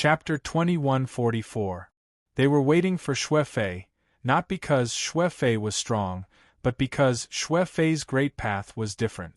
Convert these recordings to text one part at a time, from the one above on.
Chapter 2144. They were waiting for Xue Fei, not because Xue Fei was strong, but because Xue Fei's great path was different.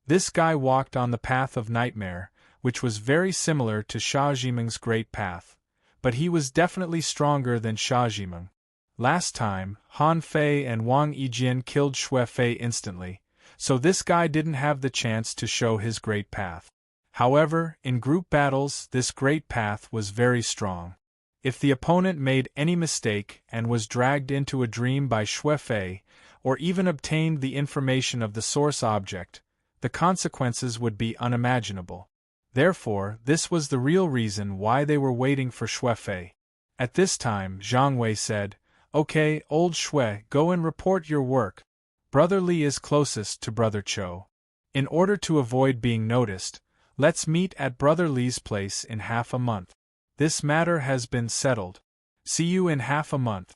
This guy walked on the path of nightmare, which was very similar to Sha Zhimeng's great path, but he was definitely stronger than Sha Zhimeng. Last time, Han Fei and Wang Yijian killed Xue Fei instantly, so this guy didn't have the chance to show his great path. However, in group battles, this great path was very strong. If the opponent made any mistake and was dragged into a dream by Xue Fei, or even obtained the information of the source object, the consequences would be unimaginable. Therefore, this was the real reason why they were waiting for Xue Fei. At this time, Zhang Wei said, "Okay, old Xue, go and report your work. Brother Li is closest to Brother Chou. In order to avoid being noticed, let's meet at Brother Li's place in half a month. This matter has been settled. See you in half a month.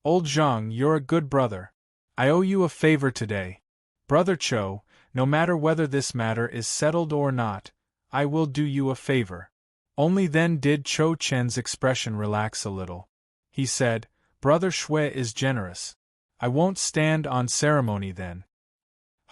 Old Zhang, you're a good brother. I owe you a favor today. Brother Chou, no matter whether this matter is settled or not, I will do you a favor." Only then did Chou Chen's expression relax a little. He said, "Brother Xue is generous. I won't stand on ceremony then."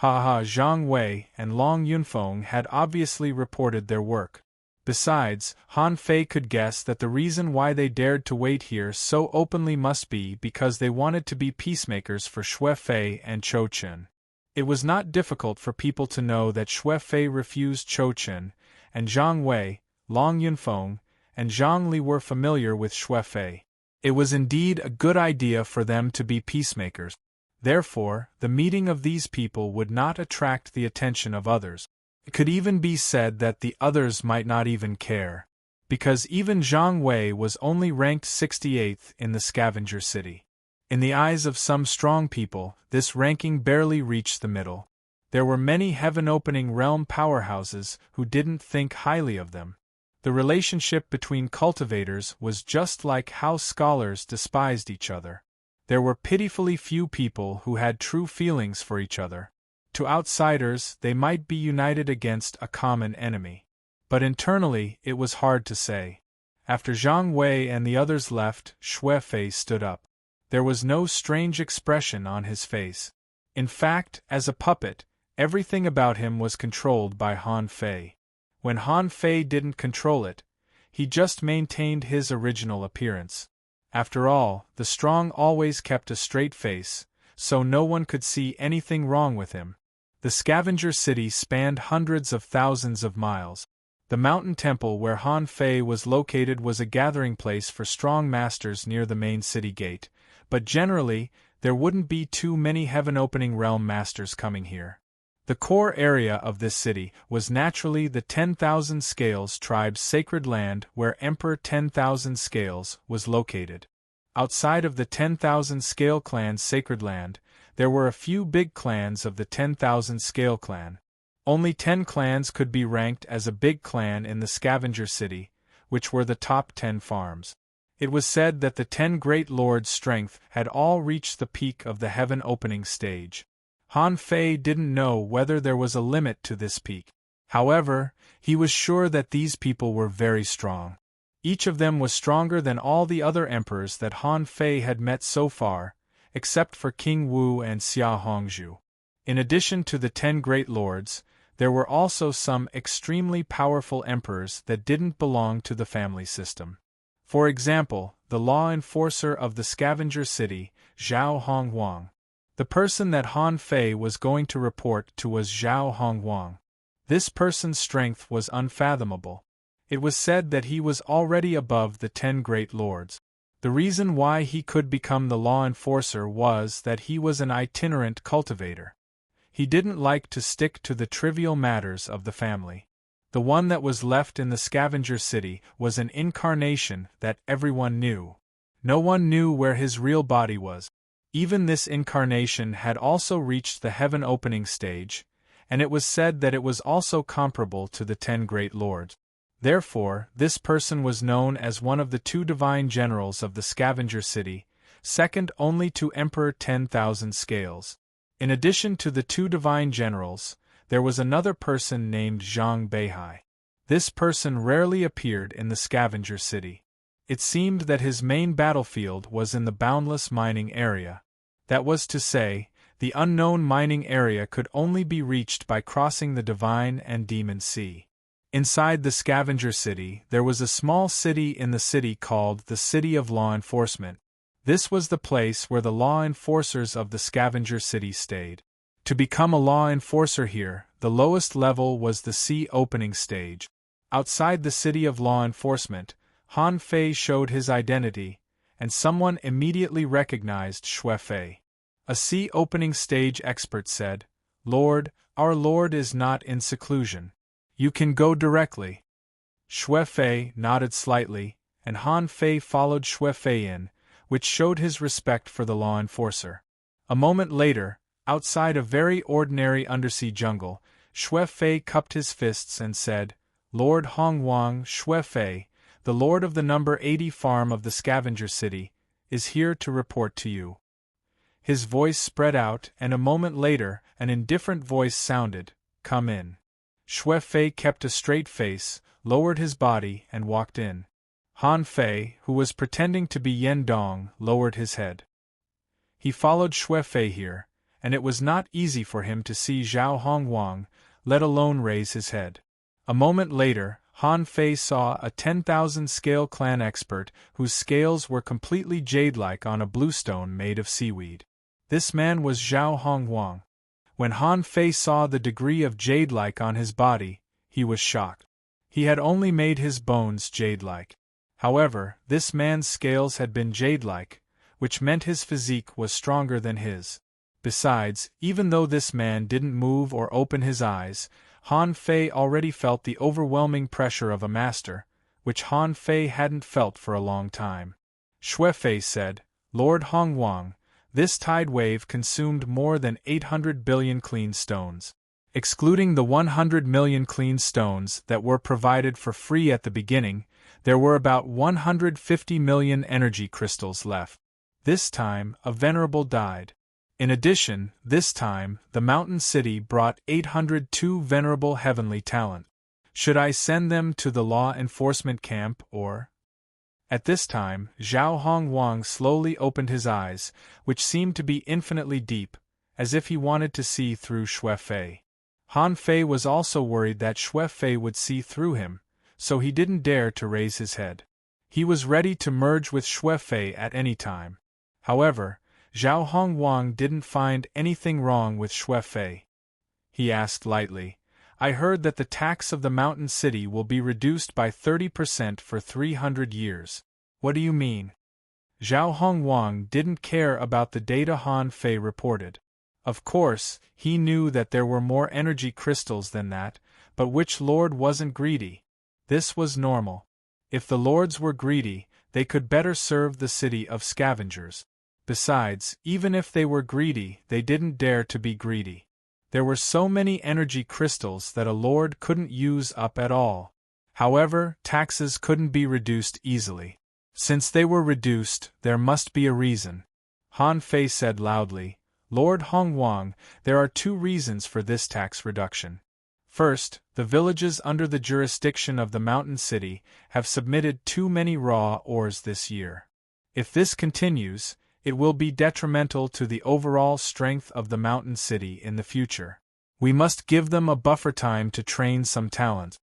Zhang Wei and Long Yunfeng had obviously reported their work. Besides, Han Fei could guess that the reason why they dared to wait here so openly must be because they wanted to be peacemakers for Xue Fei and Chou Chen. It was not difficult for people to know that Xue Fei refused Chou Chen, and Zhang Wei, Long Yunfeng, and Zhang Li were familiar with Xue Fei. It was indeed a good idea for them to be peacemakers. Therefore, the meeting of these people would not attract the attention of others. It could even be said that the others might not even care, because even Zhang Wei was only ranked 68th in the scavenger city. In the eyes of some strong people, this ranking barely reached the middle. There were many heaven-opening realm powerhouses who didn't think highly of them. The relationship between cultivators was just like how scholars despised each other. There were pitifully few people who had true feelings for each other. To outsiders, they might be united against a common enemy. But internally, it was hard to say. After Zhang Wei and the others left, Xue Fei stood up. There was no strange expression on his face. In fact, as a puppet, everything about him was controlled by Han Fei. When Han Fei didn't control it, he just maintained his original appearance. After all, the strong always kept a straight face, so no one could see anything wrong with him. The scavenger city spanned hundreds of thousands of miles. The mountain temple where Han Fei was located was a gathering place for strong masters near the main city gate, but generally, there wouldn't be too many heaven-opening realm masters coming here. The core area of this city was naturally the 10,000 Scales tribe's sacred land where Emperor 10,000 Scales was located. Outside of the 10,000 Scale clan's sacred land, there were a few big clans of the 10,000 Scale clan. Only 10 clans could be ranked as a big clan in the scavenger city, which were the top 10 farms. It was said that the 10 great lords' strength had all reached the peak of the heaven-opening stage. Han Fei didn't know whether there was a limit to this peak. However, he was sure that these people were very strong. Each of them was stronger than all the other emperors that Han Fei had met so far, except for King Wu and Xia Hongzhu. In addition to the 10 great lords, there were also some extremely powerful emperors that didn't belong to the family system. For example, the law enforcer of the scavenger city, Zhao Honghuang. The person that Han Fei was going to report to was Zhao Honghuang. This person's strength was unfathomable. It was said that he was already above the 10 great lords. The reason why he could become the law enforcer was that he was an itinerant cultivator. He didn't like to stick to the trivial matters of the family. The one that was left in the scavenger city was an incarnation that everyone knew. No one knew where his real body was. Even this incarnation had also reached the heaven-opening stage, and it was said that it was also comparable to the 10 great lords. Therefore, this person was known as one of the 2 divine generals of the scavenger city, second only to Emperor 10,000 Scales. In addition to the 2 divine generals, there was another person named Zhang Beihai. This person rarely appeared in the scavenger city. It seemed that his main battlefield was in the boundless mining area. That was to say, the unknown mining area could only be reached by crossing the divine and demon sea. Inside the scavenger city, there was a small city in the city called the City of Law Enforcement. This was the place where the law enforcers of the scavenger city stayed. To become a law enforcer here, the lowest level was the sea opening stage. Outside the City of Law Enforcement, Han Fei showed his identity, and someone immediately recognized Xue Fei. A sea opening stage expert said, "Lord, our Lord is not in seclusion. You can go directly." Xue Fei nodded slightly, and Han Fei followed Xue Fei in, which showed his respect for the law enforcer. A moment later, outside a very ordinary undersea jungle, Xue Fei cupped his fists and said, "Lord Hongwang Xue Fei, the Lord of the number 80 farm of the scavenger city, is here to report to you." His voice spread out, and a moment later, an indifferent voice sounded, "Come in." Xue Fei kept a straight face, lowered his body, and walked in. Han Fei, who was pretending to be Yen Dong, lowered his head. He followed Xue Fei here, and it was not easy for him to see Zhao Hongwang, let alone raise his head. A moment later, Han Fei saw a 10,000 scale clan expert whose scales were completely jade-like on a bluestone made of seaweed. This man was Zhao Hongwang. When Han Fei saw the degree of jade-like on his body, he was shocked. He had only made his bones jade-like. However, this man's scales had been jade-like, which meant his physique was stronger than his. Besides, even though this man didn't move or open his eyes, Han Fei already felt the overwhelming pressure of a master, which Han Fei hadn't felt for a long time. Xue Fei said, "Lord Hongwang, this tide wave consumed more than 800 billion clean stones. Excluding the 100 million clean stones that were provided for free at the beginning, there were about 150 million energy crystals left. This time, a venerable died. In addition, this time, the mountain city brought 802 venerable heavenly talent. Should I send them to the law enforcement camp or—" At this time, Zhao Hongwang slowly opened his eyes, which seemed to be infinitely deep, as if he wanted to see through Xue Fei. Han Fei was also worried that Xue Fei would see through him, so he didn't dare to raise his head. He was ready to merge with Xue Fei at any time. However, Zhao Hongwang didn't find anything wrong with Xue Fei. He asked lightly, "I heard that the tax of the mountain city will be reduced by 30% for 300 years. What do you mean?" Zhao Hongwang didn't care about the data Han Fei reported. Of course, he knew that there were more energy crystals than that, but which lord wasn't greedy? This was normal. If the lords were greedy, they could better serve the city of scavengers. Besides, even if they were greedy, they didn't dare to be greedy. There were so many energy crystals that a lord couldn't use up at all. However, taxes couldn't be reduced easily. Since they were reduced, there must be a reason. Han Fei said loudly, "Lord Hongwang, there are 2 reasons for this tax reduction. First, the villages under the jurisdiction of the mountain city have submitted too many raw ores this year. If this continues, it will be detrimental to the overall strength of the mountain city in the future. We must give them a buffer time to train some talent."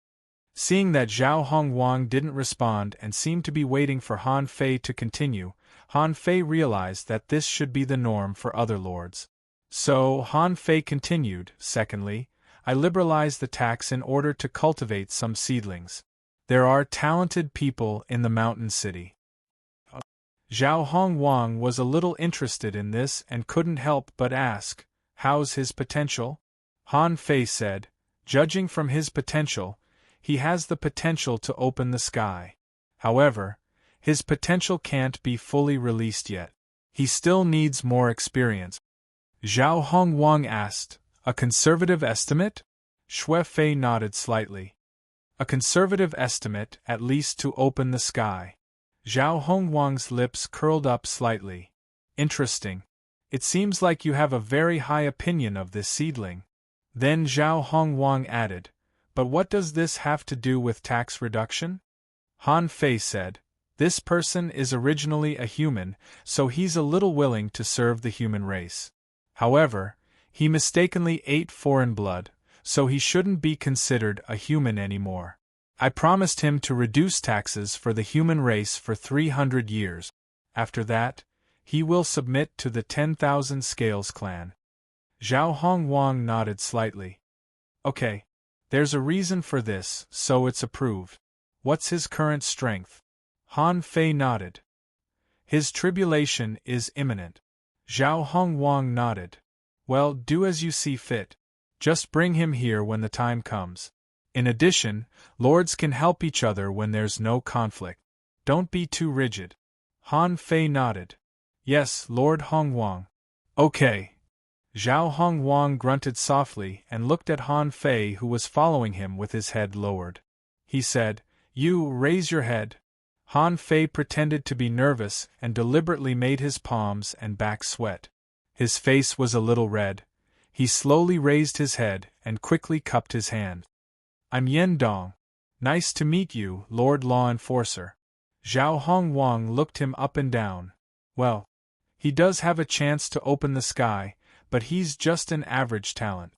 Seeing that Zhao Hongwang didn't respond and seemed to be waiting for Han Fei to continue, Han Fei realized that this should be the norm for other lords. So, Han Fei continued, "Secondly, I liberalized the tax in order to cultivate some seedlings. There are talented people in the mountain city." Zhao Hongwang was a little interested in this and couldn't help but ask, "How's his potential?" Han Fei said, "Judging from his potential, he has the potential to open the sky. However, his potential can't be fully released yet. He still needs more experience." Zhao Hongwang asked, "A conservative estimate?" Xue Fei nodded slightly. "A conservative estimate, at least to open the sky." Zhao Hongwang's lips curled up slightly. "Interesting. It seems like you have a very high opinion of this seedling." Then Zhao Hongwang added, But what does this have to do with tax reduction? Han Fei said, this person is originally a human, so he's a little willing to serve the human race. However, he mistakenly ate foreign blood, so he shouldn't be considered a human anymore. I promised him to reduce taxes for the human race for 300 years. After that, he will submit to the 10,000 Scales clan. Zhao Hongwang nodded slightly. Okay. There's a reason for this, so it's approved. What's his current strength? Han Fei nodded. His tribulation is imminent. Zhao Hongwang nodded. Well, do as you see fit. Just bring him here when the time comes. In addition, lords can help each other when there's no conflict. Don't be too rigid. Han Fei nodded. Yes, Lord Hongwang. Okay. Zhao Hongwang grunted softly and looked at Han Fei, who was following him with his head lowered. He said, You raise your head. Han Fei pretended to be nervous and deliberately made his palms and back sweat. His face was a little red. He slowly raised his head and quickly cupped his hand. I'm Yen Dong. Nice to meet you, Lord Law Enforcer. Zhao Hongwang looked him up and down. Well, he does have a chance to open the sky, but he's just an average talent.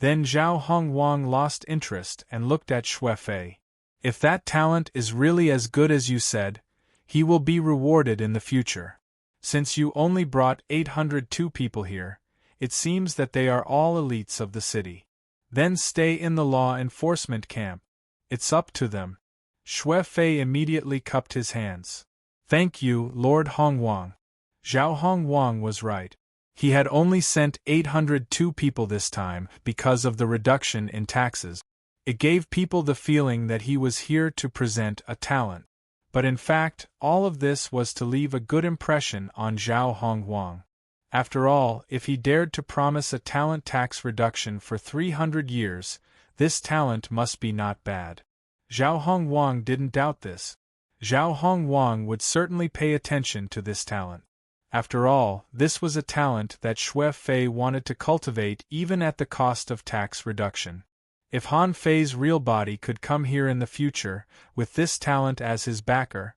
Then Zhao Hongwang lost interest and looked at Xue Fei. If that talent is really as good as you said, he will be rewarded in the future. Since you only brought 802 people here, it seems that they are all elites of the city. Then stay in the law enforcement camp. It's up to them. Xue Fei immediately cupped his hands. Thank you, Lord Hongwang. Zhao Hongwang was right. He had only sent 802 people this time because of the reduction in taxes. It gave people the feeling that he was here to present a talent. But in fact, all of this was to leave a good impression on Zhao Hongwang. After all, if he dared to promise a talent tax reduction for 300 years, this talent must be not bad. Zhao Hongwang didn't doubt this. Zhao Hongwang would certainly pay attention to this talent. After all, this was a talent that Xue Fei wanted to cultivate even at the cost of tax reduction. If Han Fei's real body could come here in the future, with this talent as his backer,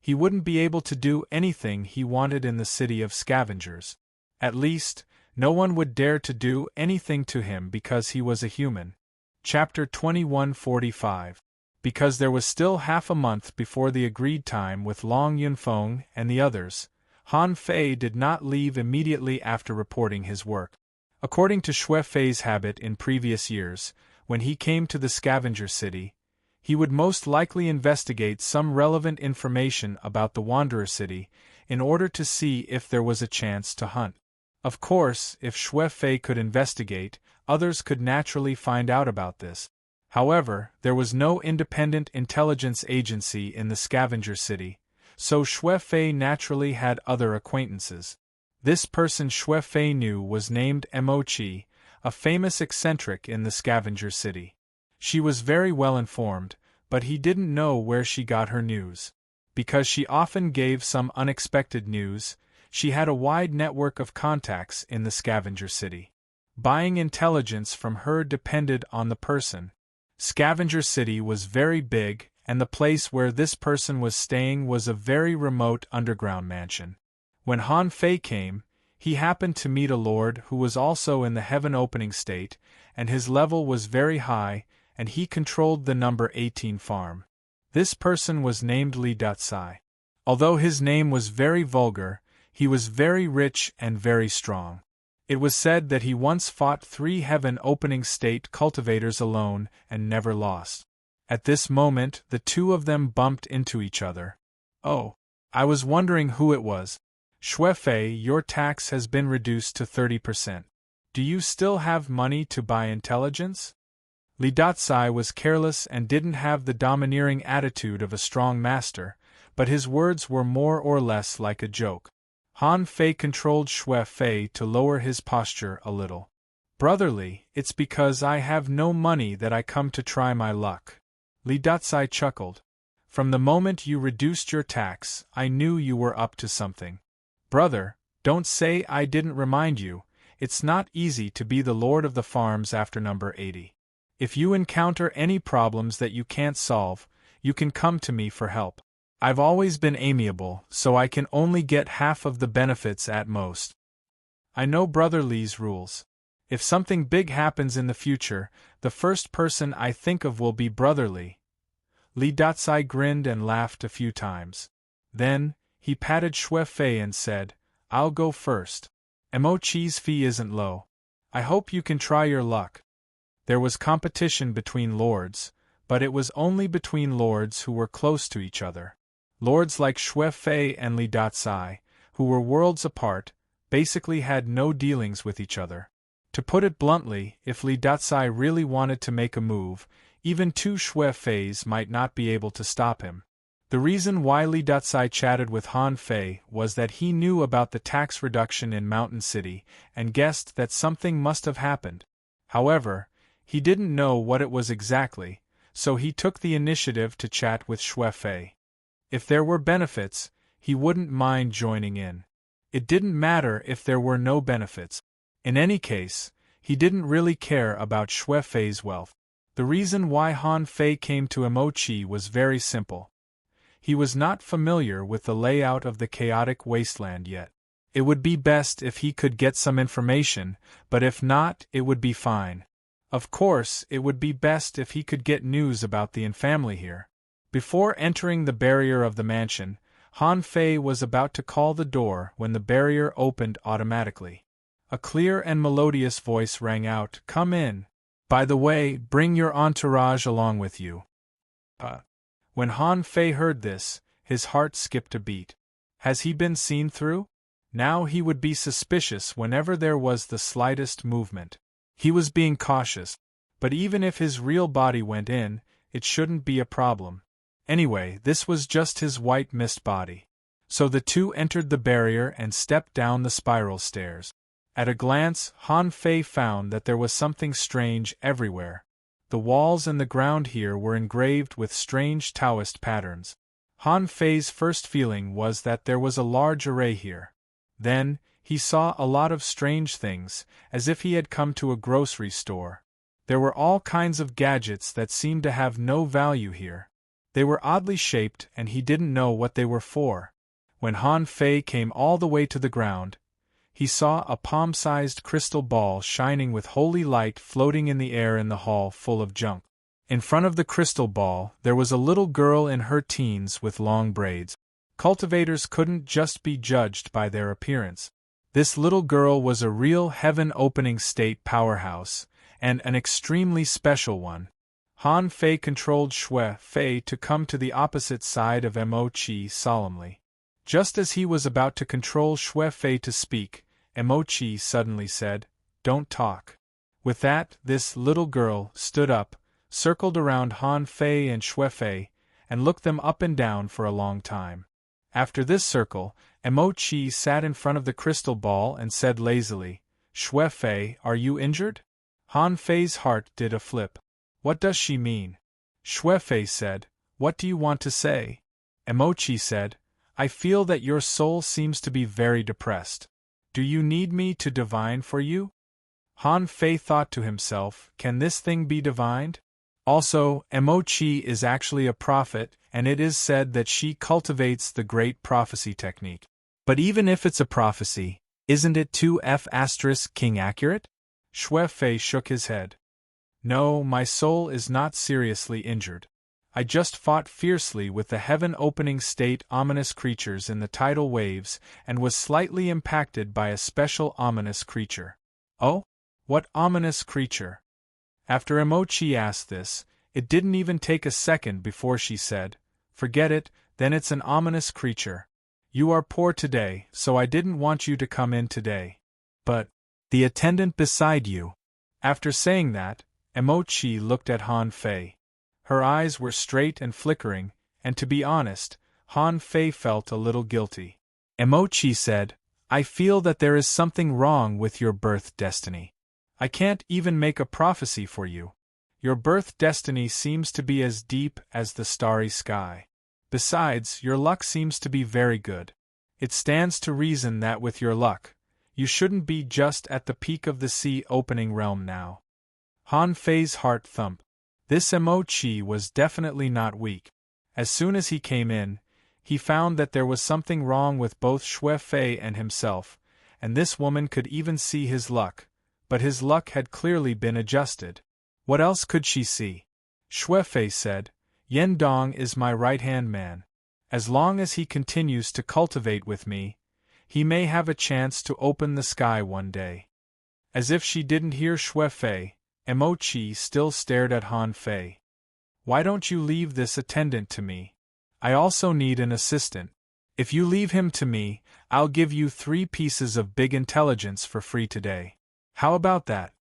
he wouldn't be able to do anything he wanted in the city of scavengers. At least, no one would dare to do anything to him because he was a human. Chapter 2145. Because there was still half a month before the agreed time with Long Yunfeng and the others, Han Fei did not leave immediately after reporting his work. According to Xue Fei's habit in previous years, when he came to the scavenger city, he would most likely investigate some relevant information about the Wanderer City in order to see if there was a chance to hunt. Of course, if Xue Fei could investigate, others could naturally find out about this. However, there was no independent intelligence agency in the scavenger city, so Xue Fei naturally had other acquaintances. This person Xue Fei knew was named Mo Qi, a famous eccentric in the scavenger city. She was very well informed, but he didn't know where she got her news. Because she often gave some unexpected news, she had a wide network of contacts in the scavenger city. Buying intelligence from her depended on the person. Scavenger City was very big, and the place where this person was staying was a very remote underground mansion. When Han Fei came, he happened to meet a lord who was also in the heaven-opening state, and his level was very high, and he controlled the number 18 farm. This person was named Li Datsai. Although his name was very vulgar, he was very rich and very strong. It was said that he once fought 3 heaven-opening state cultivators alone and never lost. At this moment, the two of them bumped into each other. Oh, I was wondering who it was. Xue Fei, your tax has been reduced to 30%. Do you still have money to buy intelligence? Li Datsai was careless and didn't have the domineering attitude of a strong master, but his words were more or less like a joke. Han Fei controlled Xue Fei to lower his posture a little. Brotherly, it's because I have no money that I come to try my luck. Li Datsai chuckled. From the moment you reduced your tax, I knew you were up to something. Brother, don't say I didn't remind you, it's not easy to be the lord of the farms after number 80. If you encounter any problems that you can't solve, you can come to me for help. I've always been amiable, so I can only get half of the benefits at most. I know Brother Lee's rules. If something big happens in the future, the first person I think of will be Brother Lee. Lee Datsai grinned and laughed a few times. Then, he patted Xue Fei and said, I'll go first. Mo-Chi's fee isn't low. I hope you can try your luck. There was competition between lords, but it was only between lords who were close to each other. Lords like Xue Fei and Li Datsai, who were worlds apart, basically had no dealings with each other. To put it bluntly, if Li Datsai really wanted to make a move, even two Xue Feis might not be able to stop him. The reason why Li Datsai chatted with Han Fei was that he knew about the tax reduction in Mountain City and guessed that something must have happened. However, he didn't know what it was exactly, so he took the initiative to chat with Xue Fei. If there were benefits, he wouldn't mind joining in. It didn't matter if there were no benefits. In any case, he didn't really care about Xue Fei's wealth. The reason why Han Fei came to Mo-Chi was very simple. He was not familiar with the layout of the chaotic wasteland yet. It would be best if he could get some information, but if not, it would be fine. Of course, it would be best if he could get news about the family here. Before entering the barrier of the mansion, Han Fei was about to call the door when the barrier opened automatically. A clear and melodious voice rang out, "Come in. By the way, bring your entourage along with you." When Han Fei heard this, his heart skipped a beat. Has he been seen through? Now he would be suspicious whenever there was the slightest movement. He was being cautious, but even if his real body went in, it shouldn't be a problem. Anyway, this was just his white mist body. So the two entered the barrier and stepped down the spiral stairs. At a glance, Han Fei found that there was something strange everywhere. The walls and the ground here were engraved with strange Taoist patterns. Han Fei's first feeling was that there was a large array here. Then, he saw a lot of strange things, as if he had come to a grocery store. There were all kinds of gadgets that seemed to have no value here. They were oddly shaped and he didn't know what they were for. When Han Fei came all the way to the ground, he saw a palm-sized crystal ball shining with holy light floating in the air in the hall full of junk. In front of the crystal ball, there was a little girl in her teens with long braids. Cultivators couldn't just be judged by their appearance. This little girl was a real heaven-opening state powerhouse, and an extremely special one. Han Fei controlled Xue Fei to come to the opposite side of Mo-Chi solemnly. Just as he was about to control Xue Fei to speak, Mo-Chi suddenly said, "Don't talk." With that, this little girl stood up, circled around Han Fei and Xue Fei, and looked them up and down for a long time. After this circle, Mo-Chi sat in front of the crystal ball and said lazily, "Xue Fei, are you injured?" Han Fei's heart did a flip. What does she mean? Xue Fei said, "What do you want to say?" Mo-Chi said, "I feel that your soul seems to be very depressed. Do you need me to divine for you?" Han Fei thought to himself, can this thing be divined? Also, Mo-Chi is actually a prophet, and it is said that she cultivates the great prophecy technique. But even if it's a prophecy, isn't it too King accurate? Xue Fei shook his head. No, my soul is not seriously injured. I just fought fiercely with the heaven-opening state ominous creatures in the tidal waves and was slightly impacted by a special ominous creature. Oh? What ominous creature? After Mo-Chi asked this, it didn't even take a second before she said, "Forget it, then it's an ominous creature. You are poor today, so I didn't want you to come in today. But, the attendant beside you." After saying that, Mo-Chi looked at Han Fei. Her eyes were straight and flickering, and to be honest, Han Fei felt a little guilty. Mo-Chi said, "I feel that there is something wrong with your birth destiny. I can't even make a prophecy for you. Your birth destiny seems to be as deep as the starry sky. Besides, your luck seems to be very good. It stands to reason that with your luck, you shouldn't be just at the peak of the sea-opening realm now." Han Fei's heart thumped. This Emochi was definitely not weak. As soon as he came in, he found that there was something wrong with both Xue Fei and himself, and this woman could even see his luck, but his luck had clearly been adjusted. What else could she see? Xue Fei said, Yen Dong is my right-hand man. As long as he continues to cultivate with me, he may have a chance to open the sky one day. As if she didn't hear Xue Fei, Emochi still stared at Han Fei. Why don't you leave this attendant to me? I also need an assistant. If you leave him to me, I'll give you 3 pieces of big intelligence for free today. How about that?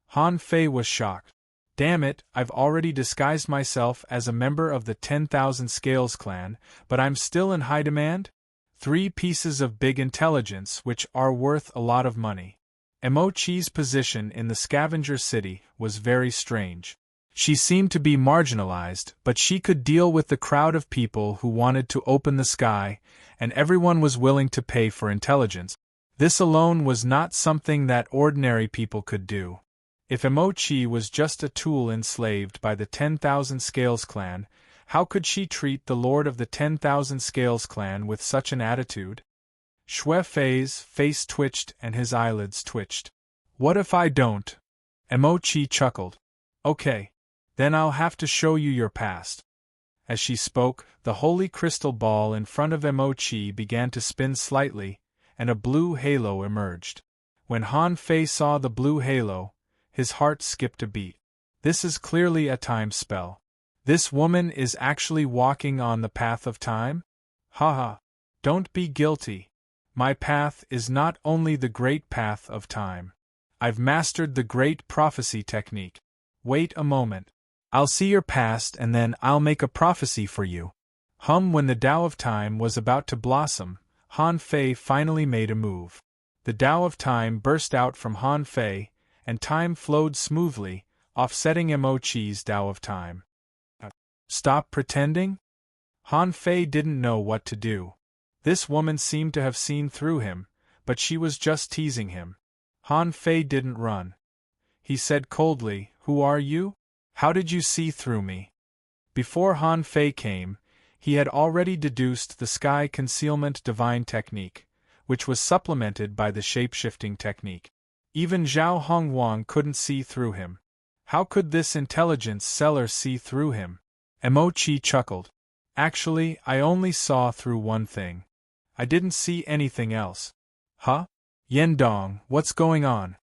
Han Fei was shocked. Damn it, I've already disguised myself as a member of the 10,000 Scales clan, but I'm still in high demand? 3 pieces of big intelligence which are worth a lot of money. Emochi's position in the scavenger city was very strange. She seemed to be marginalized, but she could deal with the crowd of people who wanted to open the sky, and everyone was willing to pay for intelligence. This alone was not something that ordinary people could do. If Emochi was just a tool enslaved by the 10,000 Scales clan, how could she treat the lord of the 10,000 Scales clan with such an attitude? Xue Fei's face twitched and his eyelids twitched. What if I don't? Emochi chuckled. Okay. Then I'll have to show you your past. As she spoke, the holy crystal ball in front of Emochi began to spin slightly, and a blue halo emerged. When Han Fei saw the blue halo, his heart skipped a beat. This is clearly a time spell. This woman is actually walking on the path of time? Haha. Don't be guilty. My path is not only the great path of time. I've mastered the great prophecy technique. Wait a moment. I'll see your past and then I'll make a prophecy for you. When the Tao of Time was about to blossom, Han Fei finally made a move. The Tao of Time burst out from Han Fei, and time flowed smoothly, offsetting Emochi's Tao of Time. Stop pretending? Han Fei didn't know what to do. This woman seemed to have seen through him, but she was just teasing him. Han Fei didn't run. He said coldly, Who are you? How did you see through me? Before Han Fei came, he had already deduced the sky concealment divine technique, which was supplemented by the shape-shifting technique. Even Zhao Hongwang couldn't see through him. How could this intelligence seller see through him? Emochi chuckled. Actually, I only saw through one thing. I didn't see anything else. Huh? Yendong, what's going on?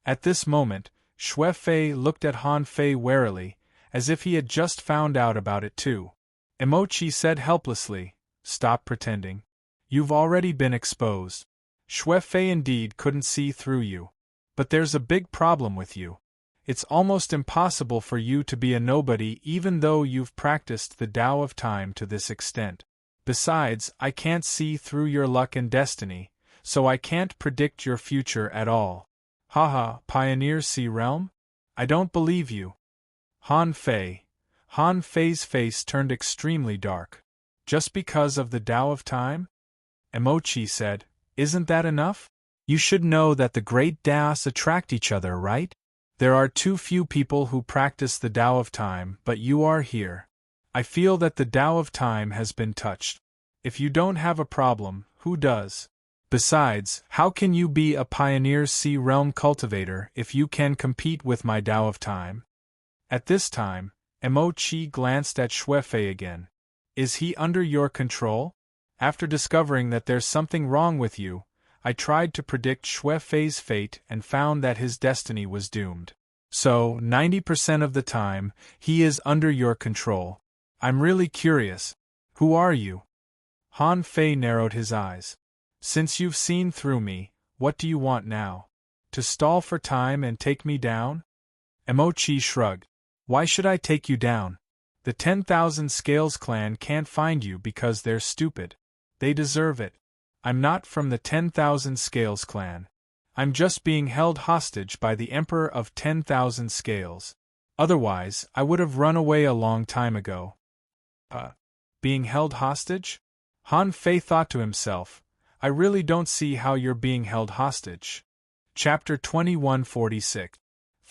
At this moment, Xue Fei looked at Han Fei warily, as if he had just found out about it too. Emochi said helplessly, Stop pretending. You've already been exposed. Xue Fei indeed couldn't see through you. But there's a big problem with you. It's almost impossible for you to be a nobody even though you've practiced the Tao of Time to this extent. Besides, I can't see through your luck and destiny, so I can't predict your future at all. Haha, Pioneer Sea Realm? I don't believe you. Han Fei. Han Fei's face turned extremely dark. Just because of the Tao of Time? Emochi said, Isn't that enough? You should know that the great Taoists attract each other, right? There are too few people who practice the Tao of Time, but you are here. I feel that the Tao of Time has been touched. If you don't have a problem, who does? Besides, how can you be a Pioneer Sea Realm cultivator if you can compete with my Tao of Time? At this time, Emochi glanced at Xue Fei again. Is he under your control? After discovering that there's something wrong with you, I tried to predict Xue Fei's fate and found that his destiny was doomed. So, 90% of the time, he is under your control. I'm really curious. Who are you? Han Fei narrowed his eyes. Since you've seen through me, what do you want now? To stall for time and take me down? Emochi shrugged. Why should I take you down? The 10,000 Scales clan can't find you because they're stupid. They deserve it. I'm not from the 10,000 Scales clan. I'm just being held hostage by the Emperor of 10,000 Scales. Otherwise, I would have run away a long time ago. Being held hostage? Han Fei thought to himself, I really don't see how you're being held hostage. Chapter 2146.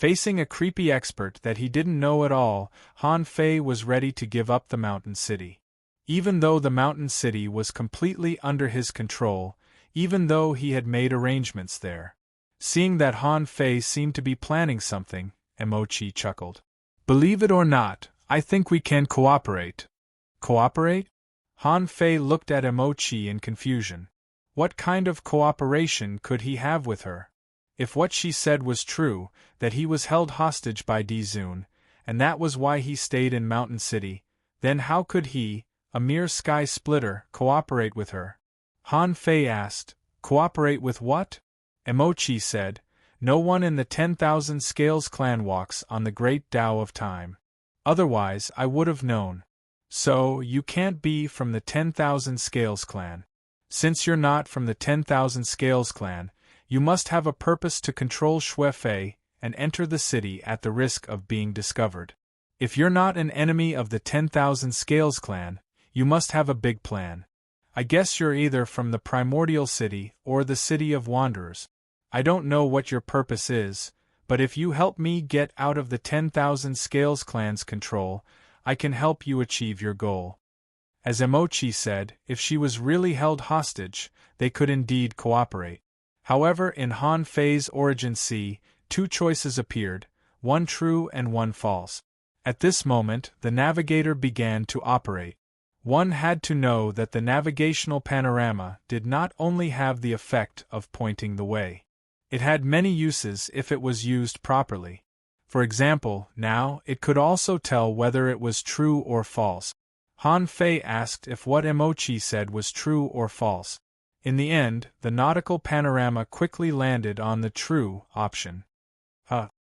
Facing a creepy expert that he didn't know at all, Han Fei was ready to give up the mountain city. Even though the mountain city was completely under his control, even though he had made arrangements there. Seeing that Han Fei seemed to be planning something, Emochi chuckled. Believe it or not, I think we can cooperate. Cooperate? Han Fei looked at Emochi in confusion. What kind of cooperation could he have with her? If what she said was true, that he was held hostage by Dizun, and that was why he stayed in Mountain City, then how could he, a mere sky splitter, cooperate with her? Han Fei asked, cooperate with what? Emochi said, no one in the 10,000 Scales clan walks on the great Tao of time. Otherwise I would have known. So, you can't be from the 10,000 Scales clan. Since you're not from the 10,000 Scales clan, you must have a purpose to control Xue Fei and enter the city at the risk of being discovered. If you're not an enemy of the 10,000 Scales clan, you must have a big plan. I guess you're either from the Primordial City or the City of Wanderers. I don't know what your purpose is, but if you help me get out of the 10,000 Scales clan's control, I can help you achieve your goal. As Emochi said, if she was really held hostage, they could indeed cooperate. However, in Han Fei's Origin Sea, two choices appeared, one true and one false. At this moment, the navigator began to operate. One had to know that the navigational panorama did not only have the effect of pointing the way. It had many uses if it was used properly. For example, now, it could also tell whether it was true or false. Han Fei asked if what Emochi said was true or false. In the end, the nautical panorama quickly landed on the true option.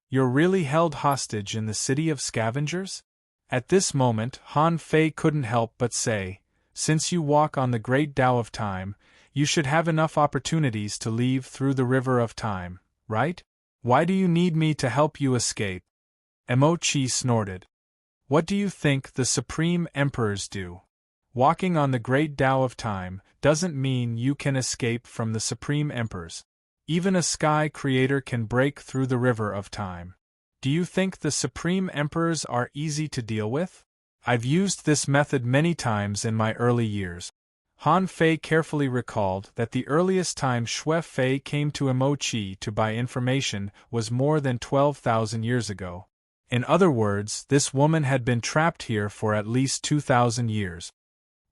You're really held hostage in the City of Scavengers? At this moment, Han Fei couldn't help but say, since you walk on the great Tao of time, you should have enough opportunities to leave through the river of time, right? Why do you need me to help you escape? Emochi snorted. What do you think the Supreme Emperors do? Walking on the great Tao of time doesn't mean you can escape from the Supreme Emperors. Even a sky creator can break through the river of time. Do you think the Supreme Emperors are easy to deal with? I've used this method many times in my early years. Han Fei carefully recalled that the earliest time Xue Fei came to Emochi to buy information was more than 12,000 years ago. In other words, this woman had been trapped here for at least 2,000 years.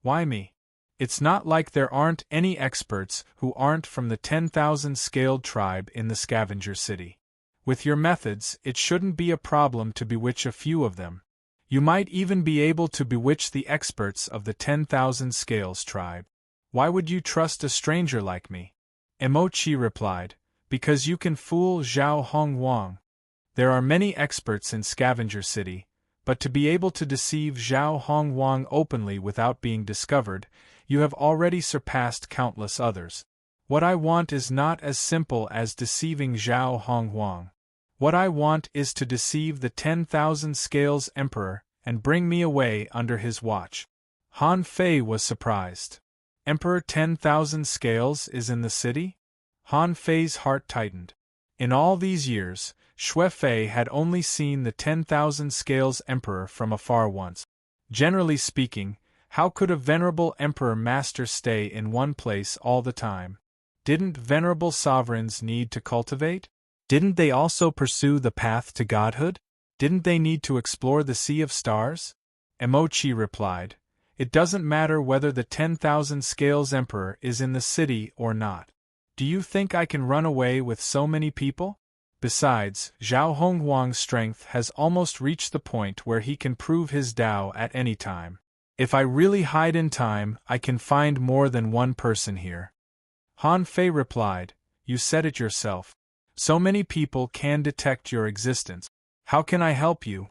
Why me? It's not like there aren't any experts who aren't from the 10,000 scaled tribe in the Scavenger City. With your methods, it shouldn't be a problem to bewitch a few of them. You might even be able to bewitch the experts of the 10,000 Scales tribe. Why would you trust a stranger like me? Emochi replied, because you can fool Zhao Hongwang. There are many experts in Scavenger City, but to be able to deceive Zhao Hongwang openly without being discovered, you have already surpassed countless others. What I want is not as simple as deceiving Zhao Hongwang. What I want is to deceive the 10,000 Scales Emperor and bring me away under his watch. Han Fei was surprised. Emperor 10,000 Scales is in the city? Han Fei's heart tightened. In all these years, Xue Fei had only seen the 10,000 Scales Emperor from afar once. Generally speaking, how could a venerable emperor master stay in one place all the time? Didn't venerable sovereigns need to cultivate? Didn't they also pursue the path to godhood? Didn't they need to explore the Sea of Stars? Emochi replied, it doesn't matter whether the 10,000 Scales Emperor is in the city or not. Do you think I can run away with so many people? Besides, Zhao Hongwang's strength has almost reached the point where he can prove his Tao at any time. If I really hide in time, I can find more than one person here. Han Fei replied, you said it yourself. So many people can detect your existence. How can I help you?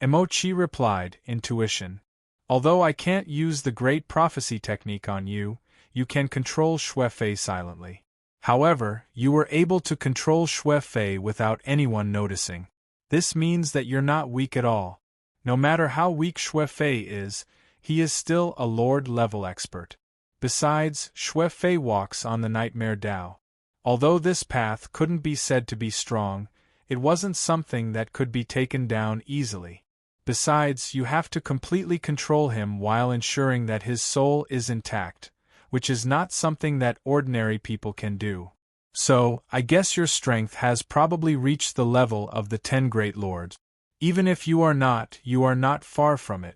Emochi replied, intuition. Although I can't use the great prophecy technique on you, you can control Xue Fei silently. However, you were able to control Xue Fei without anyone noticing. This means that you're not weak at all. No matter how weak Xue Fei is, he is still a Lord-level expert. Besides, Xue Fei walks on the Nightmare Tao. Although this path couldn't be said to be strong, It wasn't something that could be taken down easily. Besides, you have to completely control him while ensuring that his soul is intact, which is not something that ordinary people can do. So, I guess your strength has probably reached the level of the 10 great lords. Even if you are not far from it.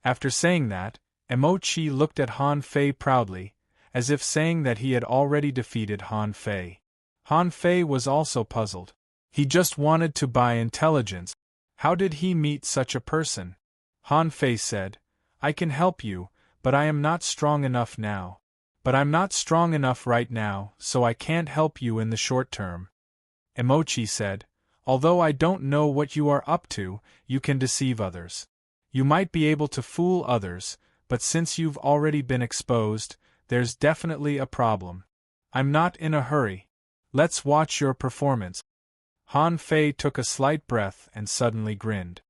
After saying that, Emochi looked at Han Fei proudly, as if saying that he had already defeated Han Fei. Han Fei was also puzzled. He just wanted to buy intelligence. How did he meet such a person? Han Fei said, I can help you, but I am not strong enough now. But I'm not strong enough right now, so I can't help you in the short term. Emochi said, although I don't know what you are up to, you can deceive others. You might be able to fool others, but since you've already been exposed, there's definitely a problem. I'm not in a hurry. Let's watch your performance. Han Fei took a slight breath and suddenly grinned.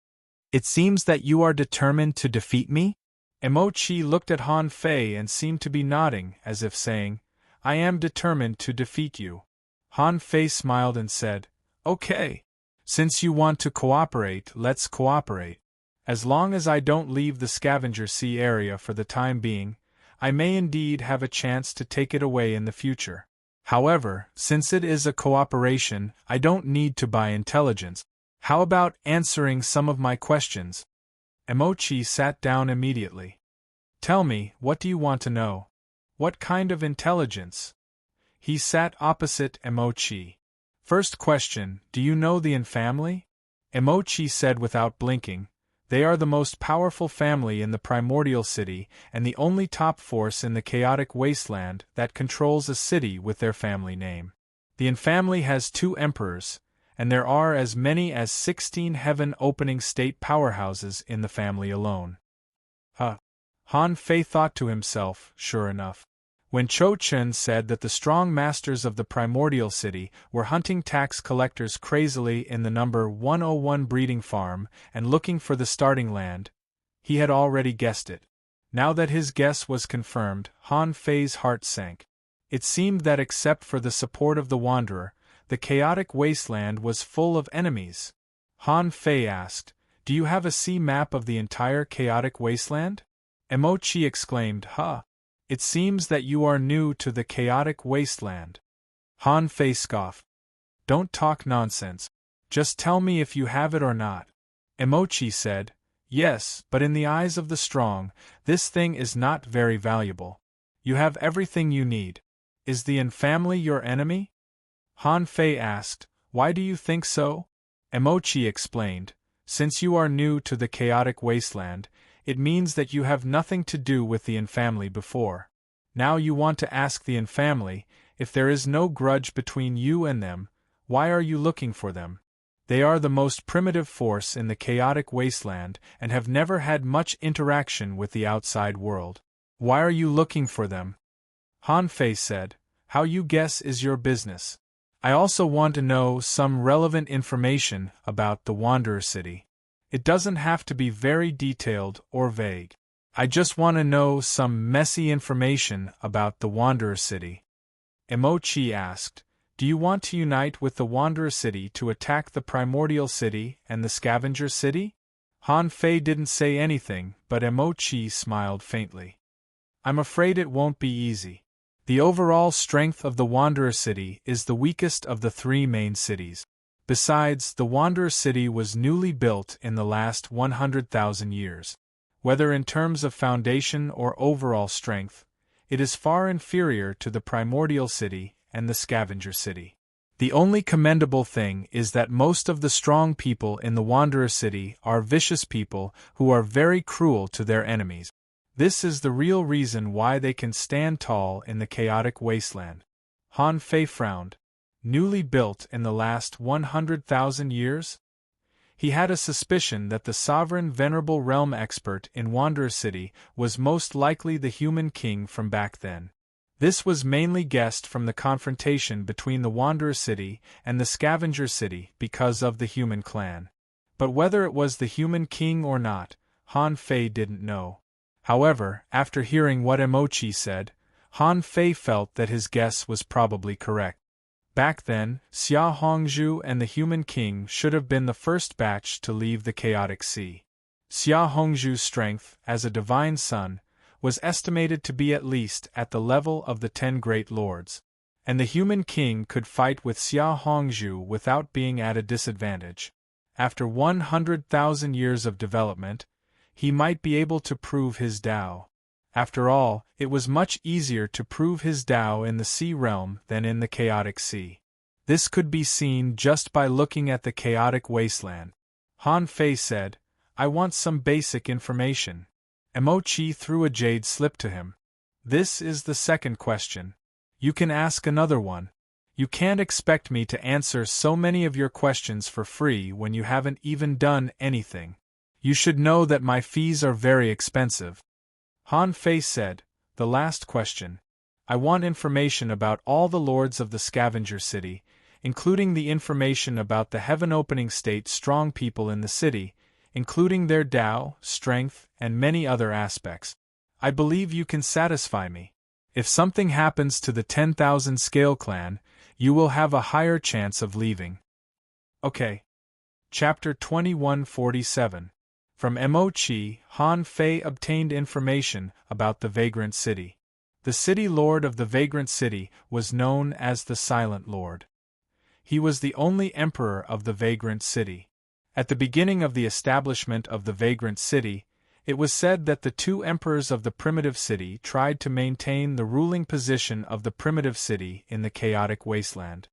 It seems that you are determined to defeat me? Emochi looked at Han Fei and seemed to be nodding, as if saying, I am determined to defeat you. Han Fei smiled and said, Okay. Since you want to cooperate, let's cooperate. As long as I don't leave the Scavenger Sea area for the time being, I may indeed have a chance to take it away in the future. However, since it is a cooperation, I don't need to buy intelligence. How about answering some of my questions? Emochi sat down immediately. Tell me, what do you want to know? What kind of intelligence? He sat opposite Emochi. First question, do you know the Yin family? Emochi said without blinking. They are the most powerful family in the primordial city and the only top force in the chaotic wasteland that controls a city with their family name. The Yin family has 2 emperors, and there are as many as 16 heaven-opening state powerhouses in the family alone. Han Fei thought to himself, sure enough. When Cho Chen said that the strong masters of the primordial city were hunting tax collectors crazily in the number 101 breeding farm and looking for the starting land, he had already guessed it. Now that his guess was confirmed, Han Fei's heart sank. It seemed that except for the support of the Wanderer, the chaotic wasteland was full of enemies. Han Fei asked, Do you have a sea map of the entire chaotic wasteland? Emochi exclaimed, Huh! It seems that you are new to the chaotic wasteland. Han Fei scoffed. Don't talk nonsense. Just tell me if you have it or not. Emochi said, Yes, but in the eyes of the strong, this thing is not very valuable. You have everything you need. Is the Yin family your enemy? Han Fei asked, Why do you think so? Emochi explained, Since you are new to the chaotic wasteland, it means that you have nothing to do with the Yin family before. Now you want to ask the Yin family, if there is no grudge between you and them, why are you looking for them? They are the most primitive force in the chaotic wasteland and have never had much interaction with the outside world. Why are you looking for them? Han Fei said, How you guess is your business. I also want to know some relevant information about the Wanderer City. It doesn't have to be very detailed or vague. I just want to know some messy information about the Wanderer City. Emochi asked, Do you want to unite with the Wanderer City to attack the Primordial City and the Scavenger City? Han Fei didn't say anything, but Emochi smiled faintly. I'm afraid it won't be easy. The overall strength of the Wanderer City is the weakest of the 3 main cities. Besides, the Wanderer City was newly built in the last 100,000 years. Whether in terms of foundation or overall strength, it is far inferior to the Primordial City and the Scavenger City. The only commendable thing is that most of the strong people in the Wanderer City are vicious people who are very cruel to their enemies. This is the real reason why they can stand tall in the chaotic wasteland. Han Fei frowned. Newly built in the last 100,000 years? He had a suspicion that the sovereign venerable realm expert in Wanderer City was most likely the human king from back then. This was mainly guessed from the confrontation between the Wanderer City and the Scavenger City because of the human clan. But whether it was the human king or not, Han Fei didn't know. However, after hearing what Emochi said, Han Fei felt that his guess was probably correct. Back then, Xia Hongzhu and the human king should have been the first batch to leave the chaotic sea. Xia Hongzhu's strength, as a divine son, was estimated to be at least at the level of the 10 great lords. And the human king could fight with Xia Hongzhu without being at a disadvantage. After 100,000 years of development, he might be able to prove his Tao. After all, it was much easier to prove his Tao in the sea realm than in the chaotic sea. This could be seen just by looking at the chaotic wasteland. Han Fei said, "I want some basic information." Emochi threw a jade slip to him. "This is the second question. You can ask another one. You can't expect me to answer so many of your questions for free when you haven't even done anything. You should know that my fees are very expensive." Han Fei said, "The last question. I want information about all the lords of the scavenger city, including the information about the heaven-opening state strong people in the city, including their Tao, strength, and many other aspects. I believe you can satisfy me. If something happens to the 10,000 Scale Clan, you will have a higher chance of leaving." Okay. Chapter 2147. From Emochi, Han Fei obtained information about the Vagrant City. The city lord of the Vagrant City was known as the Silent Lord. He was the only emperor of the Vagrant City. At the beginning of the establishment of the Vagrant City, it was said that the 2 emperors of the primitive city tried to maintain the ruling position of the primitive city in the chaotic wasteland.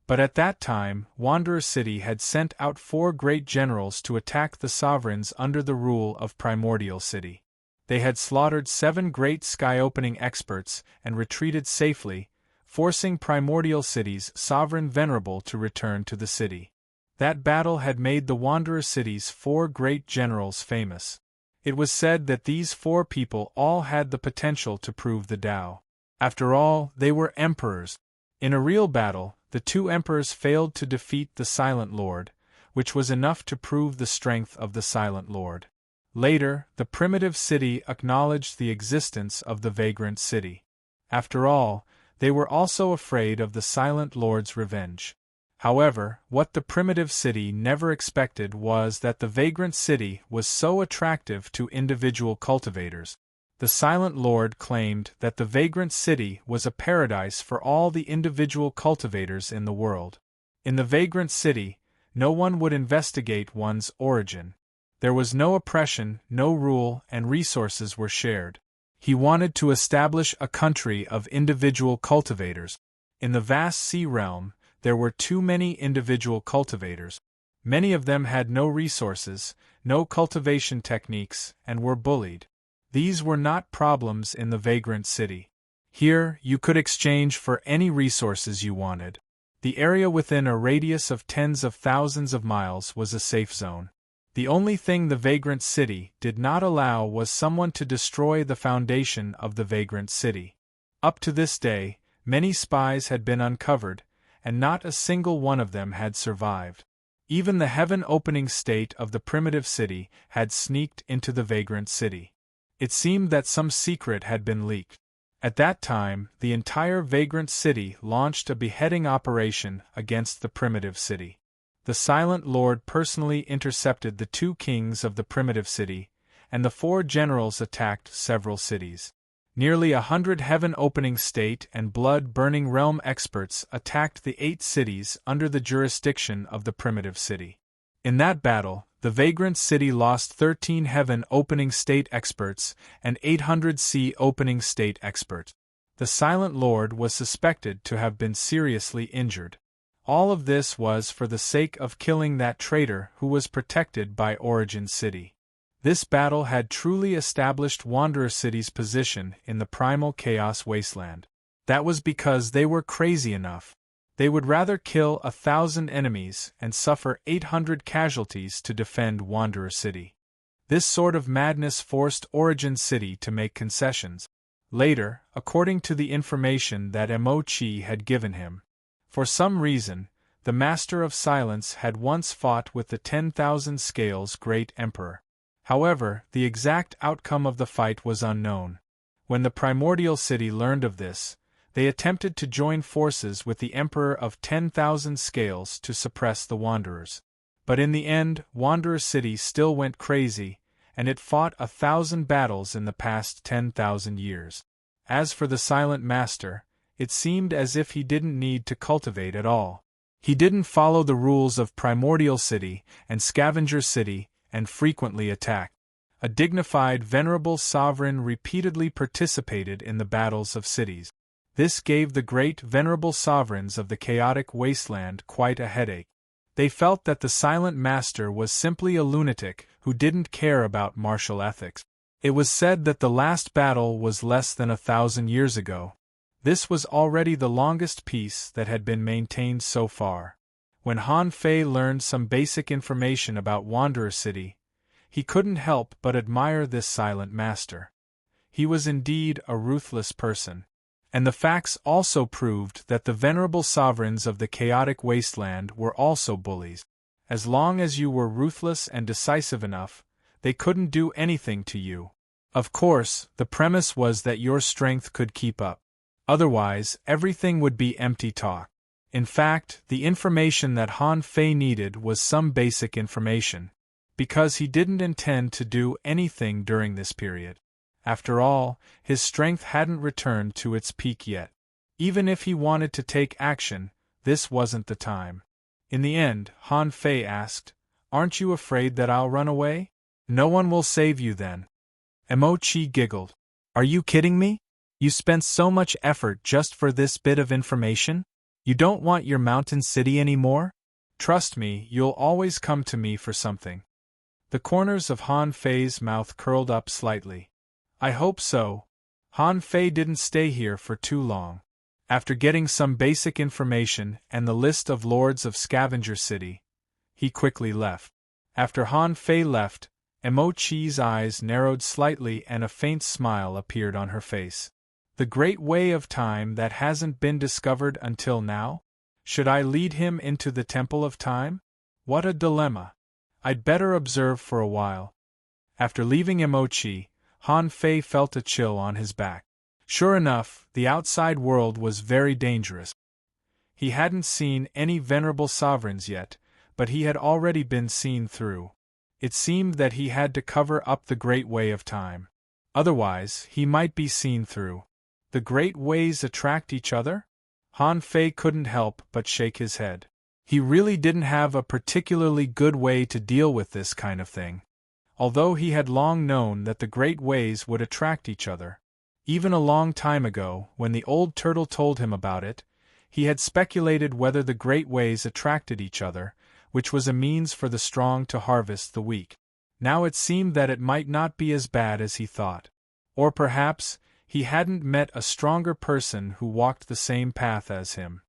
But at that time, Wanderer City had sent out 4 great generals to attack the sovereigns under the rule of Primordial City. They had slaughtered 7 great sky-opening experts and retreated safely, forcing Primordial City's sovereign Venerable to return to the city. That battle had made the Wanderer City's 4 great generals famous. It was said that these 4 people all had the potential to prove the Tao. After all, they were emperors. In a real battle, the 2 emperors failed to defeat the Silent Lord, which was enough to prove the strength of the Silent Lord. Later, the primitive city acknowledged the existence of the Vagrant City. After all, they were also afraid of the Silent Lord's revenge. However, what the primitive city never expected was that the Vagrant City was so attractive to individual cultivators. The Silent Lord claimed that the Vagrant City was a paradise for all the individual cultivators in the world. In the Vagrant City, no one would investigate one's origin. There was no oppression, no rule, and resources were shared. He wanted to establish a country of individual cultivators. In the vast sea realm, there were too many individual cultivators. Many of them had no resources, no cultivation techniques, and were bullied. These were not problems in the Vagrant City. Here, you could exchange for any resources you wanted. The area within a radius of tens of thousands of miles was a safe zone. The only thing the Vagrant City did not allow was someone to destroy the foundation of the Vagrant City. Up to this day, many spies had been uncovered, and not a single one of them had survived. Even the heaven-opening state of the primitive city had sneaked into the Vagrant City. It seemed that some secret had been leaked. At that time, the entire Vagrant City launched a beheading operation against the primitive city. The Silent Lord personally intercepted the 2 kings of the primitive city, and the 4 generals attacked several cities. Nearly 100 heaven-opening state and blood-burning realm experts attacked the 8 cities under the jurisdiction of the primitive city. In that battle, the Vagrant City lost 13 heaven-opening state experts and 800 sea-opening state experts. The Silent Lord was suspected to have been seriously injured. All of this was for the sake of killing that traitor who was protected by Origin City. This battle had truly established Wanderer City's position in the primal chaos wasteland. That was because they were crazy enough. They would rather kill 1,000 enemies and suffer 800 casualties to defend Wanderer City. This sort of madness forced Origin City to make concessions. Later, according to the information that Emochi had given him, for some reason, the Master of Silence had once fought with the 10,000 Scales Great Emperor. However, the exact outcome of the fight was unknown. When the Primordial City learned of this, They attempted to join forces with the Emperor of 10,000 Scales to suppress the Wanderers. But in the end, Wanderer City still went crazy, and it fought 1,000 battles in the past 10,000 years. As for the Silent Master, it seemed as if he didn't need to cultivate at all. He didn't follow the rules of Primordial City and Scavenger City and frequently attacked. A dignified, venerable sovereign repeatedly participated in the battles of cities. This gave the great, venerable sovereigns of the chaotic wasteland quite a headache. They felt that the Silent Master was simply a lunatic who didn't care about martial ethics. It was said that the last battle was less than 1,000 years ago. This was already the longest peace that had been maintained so far. When Han Fei learned some basic information about Wanderer City, he couldn't help but admire this Silent Master. He was indeed a ruthless person. And the facts also proved that the venerable sovereigns of the chaotic wasteland were also bullies. As long as you were ruthless and decisive enough, they couldn't do anything to you. Of course, the premise was that your strength could keep up. Otherwise, everything would be empty talk. In fact, the information that Han Fei needed was some basic information, because he didn't intend to do anything during this period. After all, his strength hadn't returned to its peak yet. Even if he wanted to take action, this wasn't the time. In the end, Han Fei asked, "Aren't you afraid that I'll run away? No one will save you then." Emochi giggled. "Are you kidding me? You spent so much effort just for this bit of information? You don't want your mountain city anymore? Trust me, you'll always come to me for something." The corners of Han Fei's mouth curled up slightly. "I hope so." Han Fei didn't stay here for too long. After getting some basic information and the list of lords of Scavenger City, he quickly left. After Han Fei left, Emochi's eyes narrowed slightly and a faint smile appeared on her face. The great way of time that hasn't been discovered until now? Should I lead him into the Temple of Time? What a dilemma. I'd better observe for a while. After leaving Emochi, Han Fei felt a chill on his back. Sure enough, the outside world was very dangerous. He hadn't seen any venerable sovereigns yet, but he had already been seen through. It seemed that he had to cover up the Great Way of Time. Otherwise, he might be seen through. The great ways attract each other? Han Fei couldn't help but shake his head. He really didn't have a particularly good way to deal with this kind of thing. Although he had long known that the great ways would attract each other. Even a long time ago, when the old turtle told him about it, he had speculated whether the great ways attracted each other, which was a means for the strong to harvest the weak. Now it seemed that it might not be as bad as he thought. Or perhaps, he hadn't met a stronger person who walked the same path as him.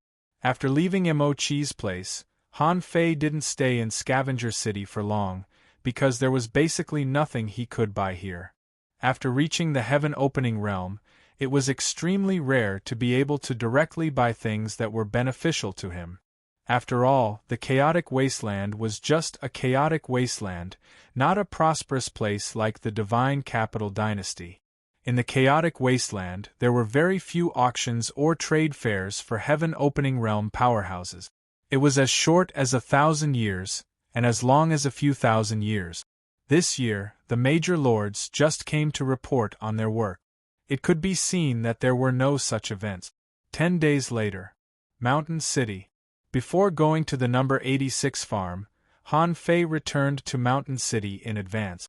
After leaving Emochi's place, Han Fei didn't stay in Scavenger City for long, because there was basically nothing he could buy here. After reaching the heaven-opening realm, it was extremely rare to be able to directly buy things that were beneficial to him. After all, the chaotic wasteland was just a chaotic wasteland, not a prosperous place like the divine capital dynasty. In the chaotic wasteland, there were very few auctions or trade fairs for heaven-opening realm powerhouses. It was as short as 1,000 years, and as long as a few thousand years. This year, the major lords just came to report on their work. It could be seen that there were no such events. 10 days later. Mountain City. Before going to the number 86 farm, Han Fei returned to Mountain City in advance.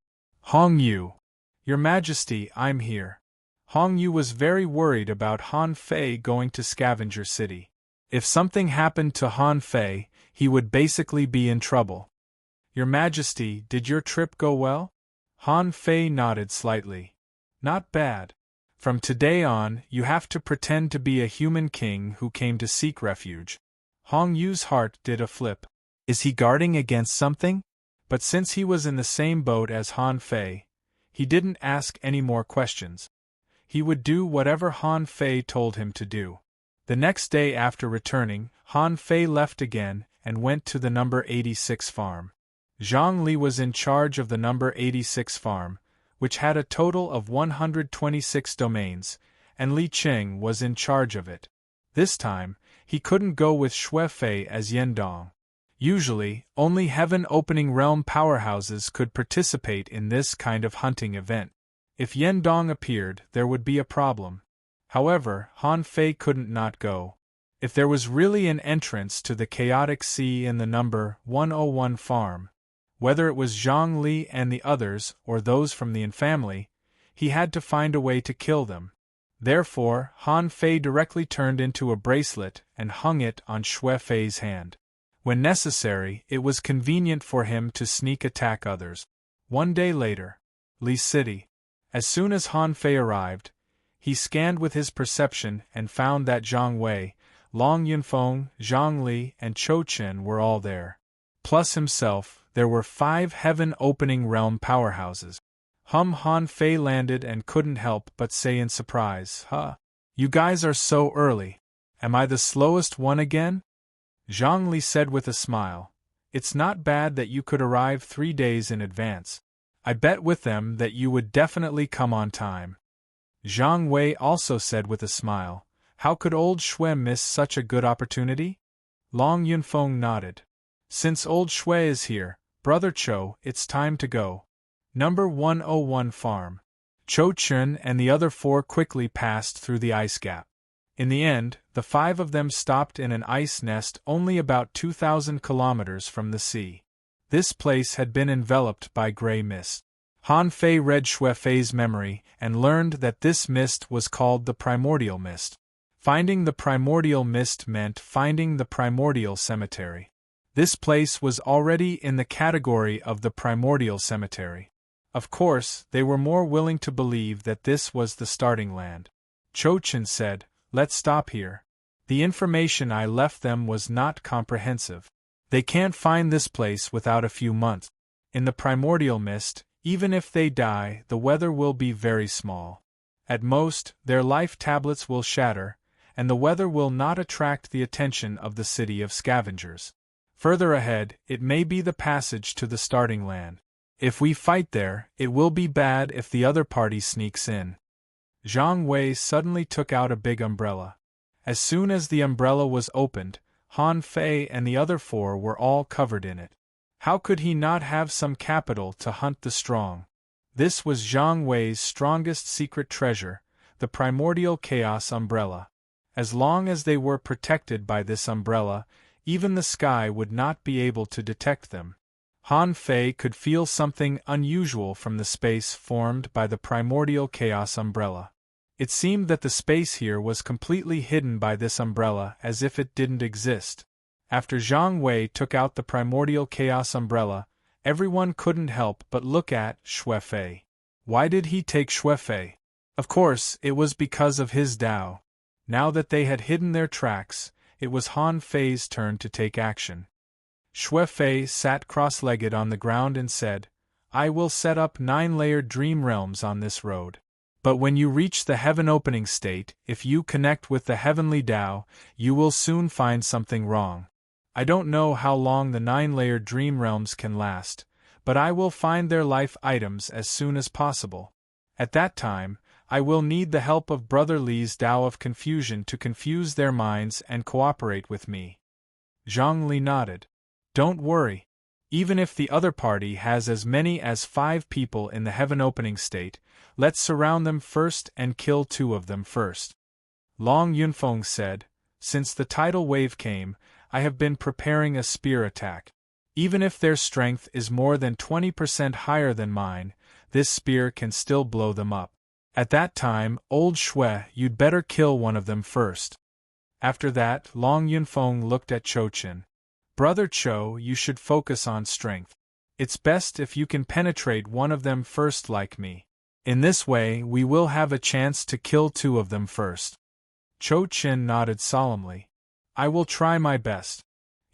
"Hong Yu. Your Majesty, I'm here." Hong Yu was very worried about Han Fei going to Scavenger City. If something happened to Han Fei, he would basically be in trouble. "Your Majesty, did your trip go well?" Han Fei nodded slightly. "Not bad. From today on, you have to pretend to be a human king who came to seek refuge." Hong Yu's heart did a flip. Is he guarding against something? But since he was in the same boat as Han Fei, he didn't ask any more questions. He would do whatever Han Fei told him to do. The next day after returning, Han Fei left again and went to the number 86 farm. Zhang Li was in charge of the number 86 farm, which had a total of 126 domains, and Li Qing was in charge of it. This time, he couldn't go with Xue Fei as Yendong. Usually, only heaven-opening realm powerhouses could participate in this kind of hunting event. If Yendong appeared, there would be a problem. However, Han Fei couldn't not go. If there was really an entrance to the chaotic sea in the number 101 farm, whether it was Zhang Li and the others or those from the family, he had to find a way to kill them. Therefore, Han Fei directly turned into a bracelet and hung it on Xue Fei's hand. When necessary, it was convenient for him to sneak attack others. One day later, Li City. As soon as Han Fei arrived, he scanned with his perception and found that Zhang Wei, Long Yunfeng, Zhang Li, and Chou Chen were all there. Plus himself, there were 5 heaven-opening realm powerhouses. Han Fei landed and couldn't help but say in surprise, "Huh? You guys are so early. Am I the slowest one again?" Zhang Li said with a smile, "It's not bad that you could arrive 3 days in advance. I bet with them that you would definitely come on time." Zhang Wei also said with a smile, "How could old Xue miss such a good opportunity?" Long Yunfeng nodded. "Since old Xue is here, Brother Chou, it's time to go. Number 101 farm." Chou Chen and the other 4 quickly passed through the ice gap. In the end, the 5 of them stopped in an ice nest only about 2,000 kilometers from the sea. This place had been enveloped by gray mist. Han Fei read Xue Fei's memory and learned that this mist was called the primordial mist. Finding the primordial mist meant finding the primordial cemetery. This place was already in the category of the primordial cemetery. Of course, they were more willing to believe that this was the starting land. Chou Chen said, "Let's stop here. The information I left them was not comprehensive. They can't find this place without a few months. In the primordial mist, even if they die, the weather will be very small. At most, their life tablets will shatter, and the weather will not attract the attention of the city of scavengers. Further ahead, it may be the passage to the starting land. If we fight there, it will be bad if the other party sneaks in." Zhang Wei suddenly took out a big umbrella. As soon as the umbrella was opened, Han Fei and the other 4 were all covered in it. How could he not have some capital to hunt the strong? This was Zhang Wei's strongest secret treasure, the primordial chaos umbrella. As long as they were protected by this umbrella, even the sky would not be able to detect them. Han Fei could feel something unusual from the space formed by the primordial chaos umbrella. It seemed that the space here was completely hidden by this umbrella as if it didn't exist. After Zhang Wei took out the primordial chaos umbrella, everyone couldn't help but look at Xue Fei. Why did he take Xue Fei? Of course, it was because of his Tao. Now that they had hidden their tracks, it was Han Fei's turn to take action. Xue Fei sat cross-legged on the ground and said, "I will set up 9-layered dream realms on this road. But when you reach the heaven-opening state, if you connect with the heavenly Tao, you will soon find something wrong. I don't know how long the 9-layered dream realms can last, but I will find their life items as soon as possible. At that time, I will need the help of Brother Li's Tao of Confusion to confuse their minds and cooperate with me." Zhang Li nodded. "Don't worry. Even if the other party has as many as 5 people in the heaven-opening state, let's surround them first and kill 2 of them first." Long Yunfeng said, "Since the tidal wave came, I have been preparing a spear attack. Even if their strength is more than 20% higher than mine, this spear can still blow them up. At that time, old Xue, you'd better kill one of them first." After that, Long Yunfeng looked at Chou Chen. "Brother Chou, you should focus on strength. It's best if you can penetrate one of them first like me. In this way, we will have a chance to kill 2 of them first." Chou Chen nodded solemnly. "I will try my best."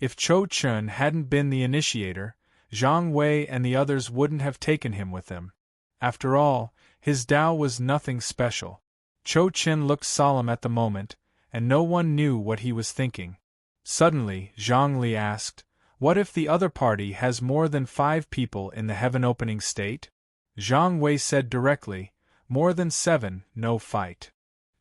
If Chou Chen hadn't been the initiator, Zhang Wei and the others wouldn't have taken him with them. After all, his Tao was nothing special. Chou Chen looked solemn at the moment, and no one knew what he was thinking. Suddenly, Zhang Li asked, "What if the other party has more than 5 people in the heaven-opening state?" Zhang Wei said directly, "More than 7, no fight."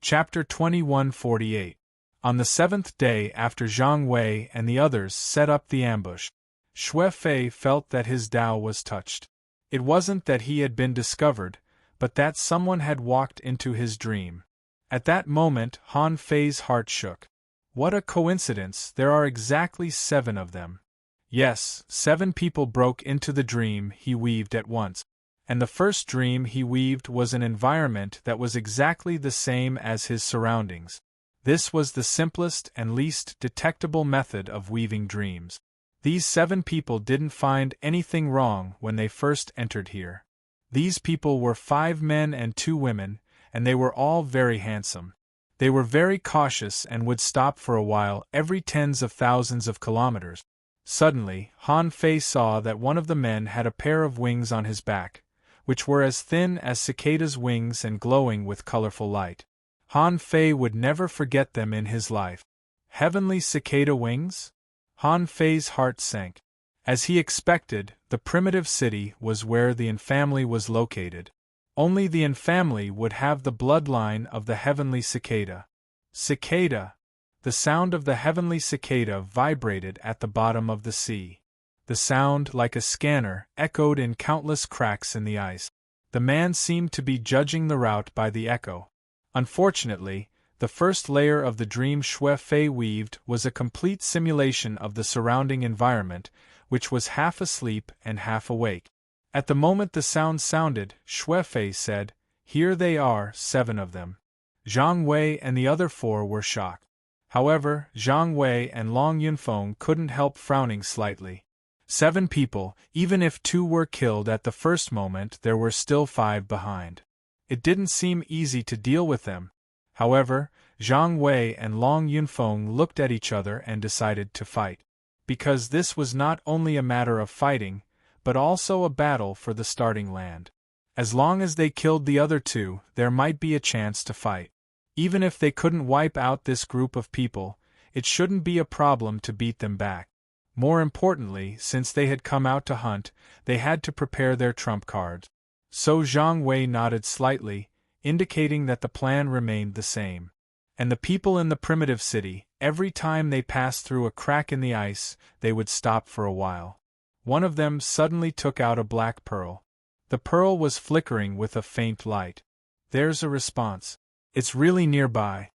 Chapter 2148. On the seventh day after Zhang Wei and the others set up the ambush, Xue Fei felt that his Tao was touched. It wasn't that he had been discovered, but that someone had walked into his dream. At that moment, Han Fei's heart shook. What a coincidence, there are exactly 7 of them. Yes, 7 people broke into the dream he weaved at once. And the first dream he weaved was an environment that was exactly the same as his surroundings. This was the simplest and least detectable method of weaving dreams. These 7 people didn't find anything wrong when they first entered here. These people were 5 men and 2 women, and they were all very handsome. They were very cautious and would stop for a while every tens of thousands of kilometers. Suddenly, Han Fei saw that one of the men had a pair of wings on his back, which were as thin as cicada's wings and glowing with colorful light. Han Fei would never forget them in his life. Heavenly cicada wings? Han Fei's heart sank. As he expected, the primitive city was where the Yin family was located. Only the Yin family would have the bloodline of the heavenly cicada. Cicada! The sound of the heavenly cicada vibrated at the bottom of the sea. The sound, like a scanner, echoed in countless cracks in the ice. The man seemed to be judging the route by the echo. Unfortunately, the first layer of the dream Xue Fei weaved was a complete simulation of the surrounding environment, which was half asleep and half awake. At the moment the sound sounded, Xue Fei said, "Here they are, 7 of them." Zhang Wei and the other 4 were shocked. However, Zhang Wei and Long Yunfeng couldn't help frowning slightly. 7 people, even if 2 were killed at the first moment, there were still 5 behind. It didn't seem easy to deal with them. However, Zhang Wei and Long Yunfeng looked at each other and decided to fight. Because this was not only a matter of fighting, but also a battle for the starting land. As long as they killed the other 2, there might be a chance to fight. Even if they couldn't wipe out this group of people, it shouldn't be a problem to beat them back. More importantly, since they had come out to hunt, they had to prepare their trump cards. So Zhang Wei nodded slightly, indicating that the plan remained the same. And the people in the primitive city, every time they passed through a crack in the ice, they would stop for a while. One of them suddenly took out a black pearl. The pearl was flickering with a faint light. There's a response. It's really nearby.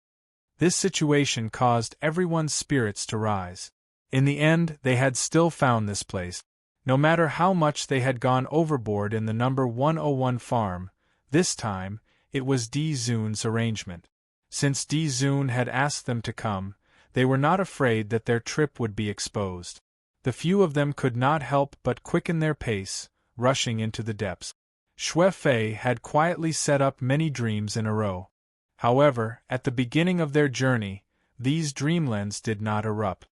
This situation caused everyone's spirits to rise. In the end, they had still found this place. No matter how much they had gone overboard in the number 101 farm, this time, it was Di Zun's arrangement. Since Di Zun had asked them to come, they were not afraid that their trip would be exposed. The few of them could not help but quicken their pace, rushing into the depths. Xue Fei had quietly set up many dreams in a row. However, at the beginning of their journey, these dreamlands did not erupt.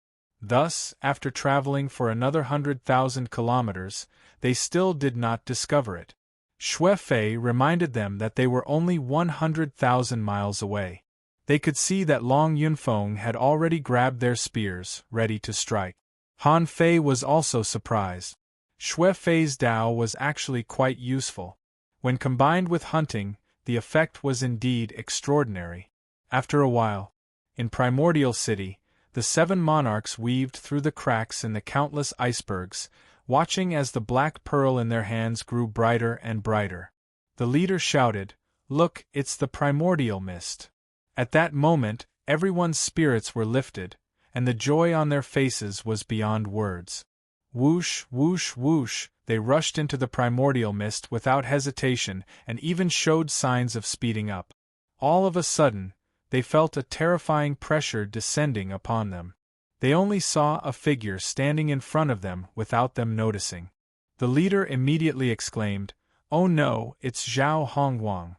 Thus, after traveling for another 100,000 kilometers, they still did not discover it. Xue Fei reminded them that they were only 100,000 miles away. They could see that Long Yunfeng had already grabbed their spears, ready to strike. Han Fei was also surprised. Xue Fei's Tao was actually quite useful. When combined with hunting, the effect was indeed extraordinary. After a while, in Primordial City, the 7 monarchs weaved through the cracks in the countless icebergs, watching as the black pearl in their hands grew brighter and brighter. The leader shouted, "Look, it's the primordial mist." At that moment, everyone's spirits were lifted, and the joy on their faces was beyond words. Whoosh, whoosh, whoosh, they rushed into the primordial mist without hesitation and even showed signs of speeding up. All of a sudden, they felt a terrifying pressure descending upon them. They only saw a figure standing in front of them without them noticing. The leader immediately exclaimed, "Oh no, it's Zhao Hongwang."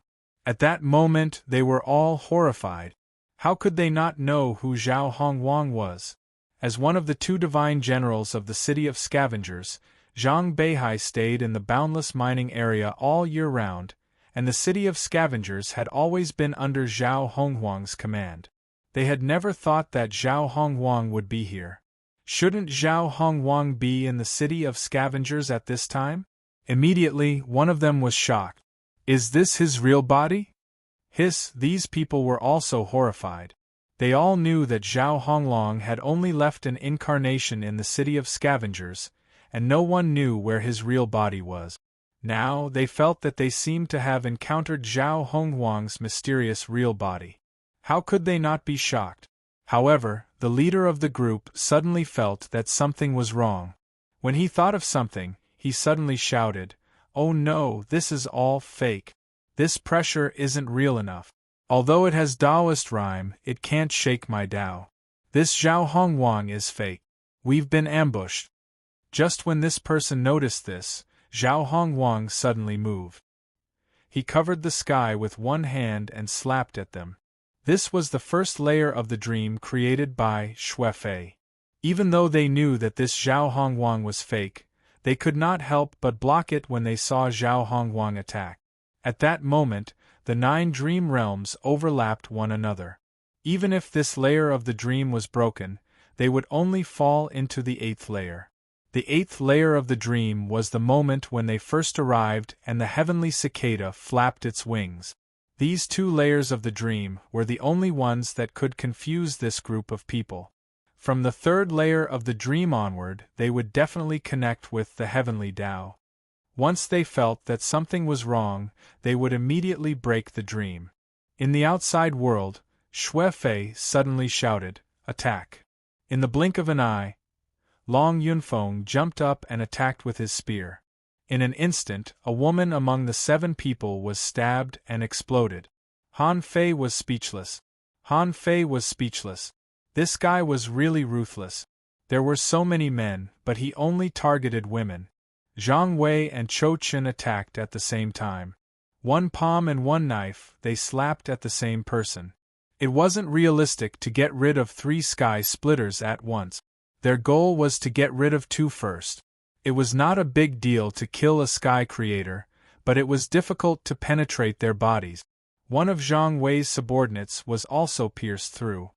At that moment they were all horrified. How could they not know who Zhao Hongwang was? As one of the 2 divine generals of the City of Scavengers, Zhang Beihai stayed in the boundless mining area all year round, and the City of Scavengers had always been under Zhao Hongwang's command. They had never thought that Zhao Hongwang would be here. Shouldn't Zhao Hongwang be in the City of Scavengers at this time? Immediately, one of them was shocked. "Is this his real body? These people were also horrified. They all knew that Zhao Honglong had only left an incarnation in the city of scavengers, and no one knew where his real body was. Now, they felt that they seemed to have encountered Zhao Honglong's mysterious real body. How could they not be shocked? However, the leader of the group suddenly felt that something was wrong. When he thought of something, he suddenly shouted, "Oh no, this is all fake. This pressure isn't real enough. Although it has Taoist rhyme, it can't shake my Tao. This Zhao Honglong is fake. We've been ambushed." Just when this person noticed this, Zhao Honglong suddenly moved. He covered the sky with one hand and slapped at them. This was the first layer of the dream created by Xuefei. Even though they knew that this Zhao Honglong was fake, they could not help but block it when they saw Zhao Honglong attack. At that moment, the 9 dream realms overlapped one another. Even if this layer of the dream was broken, they would only fall into the 8th layer. The 8th layer of the dream was the moment when they first arrived and the heavenly cicada flapped its wings. These 2 layers of the dream were the only ones that could confuse this group of people. From the 3rd layer of the dream onward, they would definitely connect with the heavenly Tao. Once they felt that something was wrong, they would immediately break the dream. In the outside world, Xuefei suddenly shouted, "Attack!" In the blink of an eye, Long Yunfeng jumped up and attacked with his spear. In an instant, a woman among the 7 people was stabbed and exploded. Han Fei was speechless. This guy was really ruthless. There were so many men, but he only targeted women. Zhang Wei and Chou Chen attacked at the same time. One palm and one knife, they slapped at the same person. It wasn't realistic to get rid of 3 sky splitters at once. Their goal was to get rid of 2 first. It was not a big deal to kill a sky creator, but it was difficult to penetrate their bodies. One of Zhang Wei's subordinates was also pierced through.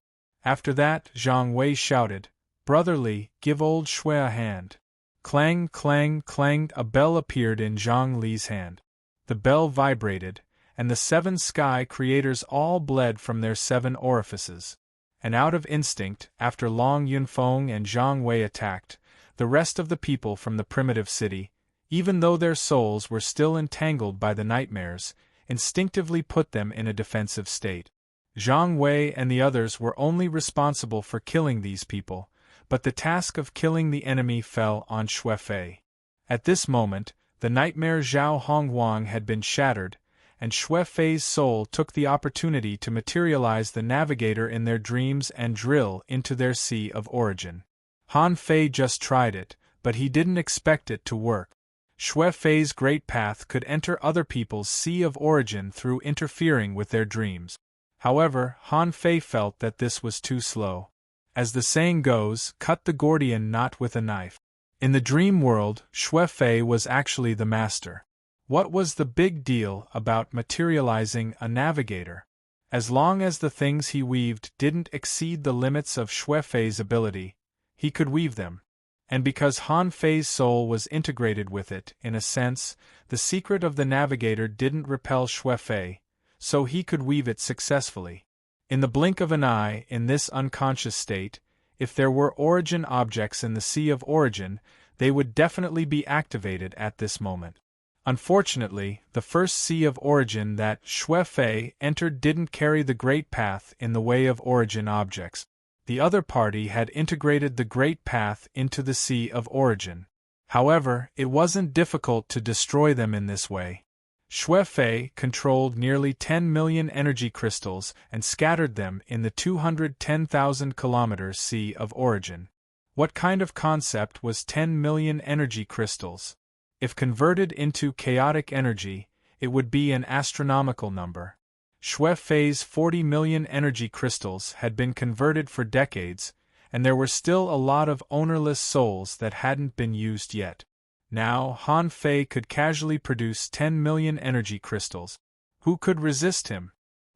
After that, Zhang Wei shouted, "Brotherly, give old Shui a hand." Clang, clang, clang, a bell appeared in Zhang Li's hand. The bell vibrated, and the 7 sky creators all bled from their 7 orifices. And out of instinct, after Long Yunfeng and Zhang Wei attacked, the rest of the people from the primitive city, even though their souls were still entangled by the nightmares, instinctively put them in a defensive state. Zhang Wei and the others were only responsible for killing these people, but the task of killing the enemy fell on Xuefei. At this moment, the nightmare Zhao Honglong had been shattered, and Xuefei's soul took the opportunity to materialize the navigator in their dreams and drill into their sea of origin. Han Fei just tried it, but he didn't expect it to work. Xuefei's great path could enter other people's sea of origin through interfering with their dreams. However, Han Fei felt that this was too slow. As the saying goes, cut the Gordian knot with a knife. In the dream world, Xuefei was actually the master. What was the big deal about materializing a navigator? As long as the things he weaved didn't exceed the limits of Xuefei's ability, he could weave them. And because Han Fei's soul was integrated with it, in a sense, the secret of the navigator didn't repel Xuefei, so he could weave it successfully. In the blink of an eye, in this unconscious state, if there were origin objects in the sea of origin, they would definitely be activated at this moment. Unfortunately, the first sea of origin that Xuefei entered didn't carry the Great Path in the way of origin objects. The other party had integrated the Great Path into the sea of origin. However, it wasn't difficult to destroy them in this way. Xuefei controlled nearly 10 million energy crystals and scattered them in the 210,000 km sea of origin. What kind of concept was 10 million energy crystals? If converted into chaotic energy, it would be an astronomical number. Xuefei's 40 million energy crystals had been converted for decades, and there were still a lot of ownerless souls that hadn't been used yet. Now, Han Fei could casually produce 10 million energy crystals. Who could resist him?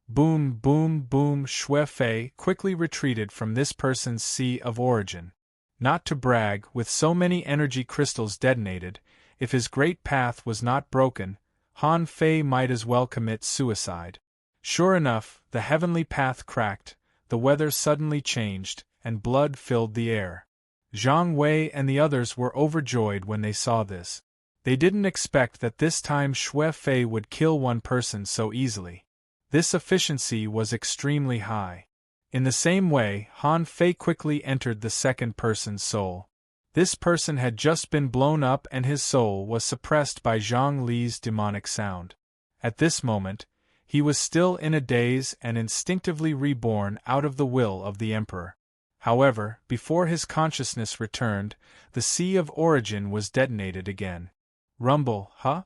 Boom, boom, boom. Xuefei quickly retreated from this person's sea of origin. Not to brag, with so many energy crystals detonated, if his great path was not broken, Han Fei might as well commit suicide. Sure enough, the heavenly path cracked, the weather suddenly changed, and blood filled the air. Zhang Wei and the others were overjoyed when they saw this. They didn't expect that this time Xue Fei would kill one person so easily. This efficiency was extremely high. In the same way, Han Fei quickly entered the second person's soul. This person had just been blown up and his soul was suppressed by Zhang Li's demonic sound. At this moment, he was still in a daze and instinctively reborn out of the will of the Emperor. However, before his consciousness returned, the Sea of Origin was detonated again. Rumble, huh?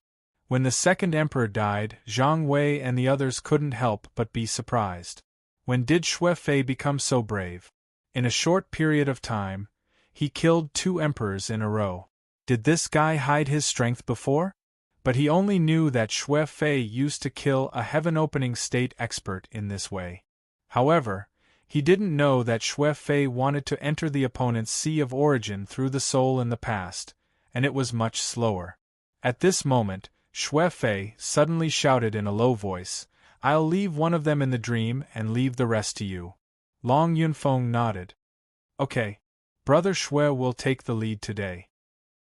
When the second Emperor died, Zhang Wei and the others couldn't help but be surprised. When did Xue Fei become so brave? In a short period of time, he killed 2 emperors in a row. Did this guy hide his strength before? But he only knew that Xue Fei used to kill a heaven-opening state expert in this way. However, he didn't know that Xue Fei wanted to enter the opponent's Sea of Origin through the soul in the past, and it was much slower. At this moment, Xue Fei suddenly shouted in a low voice, "I'll leave one of them in the dream and leave the rest to you." Long Yunfeng nodded. "Okay. Brother Xue will take the lead today."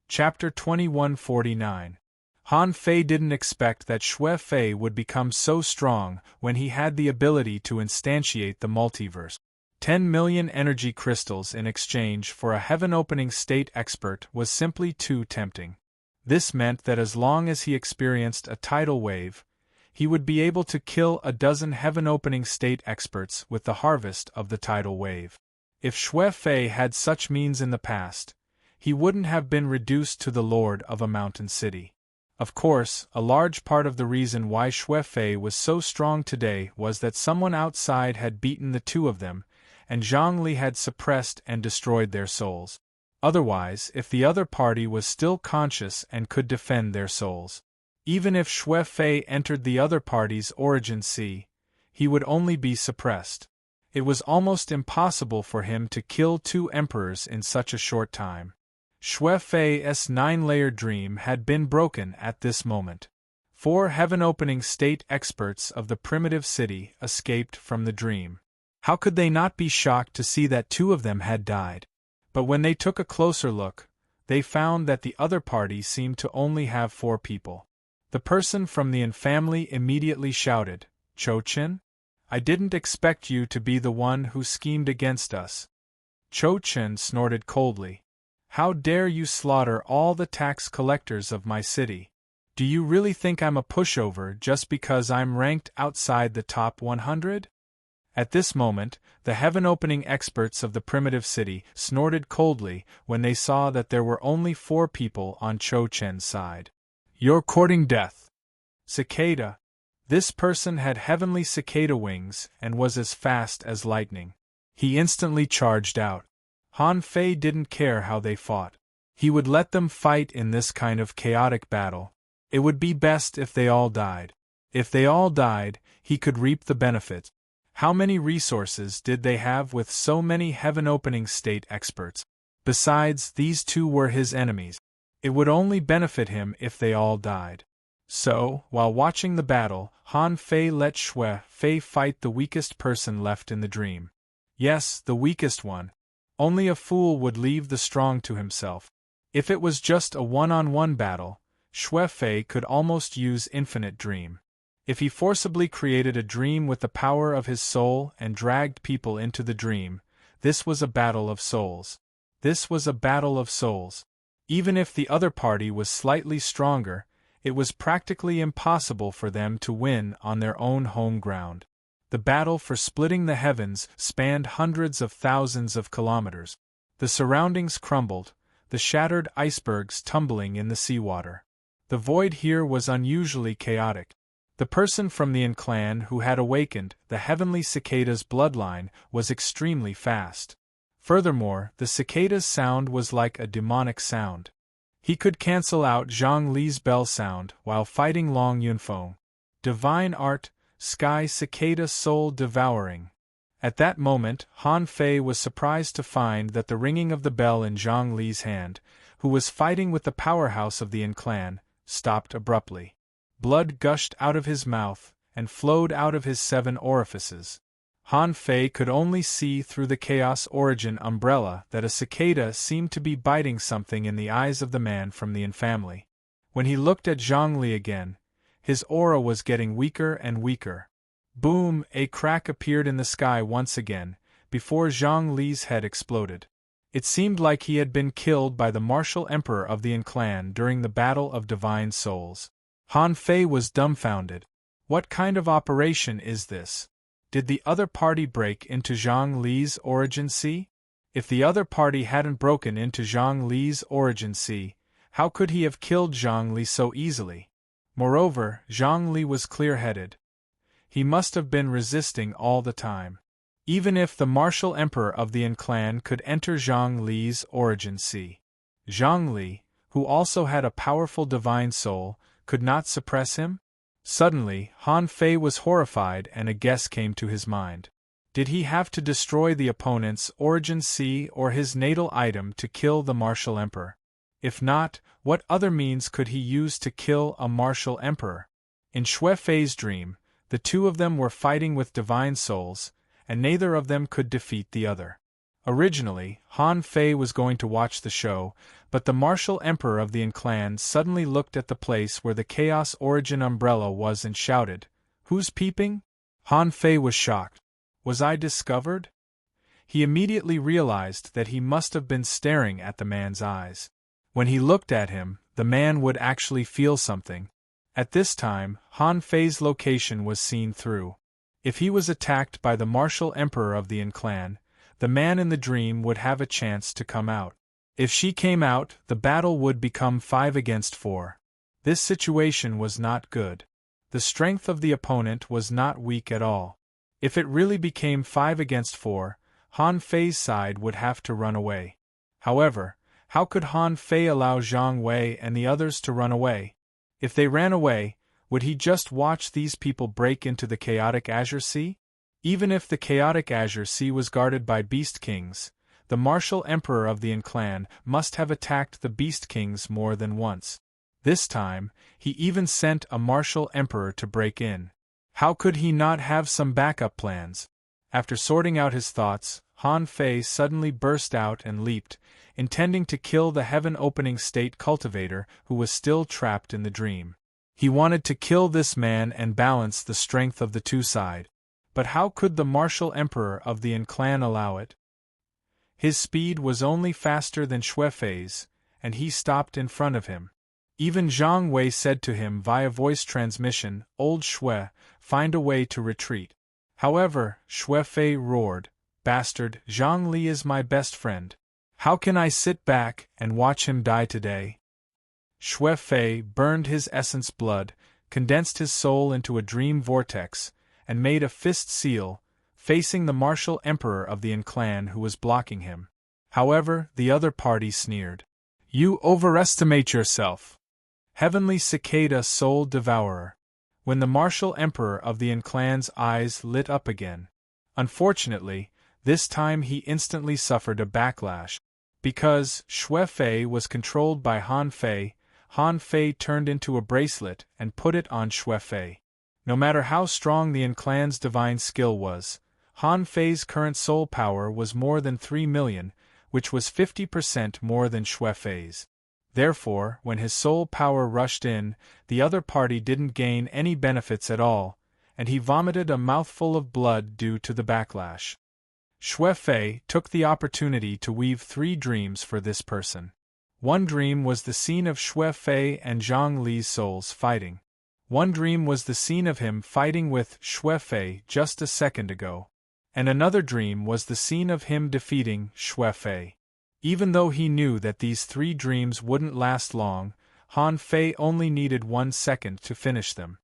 Chapter 2149. Han Fei didn't expect that Xue Fei would become so strong when he had the ability to instantiate the multiverse. 10 million energy crystals in exchange for a heaven-opening state expert was simply too tempting. This meant that as long as he experienced a tidal wave, he would be able to kill a dozen heaven-opening state experts with the harvest of the tidal wave. If Xue Fei had such means in the past, he wouldn't have been reduced to the lord of a mountain city. Of course, a large part of the reason why Xue Fei was so strong today was that someone outside had beaten the 2 of them, and Zhang Li had suppressed and destroyed their souls. Otherwise, if the other party was still conscious and could defend their souls, even if Xue Fei entered the other party's origin sea, he would only be suppressed. It was almost impossible for him to kill 2 emperors in such a short time. Xue Fei's 9-layer dream had been broken at this moment. 4 heaven-opening state experts of the primitive city escaped from the dream. How could they not be shocked to see that 2 of them had died? But when they took a closer look, they found that the other party seemed to only have 4 people. The person from the Yin family immediately shouted, "Cho Chen? I didn't expect you to be the one who schemed against us." Cho Chen snorted coldly. "How dare you slaughter all the tax collectors of my city? Do you really think I'm a pushover just because I'm ranked outside the top 100? At this moment, the heaven-opening experts of the primitive city snorted coldly when they saw that there were only 4 people on Cho Chen's side. "You're courting death. Cicada." This person had heavenly cicada wings and was as fast as lightning. He instantly charged out. Han Fei didn't care how they fought. He would let them fight in this kind of chaotic battle. It would be best if they all died. If they all died, he could reap the benefits. How many resources did they have with so many heaven-opening state experts? Besides, these 2 were his enemies. It would only benefit him if they all died. So, while watching the battle, Han Fei let Xue Fei fight the weakest person left in the dream. Yes, the weakest one. Only a fool would leave the strong to himself. If it was just a one-on-one battle, Xue Fei could almost use infinite dream. If he forcibly created a dream with the power of his soul and dragged people into the dream, this was a battle of souls. This was a battle of souls. Even if the other party was slightly stronger, it was practically impossible for them to win on their own home ground. The battle for splitting the heavens spanned hundreds of thousands of kilometers. The surroundings crumbled, the shattered icebergs tumbling in the seawater. The void here was unusually chaotic. The person from the Yin clan who had awakened the heavenly cicada's bloodline was extremely fast. Furthermore, the cicada's sound was like a demonic sound. He could cancel out Zhang Li's bell sound while fighting Long Yunfeng. Divine art, sky cicada soul devouring. At that moment, Han Fei was surprised to find that the ringing of the bell in Zhang Li's hand, who was fighting with the powerhouse of the Yin clan, stopped abruptly. Blood gushed out of his mouth, and flowed out of his 7 orifices. Han Fei could only see through the Chaos Origin umbrella that a cicada seemed to be biting something in the eyes of the man from the infamily. When he looked at Zhang Li again, his aura was getting weaker and weaker. Boom! A crack appeared in the sky once again, before Zhang Li's head exploded. It seemed like he had been killed by the martial emperor of the clan during the Battle of Divine Souls. Han Fei was dumbfounded. What kind of operation is this? Did the other party break into Zhang Li's origin sea? If the other party hadn't broken into Zhang Li's origin sea, how could he have killed Zhang Li so easily? Moreover, Zhang Li was clear-headed. He must have been resisting all the time. Even if the martial emperor of the clan could enter Zhang Li's origin sea, Zhang Li, who also had a powerful divine soul, could not suppress him? Suddenly, Han Fei was horrified and a guess came to his mind. Did he have to destroy the opponent's origin sea or his natal item to kill the martial emperor? If not, what other means could he use to kill a martial emperor? In Xue Fei's dream, the two of them were fighting with divine souls, and neither of them could defeat the other. Originally, Han Fei was going to watch the show, but the martial emperor of the clan suddenly looked at the place where the Chaos Origin umbrella was and shouted, "Who's peeping?" Han Fei was shocked. Was I discovered? He immediately realized that he must have been staring at the man's eyes. When he looked at him, the man would actually feel something. At this time, Han Fei's location was seen through. If he was attacked by the martial emperor of the clan, the man in the dream would have a chance to come out. If she came out, the battle would become 5 against 4. This situation was not good. The strength of the opponent was not weak at all. If it really became 5 against 4, Han Fei's side would have to run away. However, how could Han Fei allow Zhang Wei and the others to run away? If they ran away, would he just watch these people break into the Chaotic Azure Sea? Even if the Chaotic Azure Sea was guarded by Beast Kings, the martial emperor of the clan must have attacked the Beast Kings more than once. This time, he even sent a martial emperor to break in. How could he not have some backup plans? After sorting out his thoughts, Han Fei suddenly burst out and leaped, intending to kill the heaven-opening state cultivator who was still trapped in the dream. He wanted to kill this man and balance the strength of the two sides. But how could the martial emperor of the clan allow it? His speed was only faster than Xue Fei's, and he stopped in front of him. Even Zhang Wei said to him via voice transmission, "Old Xue, find a way to retreat." However, Xue Fei roared, "Bastard, Zhang Li is my best friend. How can I sit back and watch him die today?" Xue Fei burned his essence blood, condensed his soul into a dream vortex, and made a fist seal, facing the martial emperor of the clan who was blocking him. However, the other party sneered. "You overestimate yourself. Heavenly cicada soul devourer." When the martial emperor of the clan's eyes lit up again. Unfortunately, this time he instantly suffered a backlash. Because Xue Fei was controlled by Han Fei turned into a bracelet and put it on Xue Fei. No matter how strong the clan's divine skill was, Han Fei's current soul power was more than 3 million, which was 50% more than Xue Fei's. Therefore, when his soul power rushed in, the other party didn't gain any benefits at all, and he vomited a mouthful of blood due to the backlash. Xue Fei took the opportunity to weave 3 dreams for this person. One dream was the scene of Xue Fei and Zhang Li's souls fighting. One dream was the scene of him fighting with Xue Fei just a second ago. And another dream was the scene of him defeating Xue Fei. Even though he knew that these 3 dreams wouldn't last long, Han Fei only needed 1 second to finish them.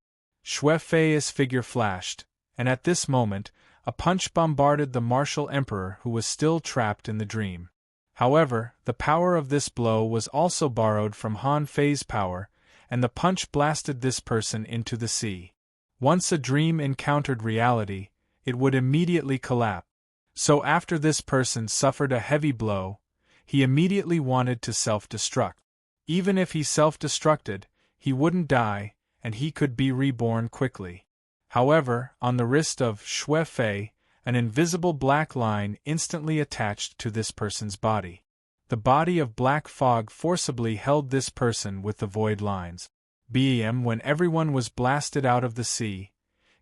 Xue Fei's figure flashed, and at this moment, a punch bombarded the martial emperor who was still trapped in the dream. However, the power of this blow was also borrowed from Han Fei's power, and the punch blasted this person into the sea. Once a dream encountered reality, it would immediately collapse. So after this person suffered a heavy blow, he immediately wanted to self-destruct. Even if he self-destructed, he wouldn't die, and he could be reborn quickly. However, on the wrist of Xue Fei, an invisible black line instantly attached to this person's body. The body of black fog forcibly held this person with the void lines. When everyone was blasted out of the sea,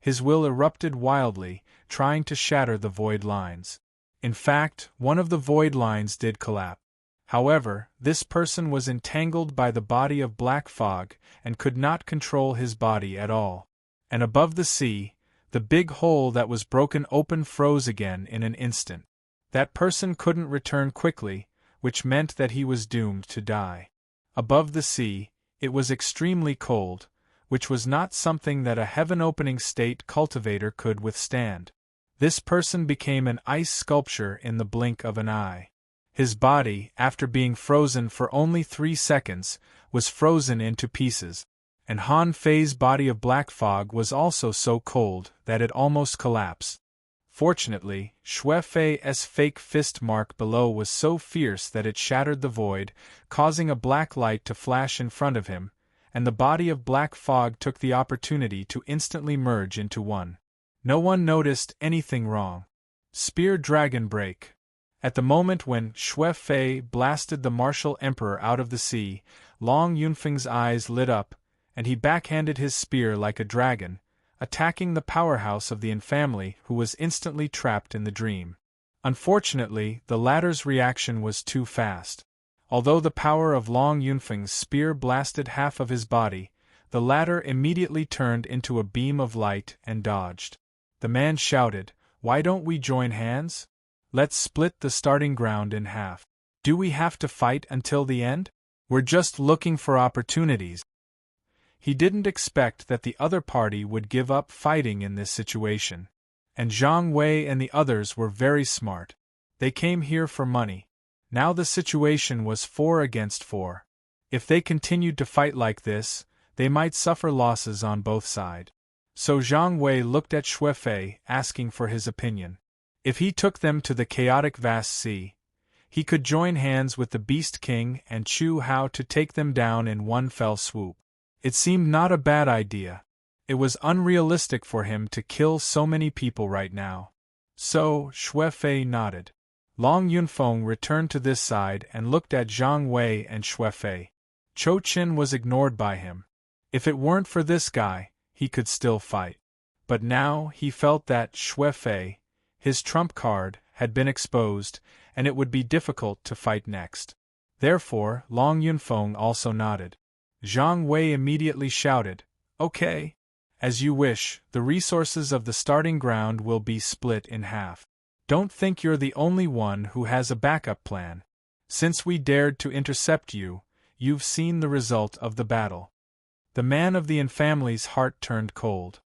his will erupted wildly, trying to shatter the void lines. In fact, one of the void lines did collapse. However, this person was entangled by the body of black fog and could not control his body at all. And above the sea, the big hole that was broken open froze again in an instant. That person couldn't return quickly, which meant that he was doomed to die. Above the sea, it was extremely cold, which was not something that a heaven-opening state cultivator could withstand. This person became an ice sculpture in the blink of an eye. His body, after being frozen for only 3 seconds, was frozen into pieces, and Han Fei's body of black fog was also so cold that it almost collapsed. Fortunately, Xue Fei's fake fist mark below was so fierce that it shattered the void, causing a black light to flash in front of him, and the body of black fog took the opportunity to instantly merge into one. No one noticed anything wrong. Spear Dragon Break. At the moment when Xue Fei blasted the martial emperor out of the sea, Long Yunfeng's eyes lit up, and he backhanded his spear like a dragon, attacking the powerhouse of the infamily who was instantly trapped in the dream. Unfortunately, the latter's reaction was too fast. Although the power of Long Yunfeng's spear blasted half of his body, the latter immediately turned into a beam of light and dodged. The man shouted, "Why don't we join hands? Let's split the starting ground in half. Do we have to fight until the end? We're just looking for opportunities." He didn't expect that the other party would give up fighting in this situation. And Zhang Wei and the others were very smart. They came here for money. Now the situation was 4 against 4. If they continued to fight like this, they might suffer losses on both sides. So Zhang Wei looked at Xue Fei, asking for his opinion. If he took them to the chaotic vast sea, he could join hands with the Beast King and Chu Hao to take them down in one fell swoop. It seemed not a bad idea. It was unrealistic for him to kill so many people right now. So, Xue Fei nodded. Long Yunfeng returned to this side and looked at Zhang Wei and Xue Fei. Chou Qin was ignored by him. If it weren't for this guy, he could still fight. But now he felt that Xue Fei, his trump card, had been exposed, and it would be difficult to fight next. Therefore, Long Yunfeng also nodded. Zhang Wei immediately shouted, "Okay. As you wish, the resources of the starting ground will be split in half. Don't think you're the only one who has a backup plan. Since we dared to intercept you, you've seen the result of the battle." The man of the infamily's heart turned cold.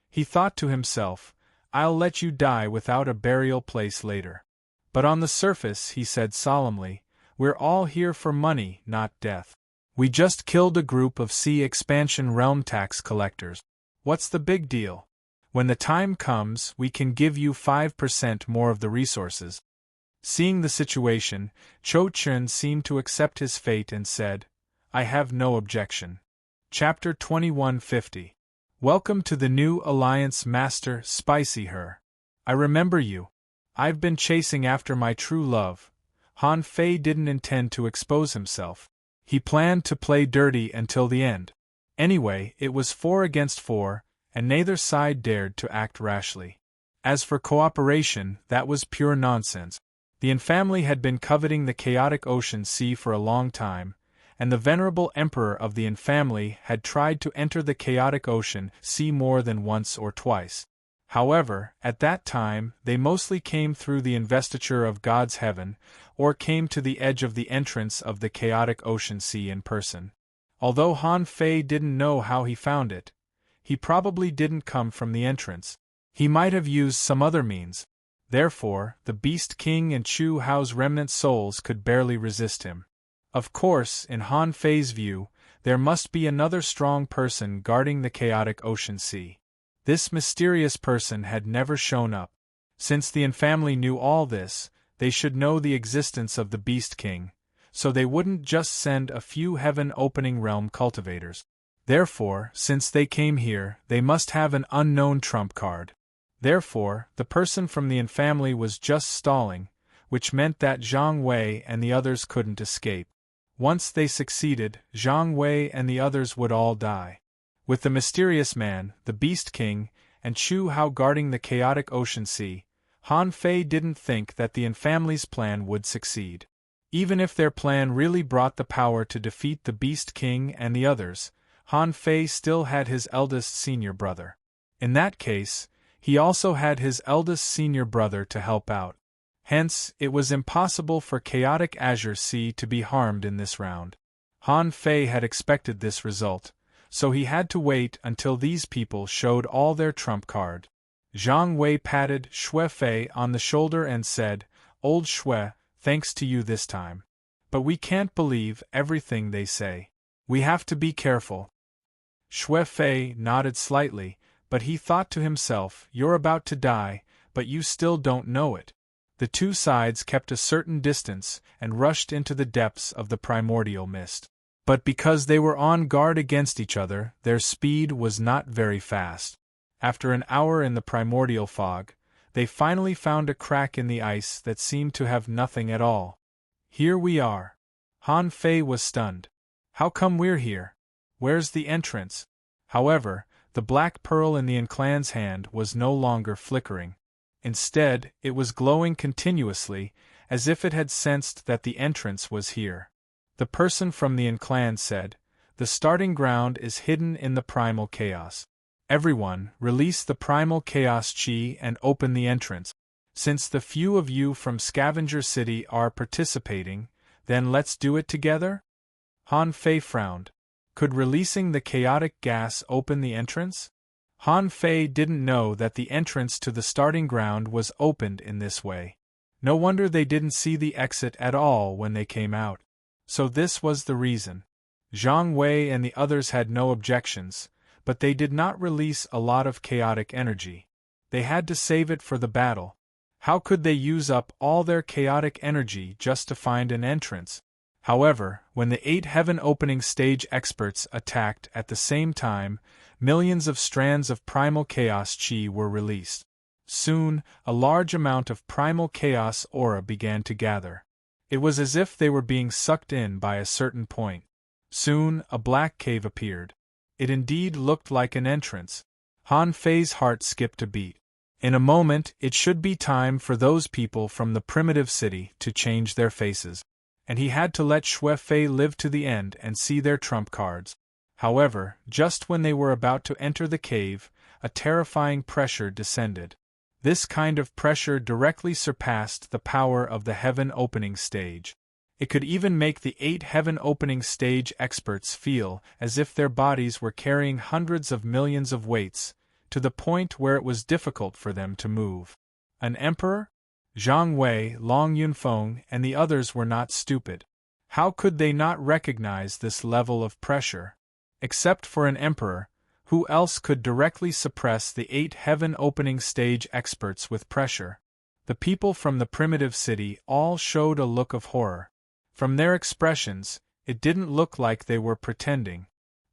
He thought to himself, "I'll let you die without a burial place later." But on the surface he said solemnly, "We're all here for money, not death. We just killed a group of Sea Expansion Realm tax collectors. What's the big deal? When the time comes, we can give you 5% more of the resources." Seeing the situation, Chou Qin seemed to accept his fate and said, "I have no objection." Chapter 2150. Welcome to the new Alliance, Master Spicy Her. I remember you. I've been chasing after my true love. Han Fei didn't intend to expose himself. He planned to play dirty until the end. Anyway, it was 4 against 4, and neither side dared to act rashly. As for cooperation, that was pure nonsense. The infamily had been coveting the chaotic ocean sea for a long time, and the venerable emperor of the infamily had tried to enter the chaotic ocean sea more than once or twice. However, at that time, they mostly came through the investiture of God's heaven, or came to the edge of the entrance of the chaotic ocean sea in person. Although Han Fei didn't know how he found it, he probably didn't come from the entrance. He might have used some other means. Therefore, the Beast King and Chu Hao's remnant souls could barely resist him. Of course, in Han Fei's view, there must be another strong person guarding the chaotic ocean sea. This mysterious person had never shown up. Since the infamily knew all this, they should know the existence of the Beast King, so they wouldn't just send a few heaven-opening realm cultivators. Therefore, since they came here, they must have an unknown trump card. Therefore, the person from the Yin family was just stalling, which meant that Zhang Wei and the others couldn't escape. Once they succeeded, Zhang Wei and the others would all die. With the mysterious man, the Beast King, and Chu Hao guarding the chaotic ocean sea, Han Fei didn't think that the Yin family's plan would succeed. Even if their plan really brought the power to defeat the Beast King and the others, Han Fei still had his eldest senior brother. In that case, he also had his eldest senior brother to help out. Hence, it was impossible for chaotic Azure Sea to be harmed in this round. Han Fei had expected this result, so he had to wait until these people showed all their trump card. Zhang Wei patted Xue Fei on the shoulder and said, "Old Xue, thanks to you this time. But we can't believe everything they say. We have to be careful." Xue Fei nodded slightly, but he thought to himself, "You're about to die, but you still don't know it." The two sides kept a certain distance and rushed into the depths of the primordial mist. But because they were on guard against each other, their speed was not very fast. After an hour in the primordial fog, they finally found a crack in the ice that seemed to have nothing at all. "Here we are." Han Fei was stunned. "How come we're here? Where's the entrance?" However, the black pearl in the Yin clan's hand was no longer flickering. Instead, it was glowing continuously, as if it had sensed that the entrance was here. The person from the Yin clan said, "The starting ground is hidden in the primal chaos. Everyone, release the primal chaos chi and open the entrance. Since the few of you from Scavenger City are participating, then let's do it together?" Han Fei frowned. Could releasing the chaotic gas open the entrance? Han Fei didn't know that the entrance to the starting ground was opened in this way. No wonder they didn't see the exit at all when they came out. So this was the reason. Zhang Wei and the others had no objections, but they did not release a lot of chaotic energy. They had to save it for the battle. How could they use up all their chaotic energy just to find an entrance? However, when the 8 heaven-opening stage experts attacked at the same time, millions of strands of primal chaos chi were released. Soon, a large amount of primal chaos aura began to gather. It was as if they were being sucked in by a certain point. Soon, a black cave appeared. It indeed looked like an entrance. Han Fei's heart skipped a beat. In a moment, it should be time for those people from the primitive city to change their faces. And he had to let Xue Fei live to the end and see their trump cards. However, just when they were about to enter the cave, a terrifying pressure descended. This kind of pressure directly surpassed the power of the heaven-opening stage. It could even make the 8 heaven-opening stage experts feel as if their bodies were carrying hundreds of millions of weights, to the point where it was difficult for them to move. An emperor? Zhang Wei, Long Yunfeng, and the others were not stupid. How could they not recognize this level of pressure? Except for an emperor, who else could directly suppress the 8 heaven-opening stage experts with pressure? The people from the primitive city all showed a look of horror. From their expressions, it didn't look like they were pretending.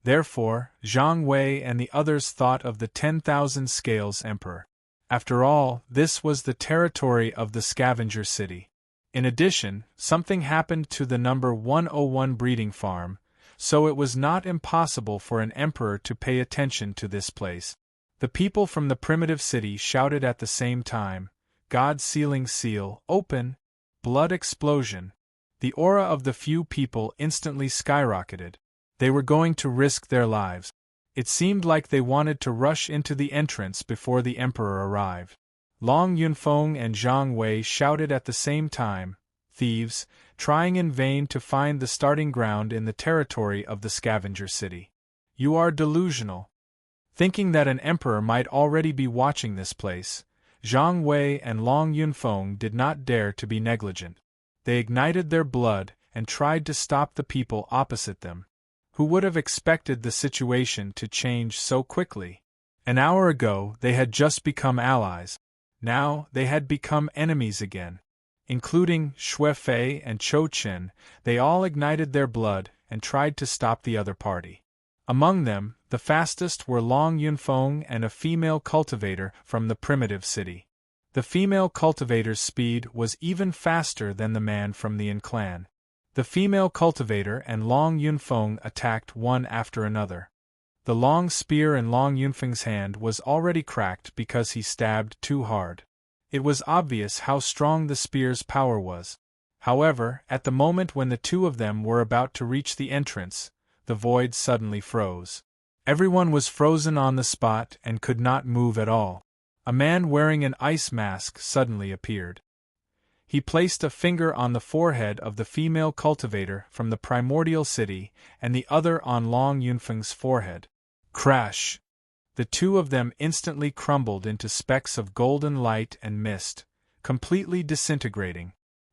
Therefore, Zhang Wei and the others thought of the 10,000 Scales Emperor. After all, this was the territory of the Scavenger City. In addition, something happened to the number 101 breeding farm, so it was not impossible for an emperor to pay attention to this place. The people from the primitive city shouted at the same time, "God sealing seal, open!" Blood explosion. The aura of the few people instantly skyrocketed. They were going to risk their lives. It seemed like they wanted to rush into the entrance before the emperor arrived. Long Yunfeng and Zhang Wei shouted at the same time, "Thieves, trying in vain to find the starting ground in the territory of the Scavenger City. You are delusional." Thinking that an emperor might already be watching this place, Zhang Wei and Long Yunfeng did not dare to be negligent. They ignited their blood and tried to stop the people opposite them. Who would have expected the situation to change so quickly? An hour ago they had just become allies. Now they had become enemies again. Including Xue Fei and Chou Qin, they all ignited their blood and tried to stop the other party. Among them, the fastest were Long Yunfeng and a female cultivator from the primitive city. The female cultivator's speed was even faster than the man from the Yin clan. The female cultivator and Long Yunfeng attacked one after another. The long spear in Long Yunfeng's hand was already cracked because he stabbed too hard. It was obvious how strong the spear's power was. However, at the moment when the two of them were about to reach the entrance, the void suddenly froze. Everyone was frozen on the spot and could not move at all. A man wearing an ice mask suddenly appeared. He placed a finger on the forehead of the female cultivator from the primordial city and the other on Long Yunfeng's forehead. Crash! The two of them instantly crumbled into specks of golden light and mist, completely disintegrating.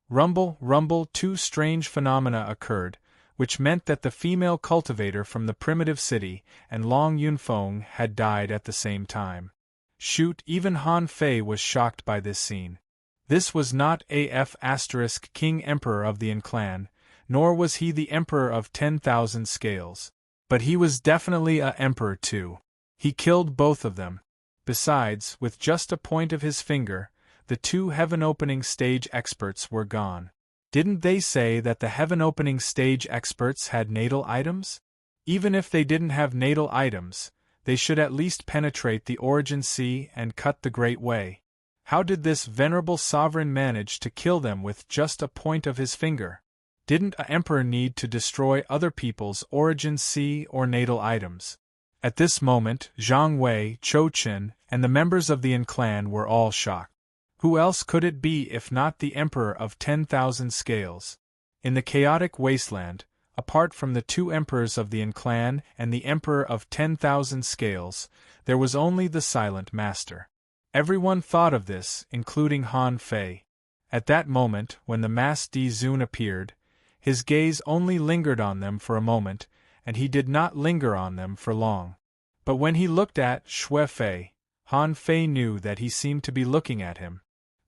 Rumble, rumble, two strange phenomena occurred, which meant that the female cultivator from the primitive city and Long Yunfeng had died at the same time. Shoot, even Han Fei was shocked by this scene. This was not King Emperor of the Yin clan, nor was he the Emperor of 10,000 Scales. But he was definitely a Emperor too. He killed both of them. Besides, with just a point of his finger, the two heaven-opening stage experts were gone. Didn't they say that the heaven-opening stage experts had natal items? Even if they didn't have natal items, they should at least penetrate the origin sea and cut the Great Way. How did this venerable sovereign manage to kill them with just a point of his finger? Didn't an emperor need to destroy other people's origin sea or natal items? At this moment, Zhang Wei, Chou Qin, and the members of the Yin clan were all shocked. Who else could it be if not the Emperor of 10,000 Scales? In the chaotic wasteland, apart from the two emperors of the Yin clan and the Emperor of 10,000 Scales, there was only the Silent Master. Everyone thought of this, including Han Fei. At that moment, when the masked Di Zun appeared, his gaze only lingered on them for a moment, and he did not linger on them for long. But when he looked at Xue Fei, Han Fei knew that he seemed to be looking at him.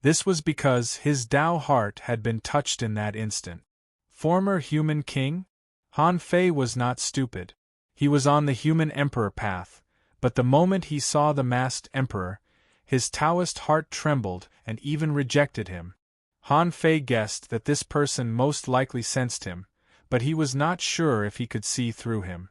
This was because his Tao heart had been touched in that instant. Former human king? Han Fei was not stupid. He was on the human emperor path, but the moment he saw the masked emperor, his Taoist heart trembled and even rejected him. Han Fei guessed that this person most likely sensed him, but he was not sure if he could see through him.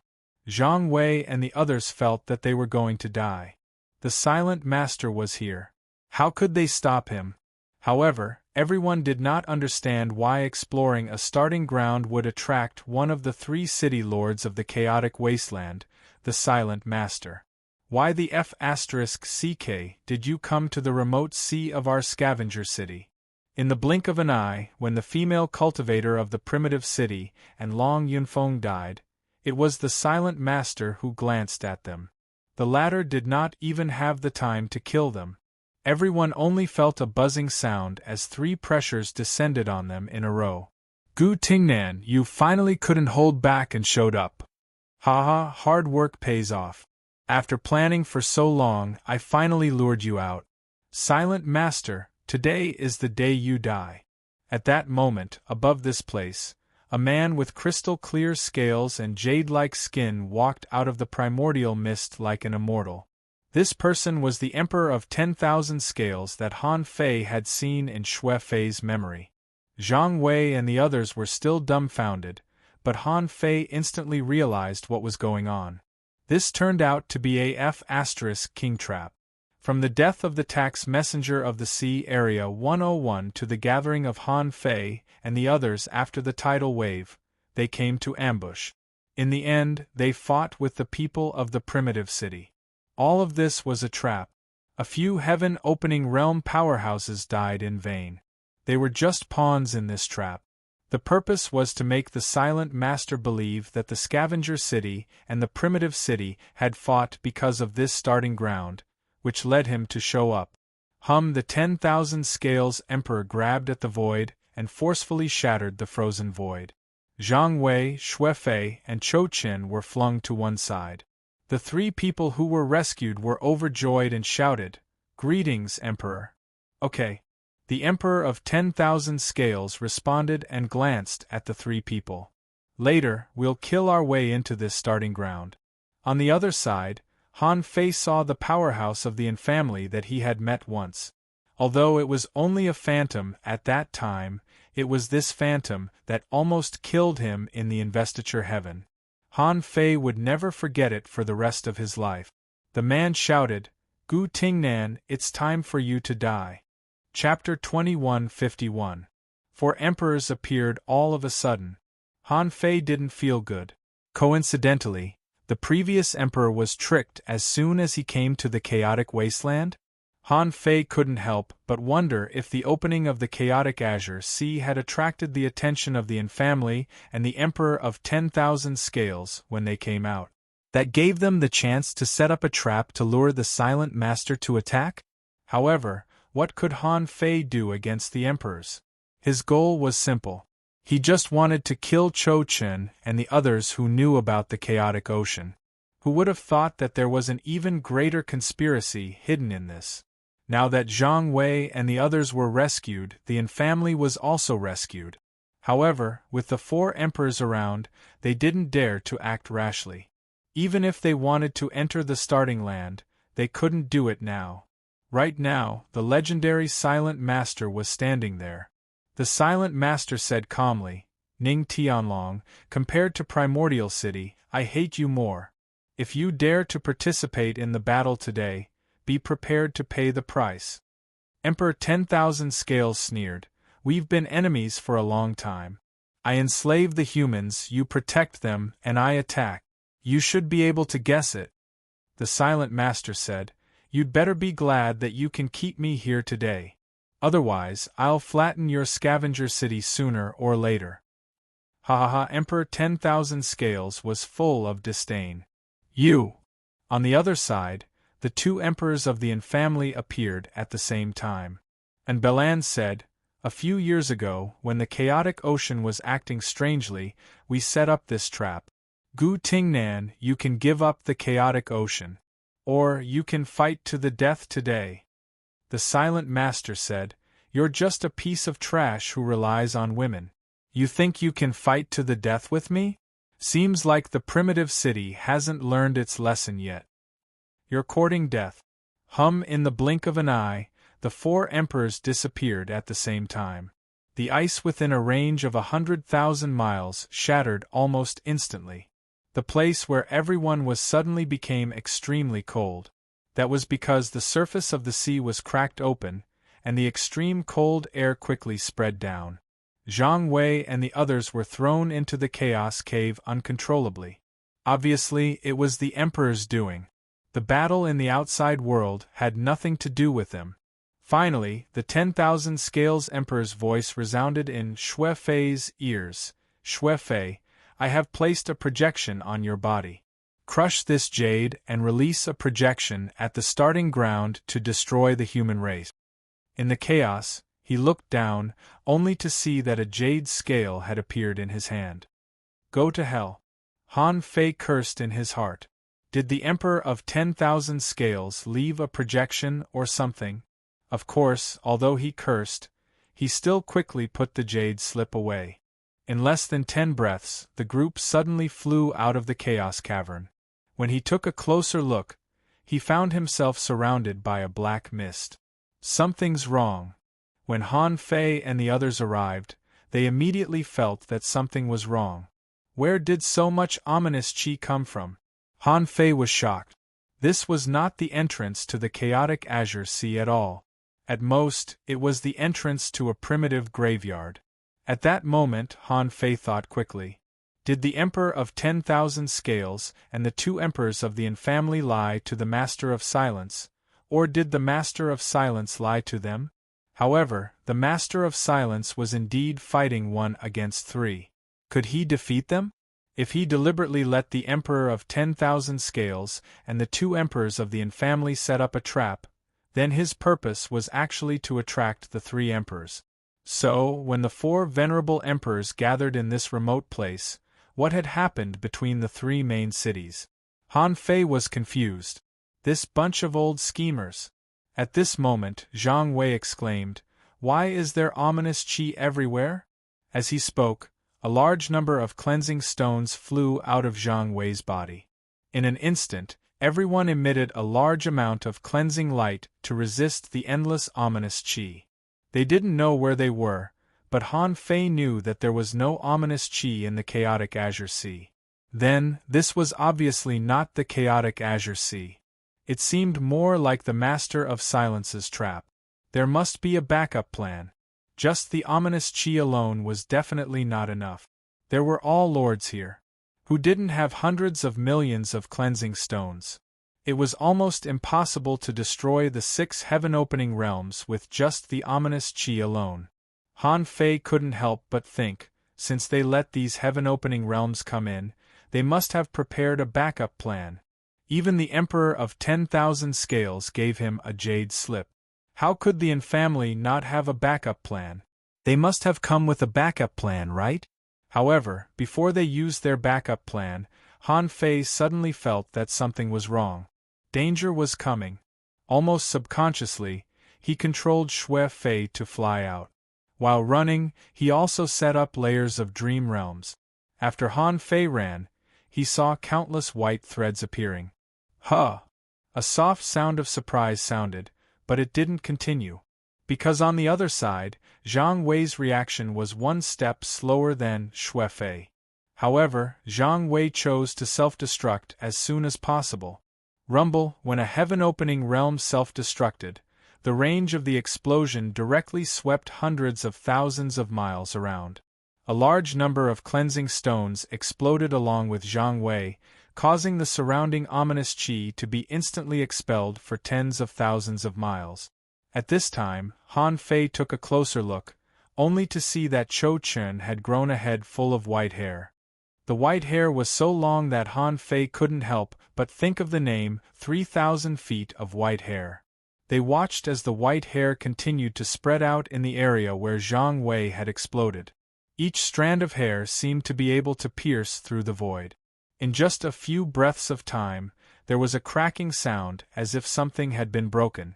Zhang Wei and the others felt that they were going to die. The Silent Master was here. How could they stop him? However, everyone did not understand why exploring a starting ground would attract one of the three city lords of the chaotic wasteland, the Silent Master. Why the CK did you come to the remote sea of our scavenger city? In the blink of an eye, when the female cultivator of the primitive city and Long Yunfeng died, it was the Silent Master who glanced at them. The latter did not even have the time to kill them. Everyone only felt a buzzing sound as three pressures descended on them in a row. Gu Tingnan, you finally couldn't hold back and showed up. Haha, hard work pays off. After planning for so long, I finally lured you out. Silent Master, today is the day you die. At that moment, above this place, a man with crystal-clear scales and jade-like skin walked out of the primordial mist like an immortal. This person was the Emperor of 10,000 Scales that Han Fei had seen in Xue Fei's memory. Zhang Wei and the others were still dumbfounded, but Han Fei instantly realized what was going on. This turned out to be a King trap. From the death of the tax messenger of the sea Area 101 to the gathering of Han Fei and the others after the tidal wave, they came to ambush. In the end, they fought with the people of the primitive city. All of this was a trap. A few heaven-opening realm powerhouses died in vain. They were just pawns in this trap. The purpose was to make the Silent Master believe that the scavenger city and the primitive city had fought because of this starting ground, which led him to show up. The 10,000 Scales Emperor grabbed at the void and forcefully shattered the frozen void. Zhang Wei, Xue Fei, and Chou Qin were flung to one side. The three people who were rescued were overjoyed and shouted, "Greetings, Emperor." Okay. The Emperor of 10,000 Scales responded and glanced at the three people. Later, we'll kill our way into this starting ground. On the other side, Han Fei saw the powerhouse of the infamily that he had met once. Although it was only a phantom at that time, it was this phantom that almost killed him in the investiture heaven. Han Fei would never forget it for the rest of his life. The man shouted, "Gu Tingnan, it's time for you to die." Chapter 2151. 4 emperors appeared all of a sudden. Han Fei didn't feel good. Coincidentally, the previous emperor was tricked as soon as he came to the chaotic wasteland. Han Fei couldn't help but wonder if the opening of the chaotic azure sea had attracted the attention of the infamily and the Emperor of 10,000 Scales when they came out. That gave them the chance to set up a trap to lure the Silent Master to attack? However, what could Han Fei do against the emperors? His goal was simple. He just wanted to kill Cho Chen and the others who knew about the chaotic ocean. Who would have thought that there was an even greater conspiracy hidden in this? Now that Zhang Wei and the others were rescued, the infamily was also rescued. However, with the 4 emperors around, they didn't dare to act rashly. Even if they wanted to enter the starting land, they couldn't do it now. Right now, the legendary Silent Master was standing there. The Silent Master said calmly, "Ning Tianlong, compared to Primordial City, I hate you more. If you dare to participate in the battle today, be prepared to pay the price." Emperor 10,000 Scales sneered, "We've been enemies for a long time. I enslave the humans, you protect them, and I attack. You should be able to guess it." The Silent Master said, "You'd better be glad that you can keep me here today. Otherwise, I'll flatten your scavenger city sooner or later." Ha ha ha! Emperor 10,000 Scales was full of disdain. "You!" On the other side, the 2 emperors of the infamily appeared at the same time. And Belan said, "A few years ago, when the chaotic ocean was acting strangely, we set up this trap. Gu Tingnan, you can give up the chaotic ocean. Or you can fight to the death today." The Silent Master said, "You're just a piece of trash who relies on women. You think you can fight to the death with me? Seems like the primitive city hasn't learned its lesson yet. You're courting death." In the blink of an eye, the 4 emperors disappeared at the same time. The ice within a range of 100,000 miles shattered almost instantly. The place where everyone was suddenly became extremely cold. That was because the surface of the sea was cracked open, and the extreme cold air quickly spread down. Zhang Wei and the others were thrown into the chaos cave uncontrollably. Obviously, it was the Emperor's doing. The battle in the outside world had nothing to do with them. Finally, the 10,000 Scales Emperor's voice resounded in Xue Fei's ears. "Xue Fei, I have placed a projection on your body. Crush this jade and release a projection at the starting ground to destroy the human race." In the chaos, he looked down, only to see that a jade scale had appeared in his hand. "Go to hell." Han Fei cursed in his heart. Did the Emperor of 10,000 Scales leave a projection or something? Of course, although he cursed, he still quickly put the jade slip away. In less than 10 breaths, the group suddenly flew out of the chaos cavern. When he took a closer look, he found himself surrounded by a black mist. Something's wrong. When Han Fei and the others arrived, they immediately felt that something was wrong. Where did so much ominous qi come from? Han Fei was shocked. This was not the entrance to the chaotic azure sea at all. At most, it was the entrance to a primitive graveyard. At that moment, Han Fei thought quickly. Did the Emperor of 10,000 Scales and the 2 emperors of the infamily lie to the Master of Silence, or did the Master of Silence lie to them? However, the Master of Silence was indeed fighting 1 against 3. Could he defeat them? If he deliberately let the Emperor of 10,000 Scales and the 2 emperors of the infamily set up a trap, then his purpose was actually to attract the 3 emperors. So, when the 4 venerable emperors gathered in this remote place, what had happened between the 3 main cities? Han Fei was confused. This bunch of old schemers. At this moment, Zhang Wei exclaimed, "Why is there ominous qi everywhere?" As he spoke, a large number of cleansing stones flew out of Zhang Wei's body. In an instant, everyone emitted a large amount of cleansing light to resist the endless ominous qi. They didn't know where they were, but Han Fei knew that there was no ominous qi in the chaotic azure sea. Then, this was obviously not the chaotic azure sea. It seemed more like the Master of Silence's trap. There must be a backup plan. Just the ominous qi alone was definitely not enough. There were all lords here, who didn't have hundreds of millions of cleansing stones. It was almost impossible to destroy the 6 heaven-opening realms with just the ominous qi alone. Han Fei couldn't help but think, since they let these heaven-opening realms come in, they must have prepared a backup plan. Even the Emperor of 10,000 Scales gave him a jade slip. How could the Yin family not have a backup plan? They must have come with a backup plan, right? However, before they used their backup plan, Han Fei suddenly felt that something was wrong. Danger was coming. Almost subconsciously, he controlled Xue Fei to fly out. While running, he also set up layers of dream realms. After Han Fei ran, he saw countless white threads appearing. Huh! A soft sound of surprise sounded, but it didn't continue. Because on the other side, Zhang Wei's reaction was one step slower than Xue Fei. However, Zhang Wei chose to self-destruct as soon as possible. Rumble, when a heaven-opening realm self-destructed, the range of the explosion directly swept hundreds of thousands of miles around. A large number of cleansing stones exploded along with Zhang Wei, causing the surrounding ominous qi to be instantly expelled for tens of thousands of miles. At this time, Han Fei took a closer look, only to see that Chou Chen had grown a head full of white hair. The white hair was so long that Han Fei couldn't help but think of the name 3,000 feet of white hair. They watched as the white hair continued to spread out in the area where Zhang Wei had exploded. Each strand of hair seemed to be able to pierce through the void. In just a few breaths of time, there was a cracking sound as if something had been broken.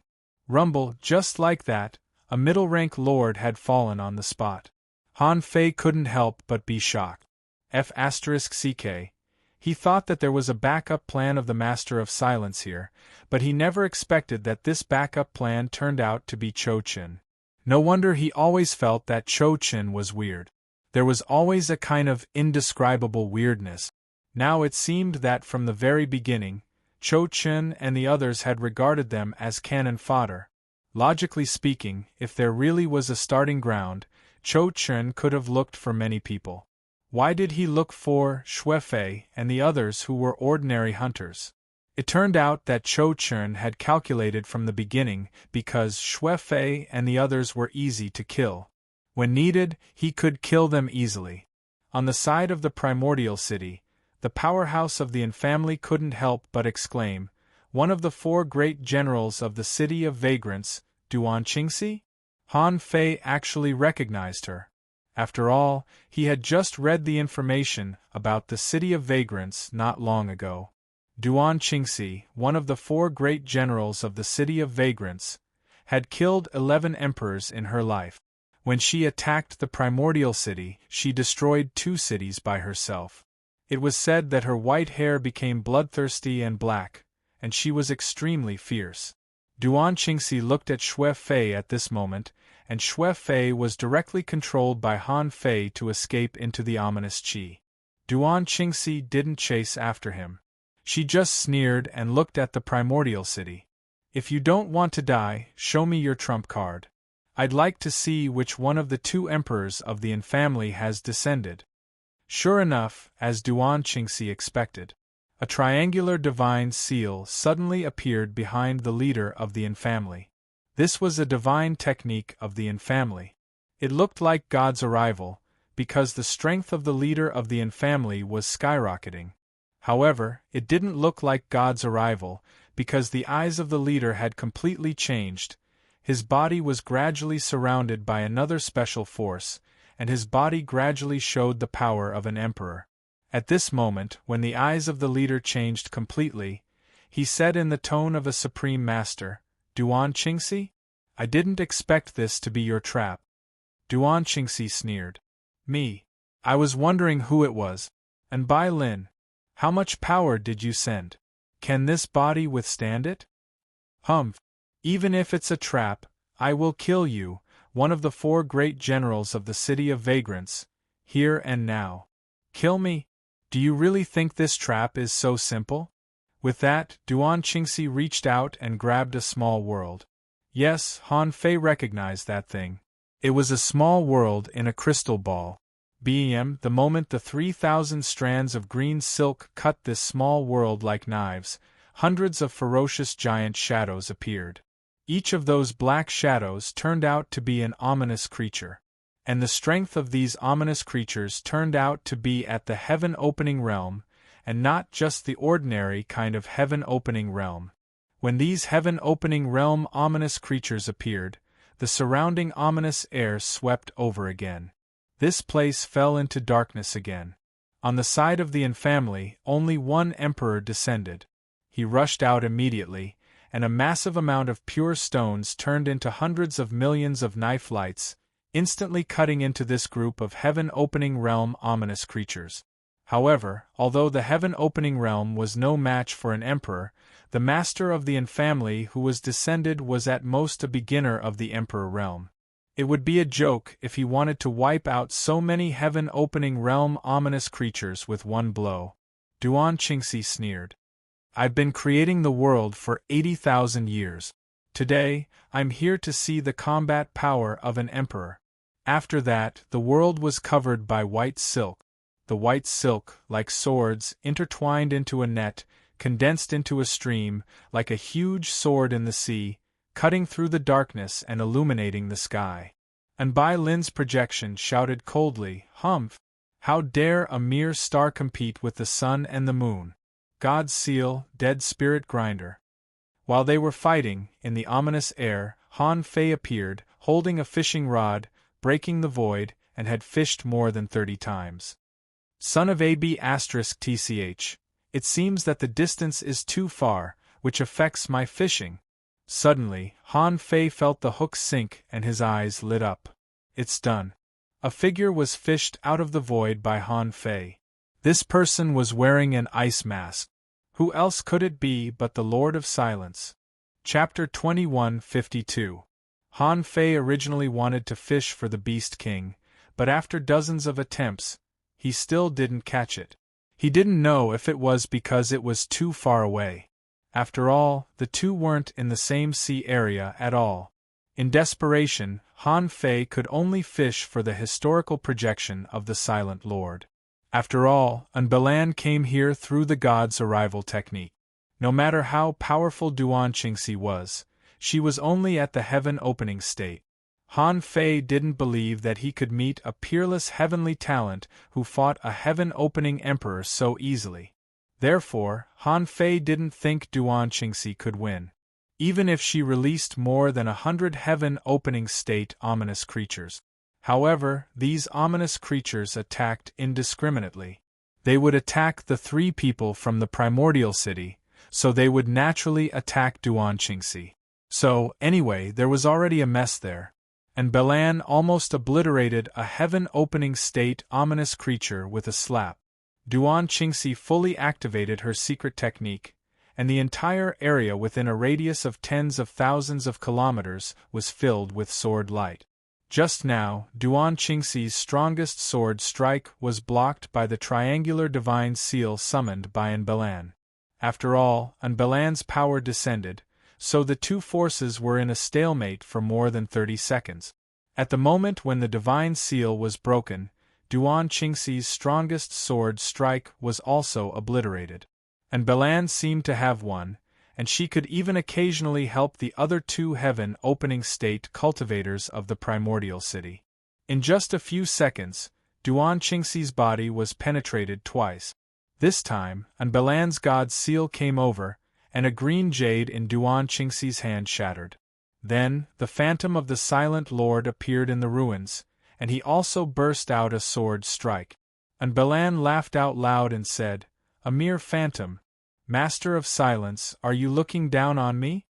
Rumble, just like that, a middle-rank lord had fallen on the spot. Han Fei couldn't help but be shocked. F***ck. He thought that there was a backup plan of the Master of Silence here, but he never expected that this backup plan turned out to be Chou Chen. No wonder he always felt that Chou Chen was weird. There was always a kind of indescribable weirdness. Now it seemed that from the very beginning, Chou Chen and the others had regarded them as cannon fodder. Logically speaking, if there really was a starting ground, Chou Chen could have looked for many people. Why did he look for Xue Fei and the others who were ordinary hunters? It turned out that Chou Chen had calculated from the beginning because Xue Fei and the others were easy to kill. When needed, he could kill them easily. On the side of the primordial city, the powerhouse of the Yin family couldn't help but exclaim, one of the 4 great generals of the City of Vagrants, Duan Qingxi? Han Fei actually recognized her. After all, he had just read the information about the City of Vagrants not long ago. Duan Qingxi, one of the 4 great generals of the City of Vagrants, had killed 11 emperors in her life. When she attacked the primordial city, she destroyed 2 cities by herself. It was said that her white hair became bloodthirsty and black, and she was extremely fierce. Duan Qingxi looked at Xue Fei at this moment, and Xue Fei was directly controlled by Han Fei to escape into the ominous qi. Duan Qingxi didn't chase after him. She just sneered and looked at the primordial city. If you don't want to die, show me your trump card. I'd like to see which one of the 2 emperors of the Yin family has descended. Sure enough, as Duan Qingxi expected, a triangular divine seal suddenly appeared behind the leader of the Yin family. This was a divine technique of the Yin family. It looked like God's arrival, because the strength of the leader of the Yin family was skyrocketing. However, it didn't look like God's arrival, because the eyes of the leader had completely changed. His body was gradually surrounded by another special force, and his body gradually showed the power of an emperor. At this moment, when the eyes of the leader changed completely, he said in the tone of a supreme master, Duan Qingxi? I didn't expect this to be your trap. Duan Qingxi sneered. Me. I was wondering who it was. And Bai Lin. How much power did you send? Can this body withstand it? Humph! Even if it's a trap, I will kill you, one of the 4 great generals of the city of vagrants, here and now. Kill me? Do you really think this trap is so simple? With that, Duan Qingxi reached out and grabbed a small world. Yes, Han Fei recognized that thing. It was a small world in a crystal ball. The moment the 3,000 strands of green silk cut this small world like knives, hundreds of ferocious giant shadows appeared. Each of those black shadows turned out to be an ominous creature. And the strength of these ominous creatures turned out to be at the heaven-opening realm, and not just the ordinary kind of heaven-opening realm. When these heaven-opening realm ominous creatures appeared, the surrounding ominous air swept over again. This place fell into darkness again. On the side of the Yin family, only one emperor descended. He rushed out immediately, and a massive amount of pure stones turned into hundreds of millions of knife lights, instantly cutting into this group of heaven-opening realm ominous creatures. However, although the heaven-opening realm was no match for an emperor, the master of the Yin family who was descended was at most a beginner of the emperor realm. It would be a joke if he wanted to wipe out so many heaven-opening realm ominous creatures with one blow. Duan Qingxi sneered. I've been creating the world for 80,000 years. Today, I'm here to see the combat power of an emperor. After that, the world was covered by white silk. The white silk, like swords, intertwined into a net, condensed into a stream, like a huge sword in the sea, cutting through the darkness and illuminating the sky. And Bai Lin's projection shouted coldly, "Humph! How dare a mere star compete with the sun and the moon? God's seal, dead spirit grinder." While they were fighting, in the ominous air, Han Fei appeared, holding a fishing rod, breaking the void, and had fished more than 30 times. Son of AB*TCH, it seems that the distance is too far, which affects my fishing. Suddenly, Han Fei felt the hook sink and his eyes lit up. It's done. A figure was fished out of the void by Han Fei. This person was wearing an ice mask. Who else could it be but the Lord of Silence? Chapter 2152. Han Fei originally wanted to fish for the Beast King, but after dozens of attempts, he still didn't catch it. He didn't know if it was because it was too far away. After all, the two weren't in the same sea area at all. In desperation, Han Fei could only fish for the historical projection of the Silent Lord. After all, unveil came here through the god's arrival technique. No matter how powerful Duan Qingxi was, she was only at the heaven-opening state. Han Fei didn't believe that he could meet a peerless heavenly talent who fought a heaven-opening emperor so easily. Therefore, Han Fei didn't think Duan Qingxi could win. Even if she released more than 100 heaven-opening state ominous creatures. However, these ominous creatures attacked indiscriminately. They would attack the 3 people from the primordial city, so they would naturally attack Duan Qingxi. So, anyway, there was already a mess there. And Belan almost obliterated a heaven-opening state ominous creature with a slap. Duan Qingxi fully activated her secret technique, and the entire area within a radius of tens of thousands of kilometers was filled with sword light. Just now, Duan Qingxi's strongest sword strike was blocked by the triangular divine seal summoned by Belan. After all, Belan's power descended, so the two forces were in a stalemate for more than 30 seconds. At the moment when the divine seal was broken, Duan Qingxi's strongest sword strike was also obliterated. Belan seemed to have won, and she could even occasionally help the other 2 heaven-opening state cultivators of the primordial city. In just a few seconds, Duan Qingxi's body was penetrated twice. This time, Belan's god's seal came over, and a green jade in Duan Qingxi's hand shattered. Then, the phantom of the Silent Lord appeared in the ruins, and he also burst out a sword strike. Belan laughed out loud and said, "A mere phantom. Master of Silence, are you looking down on me?"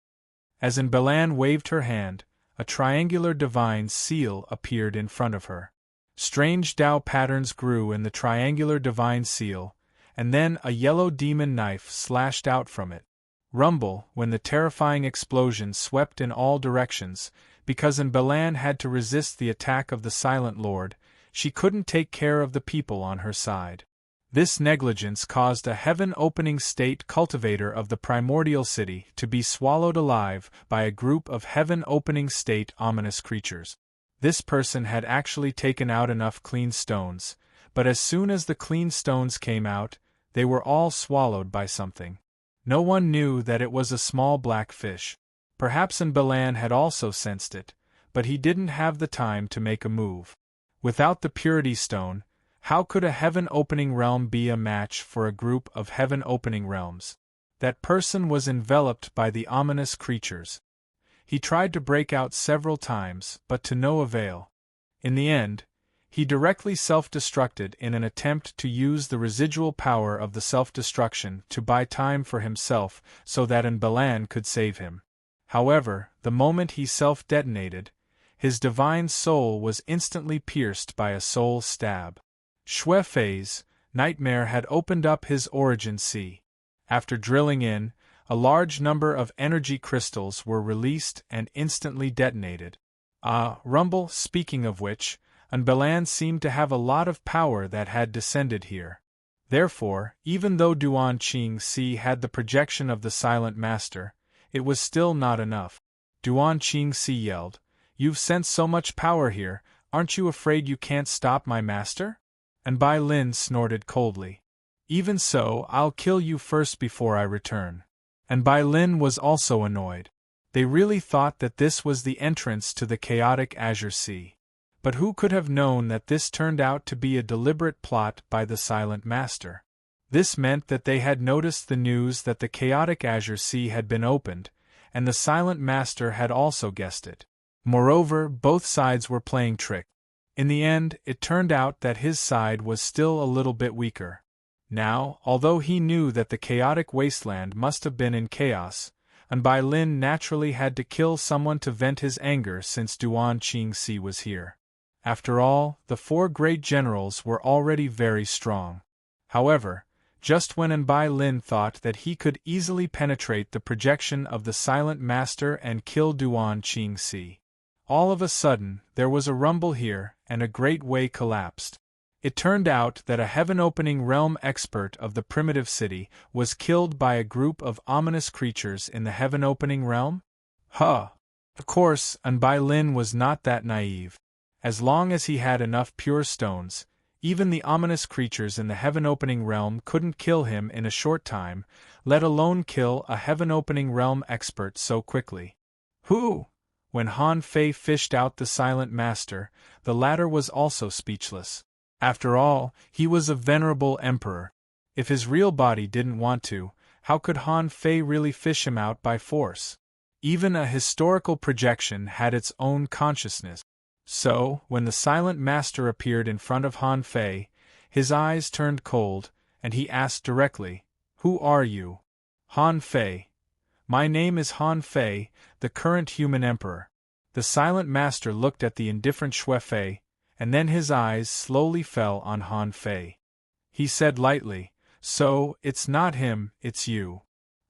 As Belan waved her hand, a triangular divine seal appeared in front of her. Strange Tao patterns grew in the triangular divine seal, and then a yellow demon knife slashed out from it. Rumble, when the terrifying explosion swept in all directions, because Anbelan had to resist the attack of the Silent Lord, she couldn't take care of the people on her side. This negligence caused a heaven-opening state cultivator of the primordial city to be swallowed alive by a group of heaven-opening state ominous creatures. This person had actually taken out enough clean stones, but as soon as the clean stones came out, they were all swallowed by something. No one knew that it was a small black fish. Perhaps Anbelan had also sensed it, but he didn't have the time to make a move. Without the purity stone, how could a heaven-opening realm be a match for a group of heaven-opening realms? That person was enveloped by the ominous creatures. He tried to break out several times, but to no avail. In the end, he directly self-destructed in an attempt to use the residual power of the self-destruction to buy time for himself so that Anbelan could save him. However, the moment he self-detonated, his divine soul was instantly pierced by a soul stab. Xuefei's nightmare had opened up his origin sea. After drilling in, a large number of energy crystals were released and instantly detonated. Rumble, speaking of which, Anbelan seemed to have a lot of power that had descended here. Therefore, even though Duan Qingxi had the projection of the Silent Master, it was still not enough. Duan Qingxi yelled, "You've sent so much power here, aren't you afraid you can't stop my master?" And Bai Lin snorted coldly. "Even so, I'll kill you first before I return." And Bai Lin was also annoyed. They really thought that this was the entrance to the chaotic Azure Sea. But who could have known that this turned out to be a deliberate plot by the Silent Master? This meant that they had noticed the news that the chaotic Azure Sea had been opened, and the Silent Master had also guessed it. Moreover, both sides were playing trick. In the end, it turned out that his side was still a little bit weaker. Now, although he knew that the chaotic wasteland must have been in chaos, and Bai Lin naturally had to kill someone to vent his anger since Duan Qingxi was here. After all, the four great generals were already very strong. However, just when Bai Lin thought that he could easily penetrate the projection of the Silent Master and kill Duan Qingxi, all of a sudden, there was a rumble here, and a great way collapsed. It turned out that a heaven-opening realm expert of the primitive city was killed by a group of ominous creatures in the heaven-opening realm? Of course, Bai Lin was not that naive. As long as he had enough pure stones, even the ominous creatures in the heaven-opening realm couldn't kill him in a short time, let alone kill a heaven-opening realm expert so quickly. When Han Fei fished out the Silent Master, the latter was also speechless. After all, he was a venerable emperor. If his real body didn't want to, how could Han Fei really fish him out by force? Even a historical projection had its own consciousness. So, when the Silent Master appeared in front of Han Fei, his eyes turned cold, and he asked directly, "Who are you?" "Han Fei. My name is Han Fei, the current human emperor." The Silent Master looked at the indifferent Xuefei, and then his eyes slowly fell on Han Fei. He said lightly, "So, it's not him, it's you.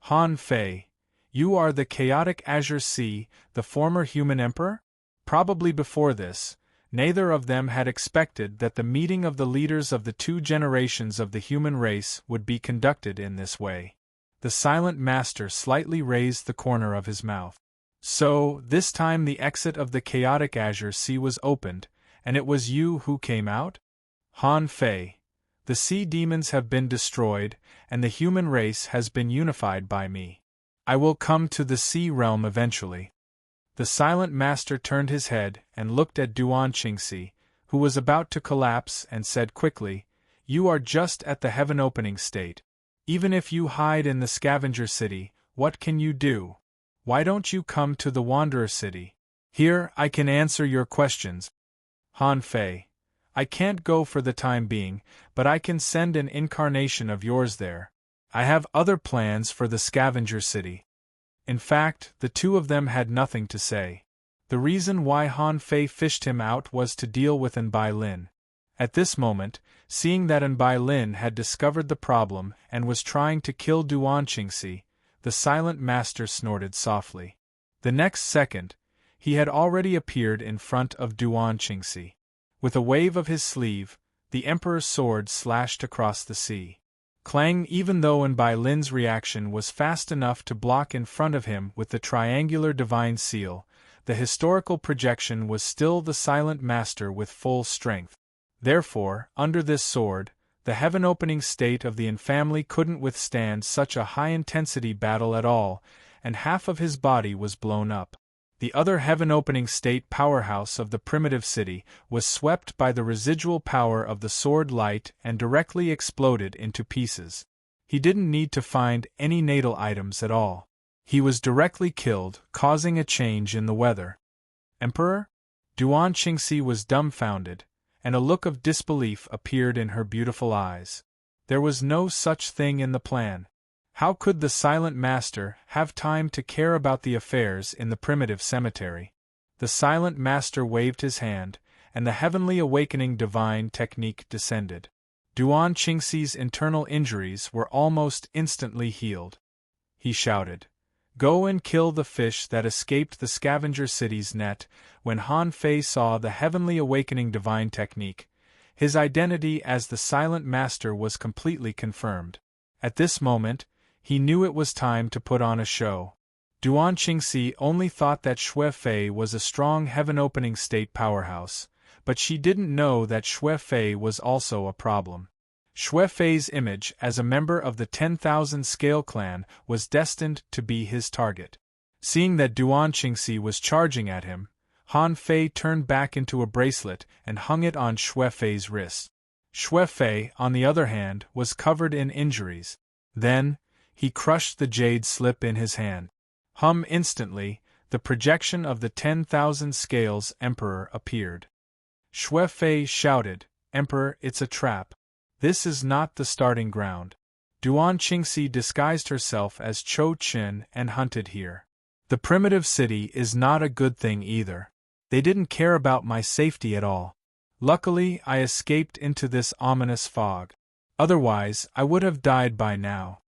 Han Fei, you are the chaotic Azure Sea, the former human emperor?" Probably before this, neither of them had expected that the meeting of the leaders of the two generations of the human race would be conducted in this way. The Silent Master slightly raised the corner of his mouth. "So, this time the exit of the chaotic Azure Sea was opened, and it was you who came out?" "Han Fei, the sea demons have been destroyed, and the human race has been unified by me. I will come to the sea realm eventually." The Silent Master turned his head and looked at Duan Qingxi, who was about to collapse, and said quickly, "You are just at the heaven-opening state. Even if you hide in the Scavenger City, what can you do? Why don't you come to the Wanderer City? Here I can answer your questions." "Han Fei, I can't go for the time being, but I can send an incarnation of yours there. I have other plans for the Scavenger City." In fact, the two of them had nothing to say. The reason why Han Fei fished him out was to deal with Bai Lin. At this moment, seeing that Anbai Lin had discovered the problem and was trying to kill Duan Qingxi, the silent master snorted softly. The next second, he had already appeared in front of Duan Qingxi. With a wave of his sleeve, the emperor's sword slashed across the sea. Clang! Even though Anbai Lin's reaction was fast enough to block in front of him with the triangular divine seal, the historical projection was still the silent master with full strength. Therefore, under this sword, the heaven-opening state of the infamily couldn't withstand such a high-intensity battle at all, and half of his body was blown up. The other heaven-opening state powerhouse of the primitive city was swept by the residual power of the sword light and directly exploded into pieces. He didn't need to find any natal items at all. He was directly killed, causing a change in the weather. Emperor? Duan Qingxi was dumbfounded, and a look of disbelief appeared in her beautiful eyes. There was no such thing in the plan. How could the silent master have time to care about the affairs in the primitive cemetery? The silent master waved his hand, and the heavenly awakening divine technique descended. Duan Qingxi's internal injuries were almost instantly healed. He shouted, "Go and kill the fish that escaped the scavenger city's net." When Han Fei saw the heavenly awakening divine technique, his identity as the silent master was completely confirmed. At this moment, he knew it was time to put on a show. Duan Qingxi only thought that Xue Fei was a strong heaven-opening state powerhouse, but she didn't know that Xue Fei was also a problem. Xue Fei's image as a member of the 10,000 Scale clan was destined to be his target. Seeing that Duan Qingxi was charging at him, Han Fei turned back into a bracelet and hung it on Xue Fei's wrist. Xue Fei, on the other hand, was covered in injuries. Then, he crushed the jade slip in his hand. Instantly, the projection of the 10,000 Scales Emperor appeared. Xue Fei shouted, "Emperor, it's a trap. This is not the starting ground." Duan Qingxi disguised herself as Chou Qin and hunted here. The primitive city is not a good thing either. They didn't care about my safety at all. Luckily, I escaped into this ominous fog. Otherwise, I would have died by now.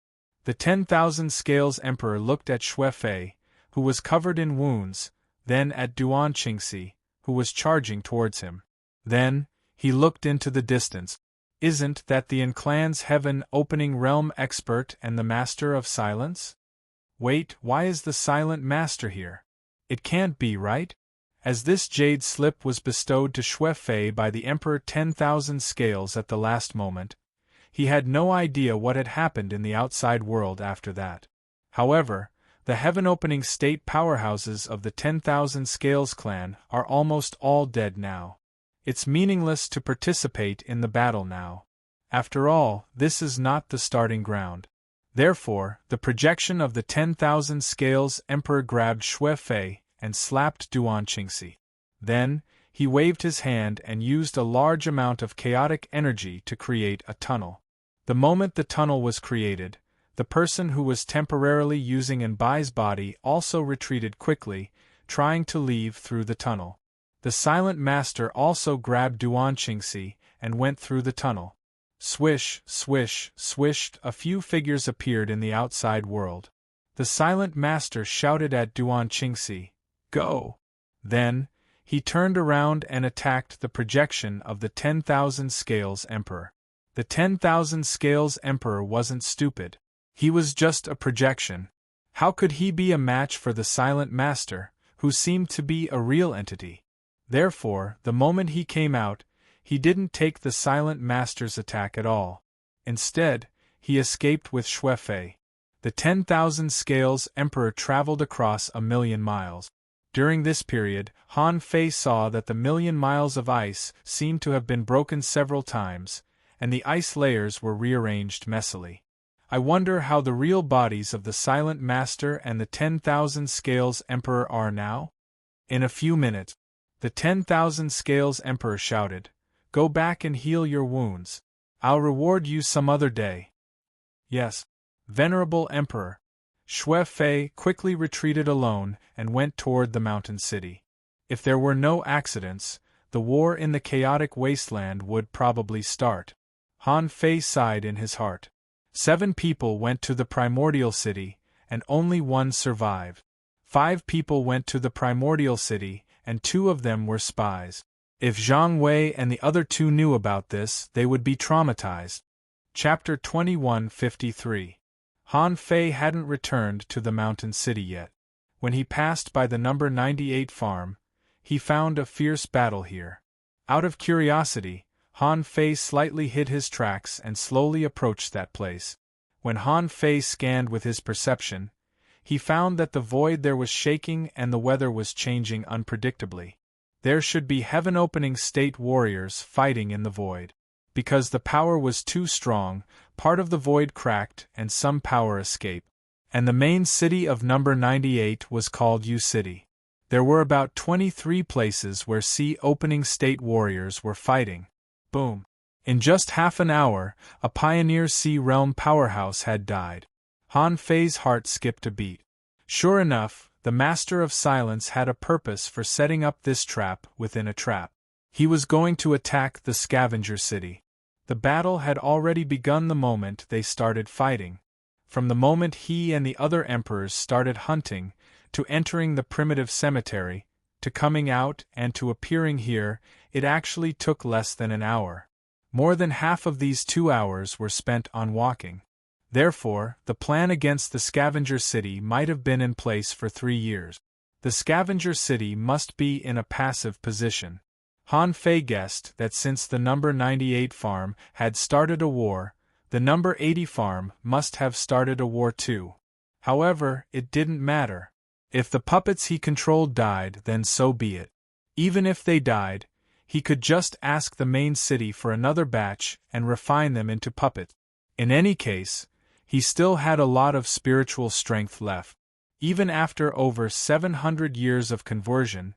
The 10,000 Scales Emperor looked at Xue Fei, who was covered in wounds, then at Duan Qingxi, who was charging towards him. Then, he looked into the distance. Isn't that the clan's heaven-opening realm expert and the master of silence? Wait, why is the silent master here? It can't be right? As this jade slip was bestowed to Xue Fei by the Emperor 10,000 Scales at the last moment, he had no idea what had happened in the outside world after that. However, the heaven-opening state powerhouses of the 10,000 Scales clan are almost all dead now. It's meaningless to participate in the battle now. After all, this is not the starting ground. Therefore, the projection of the 10,000 Scales Emperor grabbed Xue Fei and slapped Duan Qingxi. Then, he waved his hand and used a large amount of chaotic energy to create a tunnel. The moment the tunnel was created, the person who was temporarily using Anbai's body also retreated quickly, trying to leave through the tunnel. The silent master also grabbed Duan Qingxi and went through the tunnel. Swish, swish, swished, a few figures appeared in the outside world. The silent master shouted at Duan Qingxi, "Go!" Then, he turned around and attacked the projection of the 10,000 Scales Emperor. The 10,000 Scales Emperor wasn't stupid. He was just a projection. How could he be a match for the silent master, who seemed to be a real entity? Therefore, the moment he came out, he didn't take the silent master's attack at all. Instead, he escaped with Xue Fei. The 10,000 Scales Emperor traveled across 1,000,000 miles. During this period, Han Fei saw that the 1,000,000 miles of ice seemed to have been broken several times, and the ice layers were rearranged messily. I wonder how the real bodies of the silent master and the 10,000 Scales Emperor are now? In a few minutes, the 10,000 Scales Emperor shouted, "Go back and heal your wounds. I'll reward you some other day." "Yes, Venerable Emperor." Xue Fei quickly retreated alone and went toward the mountain city. If there were no accidents, the war in the chaotic wasteland would probably start. Han Fei sighed in his heart. 7 people went to the primordial city, and only 1 survived. 5 people went to the primordial city, and 2 of them were spies. If Zhang Wei and the other 2 knew about this, they would be traumatized. Chapter 2153. Han Fei hadn't returned to the mountain city yet. When he passed by the number 98 farm, he found a fierce battle here. Out of curiosity, Han Fei slightly hid his tracks and slowly approached that place. When Han Fei scanned with his perception, he found that the void there was shaking and the weather was changing unpredictably. There should be heaven-opening state warriors fighting in the void. Because the power was too strong, part of the void cracked and some power escaped. And the main city of number 98 was called U City. There were about 23 places where sea-opening state warriors were fighting. Boom. In just half an hour, a pioneer sea realm powerhouse had died. Han Fei's heart skipped a beat. Sure enough, the Master of Silence had a purpose for setting up this trap within a trap. He was going to attack the scavenger city. The battle had already begun the moment they started fighting. From the moment he and the other emperors started hunting, to entering the primitive cemetery, to coming out and to appearing here, it actually took less than an hour. More than half of these 2 hours were spent on walking. Therefore, the plan against the scavenger city might have been in place for 3 years. The scavenger city must be in a passive position. Han Fei guessed that since the number 98 farm had started a war, the number 80 farm must have started a war too. However, it didn't matter. If the puppets he controlled died, then so be it. Even if they died, he could just ask the main city for another batch and refine them into puppets. In any case, he still had a lot of spiritual strength left. Even after over 700 years of conversion,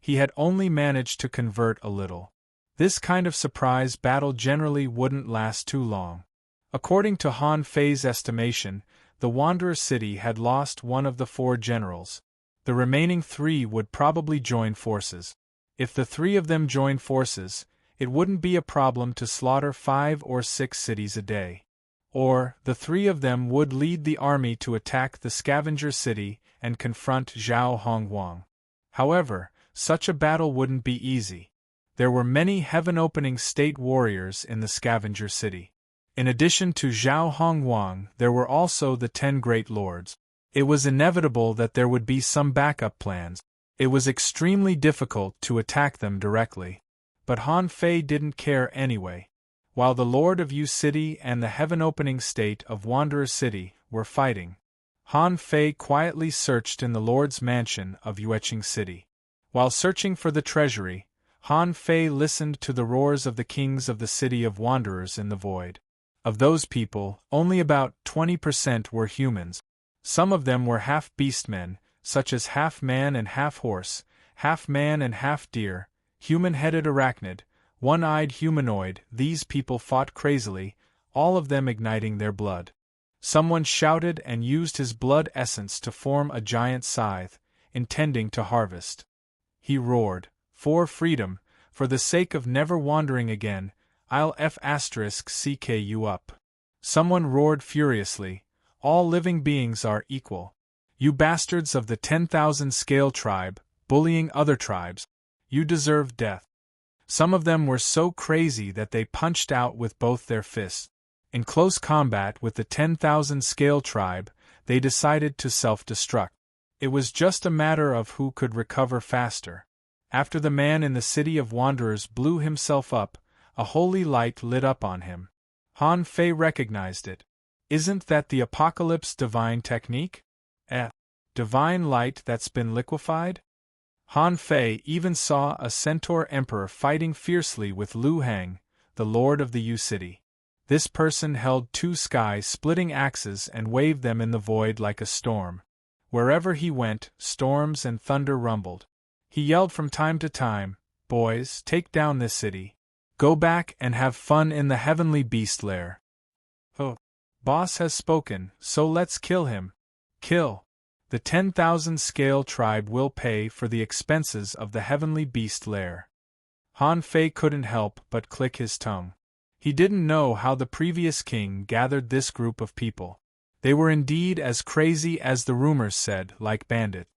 he had only managed to convert a little. This kind of surprise battle generally wouldn't last too long. According to Han Fei's estimation, the Wanderer City had lost one of the 4 generals. The remaining 3 would probably join forces. If the 3 of them joined forces, it wouldn't be a problem to slaughter 5 or 6 cities a day. Or, the 3 of them would lead the army to attack the scavenger city and confront Zhao Hongguang. However, such a battle wouldn't be easy. There were many heaven-opening state warriors in the scavenger city. In addition to Zhao Hongguang, there were also the 10 great lords. It was inevitable that there would be some backup plans. It was extremely difficult to attack them directly. But Han Fei didn't care anyway. While the Lord of Yu City and the heaven-opening state of Wanderer City were fighting, Han Fei quietly searched in the Lord's mansion of Yueqing City. While searching for the treasury, Han Fei listened to the roars of the kings of the city of wanderers in the void. Of those people, only about 20% were humans. Some of them were half-beastmen, such as half-man and half-horse, half-man and half-deer, human-headed arachnid, one-eyed humanoid. These people fought crazily, all of them igniting their blood. Someone shouted and used his blood essence to form a giant scythe, intending to harvest. He roared, "For freedom, for the sake of never wandering again, I'll *CK you up." Someone roared furiously, "All living beings are equal. You bastards of the 10,000 scale tribe, bullying other tribes. You deserve death." Some of them were so crazy that they punched out with both their fists. In close combat with the 10,000 scale tribe, they decided to self-destruct. It was just a matter of who could recover faster. After the man in the city of wanderers blew himself up, a holy light lit up on him. Han Fei recognized it. Isn't that the Apocalypse divine technique? Divine light that's been liquefied? Han Fei even saw a centaur emperor fighting fiercely with Lu Heng, the lord of the Yu City. This person held 2 sky-splitting axes and waved them in the void like a storm. Wherever he went, storms and thunder rumbled. He yelled from time to time, "Boys, take down this city. Go back and have fun in the heavenly beast lair. Oh, boss has spoken, so let's kill him. Kill. The 10,000 scale tribe will pay for the expenses of the heavenly beast lair." Han Fei couldn't help but click his tongue. He didn't know how the previous king gathered this group of people. They were indeed as crazy as the rumors said, like bandits.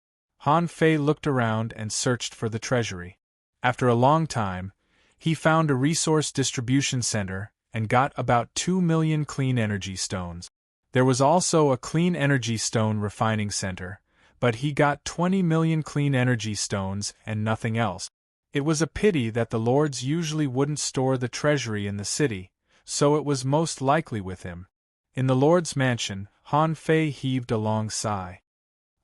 Han Fei looked around and searched for the treasury. After a long time, he found a resource distribution center and got about 2 million clean energy stones. There was also a clean energy stone refining center, but he got 20 million clean energy stones and nothing else. It was a pity that the lords usually wouldn't store the treasury in the city, so it was most likely with him. In the lord's mansion, Han Fei heaved a long sigh.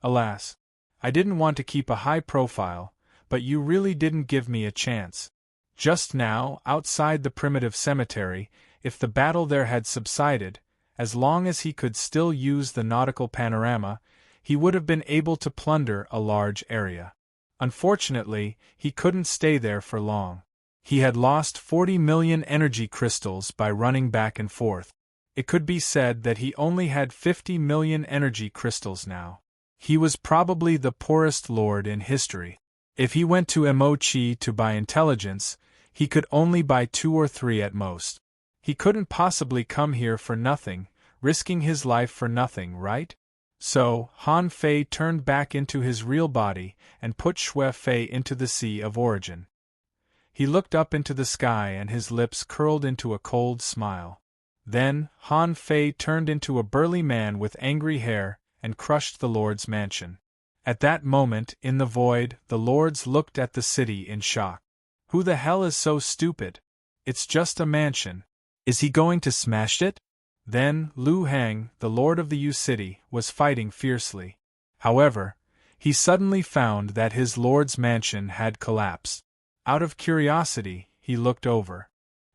Alas, I didn't want to keep a high profile, but you really didn't give me a chance. Just now, outside the primitive cemetery, if the battle there had subsided, as long as he could still use the nautical panorama, he would have been able to plunder a large area. Unfortunately, he couldn't stay there for long. He had lost 40 million energy crystals by running back and forth. It could be said that he only had 50 million energy crystals now. He was probably the poorest lord in history. If he went to Emochi to buy intelligence, he could only buy 2 or 3 at most. He couldn't possibly come here for nothing, risking his life for nothing, right? So, Han Fei turned back into his real body and put Xue Fei into the Sea of Origin. He looked up into the sky and his lips curled into a cold smile. Then, Han Fei turned into a burly man with angry hair and crushed the lord's mansion. At that moment, in the void, the lords looked at the city in shock. Who the hell is so stupid? It's just a mansion. Is he going to smash it? Then, Lu Hang, the lord of the U City, was fighting fiercely. However, he suddenly found that his lord's mansion had collapsed. Out of curiosity, he looked over.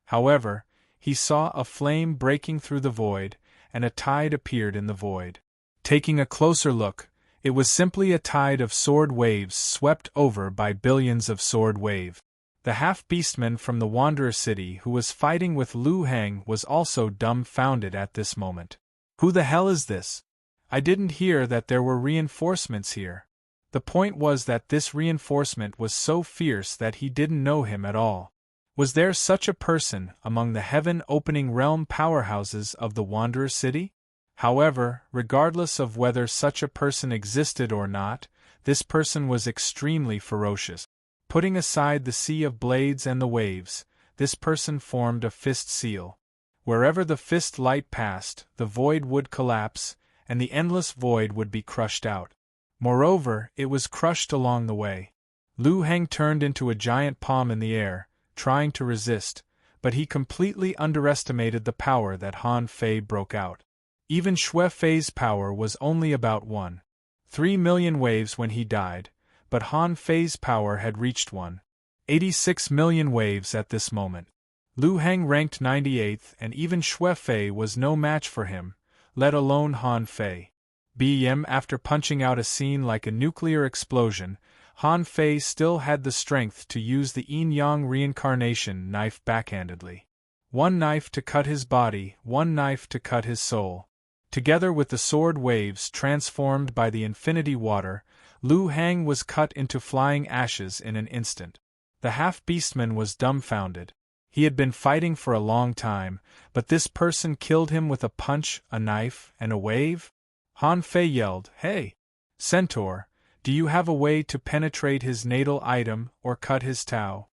However, he saw a flame breaking through the void, and a tide appeared in the void. Taking a closer look, it was simply a tide of sword waves swept over by billions of sword waves. The half-beastman from the Wanderer City who was fighting with Lu Hang was also dumbfounded at this moment. Who the hell is this? I didn't hear that there were reinforcements here. The point was that this reinforcement was so fierce that he didn't know him at all. Was there such a person among the heaven-opening realm powerhouses of the Wanderer City? However, regardless of whether such a person existed or not, this person was extremely ferocious. Putting aside the sea of blades and the waves, this person formed a fist seal. Wherever the fist light passed, the void would collapse, and the endless void would be crushed out. Moreover, it was crushed along the way. Lu Hang turned into a giant palm in the air, trying to resist, but he completely underestimated the power that Han Fei broke out. Even Xue Fei's power was only about 1.3 million waves when he died, but Han Fei's power had reached 1.86 million waves at this moment. Lu Hang ranked 98th and even Xue Fei was no match for him, let alone Han Fei. After punching out a scene like a nuclear explosion, Han Fei still had the strength to use the yin-yang reincarnation knife backhandedly. One knife to cut his body, one knife to cut his soul. Together with the sword waves transformed by the infinity water, Lu Hang was cut into flying ashes in an instant. The half-beastman was dumbfounded. He had been fighting for a long time, but this person killed him with a punch, a knife, and a wave? Han Fei yelled, "Hey! Centaur, do you have a way to penetrate his natal item or cut his Tao?"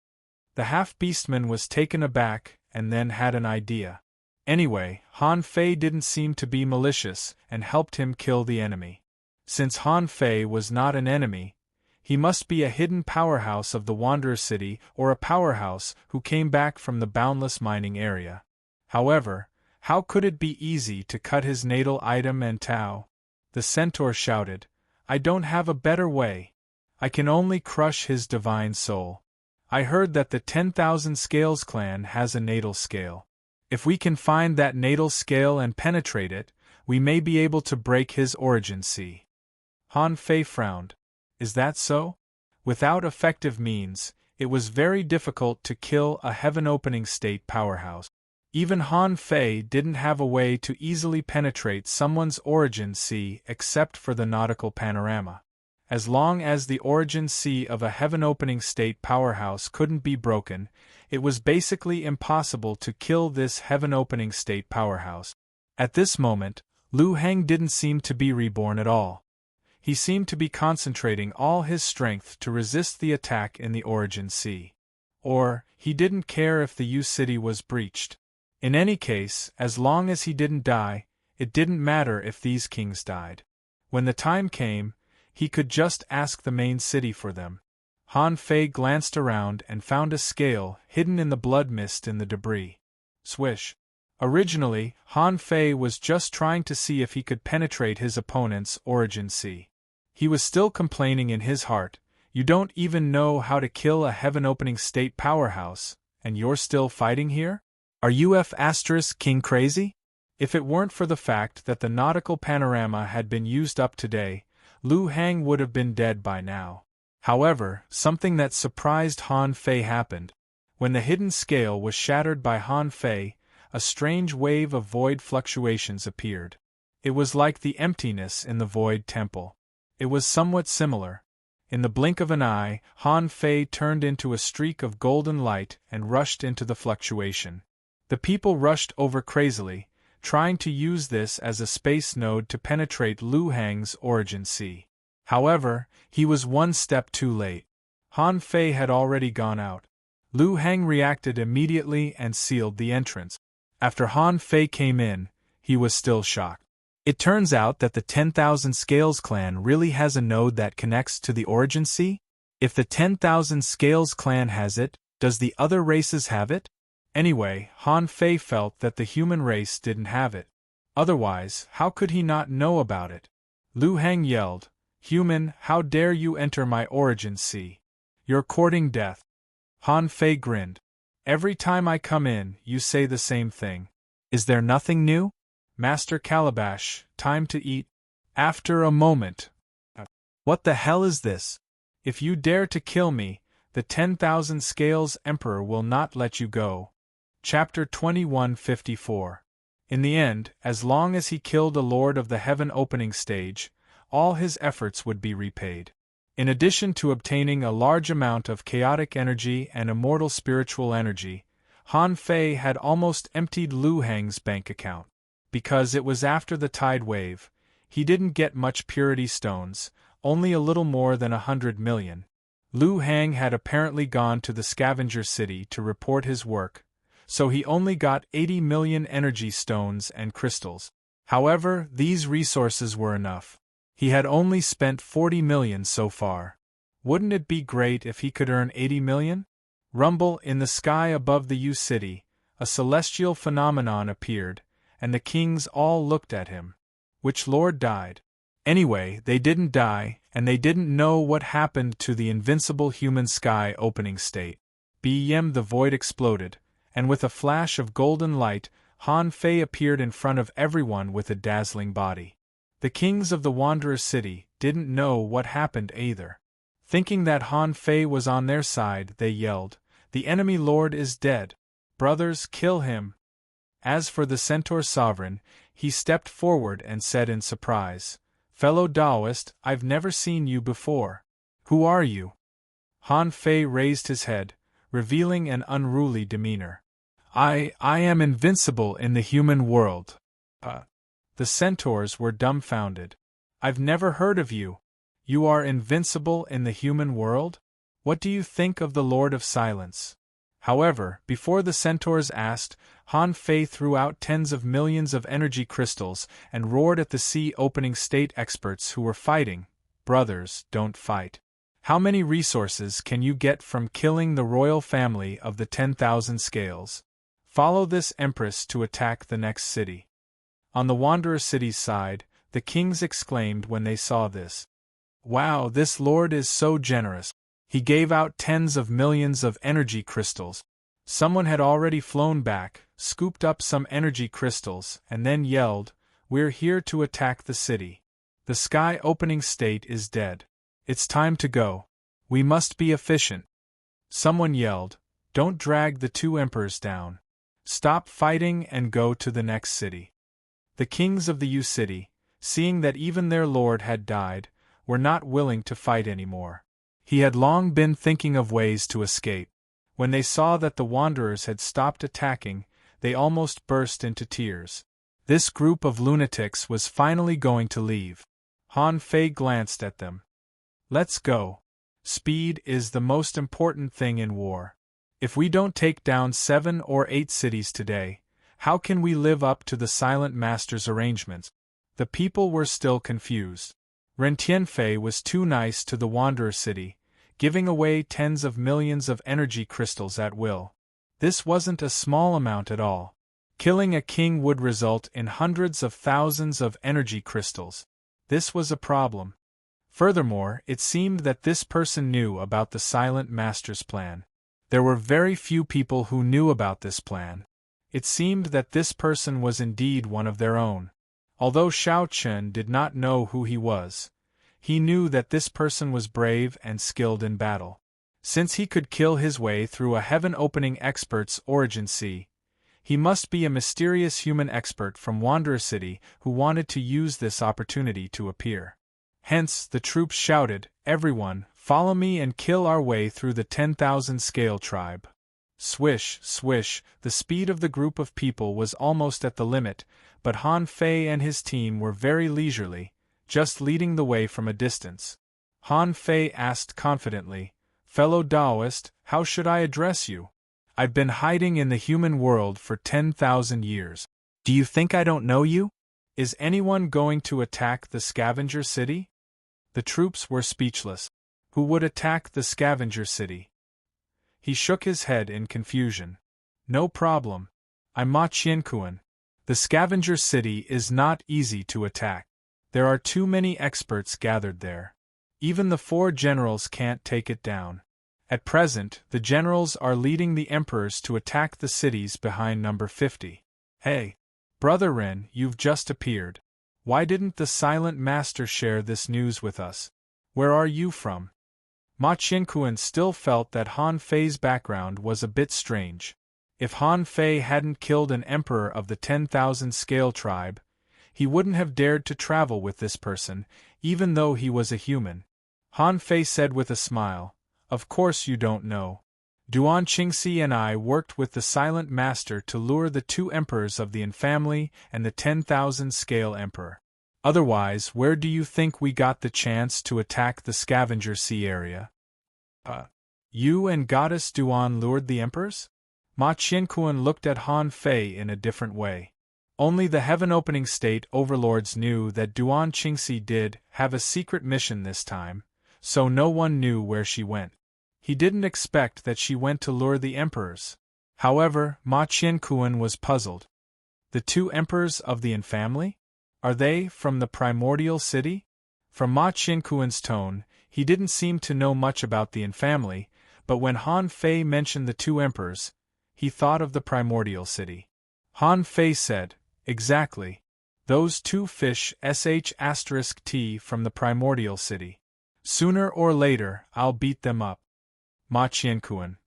The half-beastman was taken aback and then had an idea. Anyway, Han Fei didn't seem to be malicious and helped him kill the enemy. Since Han Fei was not an enemy, he must be a hidden powerhouse of the Wanderer City or a powerhouse who came back from the boundless mining area. However, how could it be easy to cut his natal item and Tao? The centaur shouted, "I don't have a better way. I can only crush his divine soul. I heard that the 10,000 Scales clan has a natal scale. If we can find that natal scale and penetrate it, we may be able to break his origin sea." Han Fei frowned. Is that so? Without effective means, it was very difficult to kill a heaven-opening state powerhouse. Even Han Fei didn't have a way to easily penetrate someone's origin sea except for the nautical panorama. As long as the origin sea of a heaven-opening state powerhouse couldn't be broken, it was basically impossible to kill this heaven-opening state powerhouse. At this moment, Lu Heng didn't seem to be reborn at all. He seemed to be concentrating all his strength to resist the attack in the origin sea. Or, he didn't care if the U city was breached. In any case, as long as he didn't die, it didn't matter if these kings died. When the time came, he could just ask the main city for them. Han Fei glanced around and found a scale hidden in the blood mist in the debris. Swish. Originally, Han Fei was just trying to see if he could penetrate his opponent's origin sea. He was still complaining in his heart, "You don't even know how to kill a heaven-opening state powerhouse, and you're still fighting here? Are you King crazy?" If it weren't for the fact that the nautical panorama had been used up today, Lu Heng would have been dead by now. However, something that surprised Han Fei happened. When the hidden scale was shattered by Han Fei, a strange wave of void fluctuations appeared. It was like the emptiness in the void temple. It was somewhat similar. In the blink of an eye, Han Fei turned into a streak of golden light and rushed into the fluctuation. The people rushed over crazily, trying to use this as a space node to penetrate Lu Heng's origin sea. However, he was one step too late. Han Fei had already gone out. Lu Heng reacted immediately and sealed the entrance. After Han Fei came in, he was still shocked. It turns out that the 10,000 Scales clan really has a node that connects to the origin sea? If the 10,000 Scales clan has it, does the other races have it? Anyway, Han Fei felt that the human race didn't have it. Otherwise, how could he not know about it? Lu Heng yelled, "Human, how dare you enter my origin sea? You're courting death." Han Fei grinned. "Every time I come in, you say the same thing. Is there nothing new? Master Calabash, time to eat." After a moment. "What the hell is this? If you dare to kill me, the 10,000 Scales Emperor will not let you go." Chapter 2154. In the end, as long as he killed a lord of the heaven-opening stage, all his efforts would be repaid. In addition to obtaining a large amount of chaotic energy and immortal spiritual energy, Han Fei had almost emptied Lu Heng's bank account. Because it was after the tide wave, he didn't get much purity stones, only a little more than 100 million. Lu Heng had apparently gone to the scavenger city to report his work, so he only got 80 million energy stones and crystals. However, these resources were enough. He had only spent 40 million so far. Wouldn't it be great if he could earn 80 million? Rumble in the sky above the U city, a celestial phenomenon appeared, and the kings all looked at him. Which lord died? Anyway, they didn't die, and they didn't know what happened to the invincible human sky opening state. Bm the void exploded, and with a flash of golden light, Han Fei appeared in front of everyone with a dazzling body. The kings of the Wanderer City didn't know what happened either. Thinking that Han Fei was on their side, they yelled, "The enemy lord is dead! Brothers, kill him!" As for the Centaur Sovereign, he stepped forward and said in surprise, "Fellow Taoist, I've never seen you before. Who are you?" Han Fei raised his head, revealing an unruly demeanor. I am invincible in the human world." The centaurs were dumbfounded. "I've never heard of you. You are invincible in the human world? What do you think of the Lord of Silence?" However, before the centaurs asked, Han Fei threw out tens of millions of energy crystals and roared at the sea-opening state experts who were fighting, "Brothers, don't fight. How many resources can you get from killing the royal family of the 10,000 Scales? Follow this empress to attack the next city." On the Wanderer City's side, the kings exclaimed when they saw this. "Wow, this lord is so generous. He gave out tens of millions of energy crystals." Someone had already flown back, scooped up some energy crystals, and then yelled, "We're here to attack the city. The sky-opening state is dead. It's time to go. We must be efficient." Someone yelled, "Don't drag the two emperors down. Stop fighting and go to the next city." The kings of the U city, seeing that even their lord had died, were not willing to fight anymore. He had long been thinking of ways to escape. When they saw that the wanderers had stopped attacking, they almost burst into tears. This group of lunatics was finally going to leave. Han Fei glanced at them. Let's go. Speed is the most important thing in war. If we don't take down 7 or 8 cities today, how can we live up to the Silent Master's arrangements? The people were still confused. Ren Tianfei was too nice to the Wanderer City, giving away tens of millions of energy crystals at will. This wasn't a small amount at all. Killing a king would result in hundreds of thousands of energy crystals. This was a problem. Furthermore, it seemed that this person knew about the Silent Master's plan. There were very few people who knew about this plan. It seemed that this person was indeed one of their own. Although Xiao Chen did not know who he was, he knew that this person was brave and skilled in battle. Since he could kill his way through a heaven-opening expert's origin sea, he must be a mysterious human expert from Wanderer City who wanted to use this opportunity to appear. Hence, the troops shouted, "Everyone, follow me and kill our way through the 10,000 scale tribe." Swish, swish, the speed of the group of people was almost at the limit, but Han Fei and his team were very leisurely, just leading the way from a distance. Han Fei asked confidently, "Fellow Taoist, how should I address you? I've been hiding in the human world for 10,000 years. Do you think I don't know you? Is anyone going to attack the scavenger city?" The troops were speechless. Who would attack the scavenger city? He shook his head in confusion. "No problem. I'm Ma Qiankuan. The scavenger city is not easy to attack. There are too many experts gathered there. Even the 4 generals can't take it down. At present, the generals are leading the emperors to attack the cities behind number 50. Hey, Brother Ren, you've just appeared. Why didn't the Silent Master share this news with us? Where are you from?" Ma Qiankuan still felt that Han Fei's background was a bit strange. If Han Fei hadn't killed an emperor of the 10,000 scale tribe, he wouldn't have dared to travel with this person, even though he was a human. Han Fei said with a smile, "Of course you don't know. Duan Qingxi and I worked with the Silent Master to lure the 2 emperors of the Yin family and the 10,000 scale emperor. Otherwise, where do you think we got the chance to attack the Scavenger Sea area?" You and Goddess Duan lured the emperors? Ma Qiankuan looked at Han Fei in a different way. Only the heaven-opening state overlords knew that Duan Qingxi did have a secret mission this time, so no one knew where she went. He didn't expect that she went to lure the emperors. However, Ma Qiankuan was puzzled. The 2 emperors of the Yin family? Are they from the primordial city? From Ma Qiankuan's tone, he didn't seem to know much about the Yin family, but when Han Fei mentioned the 2 emperors, he thought of the primordial city. Han Fei said, "Exactly. Those 2 fish **T from the primordial city. Sooner or later, I'll beat them up." Ma Qiankuan.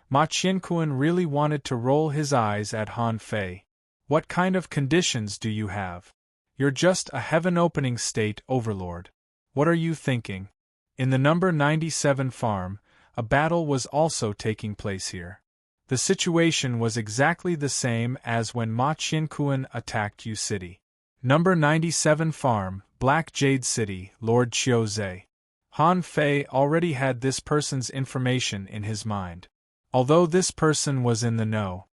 Ma Qiankuan really wanted to roll his eyes at Han Fei. "What kind of conditions do you have? You're just a heaven-opening state overlord. What are you thinking?" In the number 97 farm, a battle was also taking place here. The situation was exactly the same as when Ma Qiankuan attacked Yu City. Number 97 farm, Black Jade City, Lord Qiuzhe. Han Fei already had this person's information in his mind. Although this person was in the know.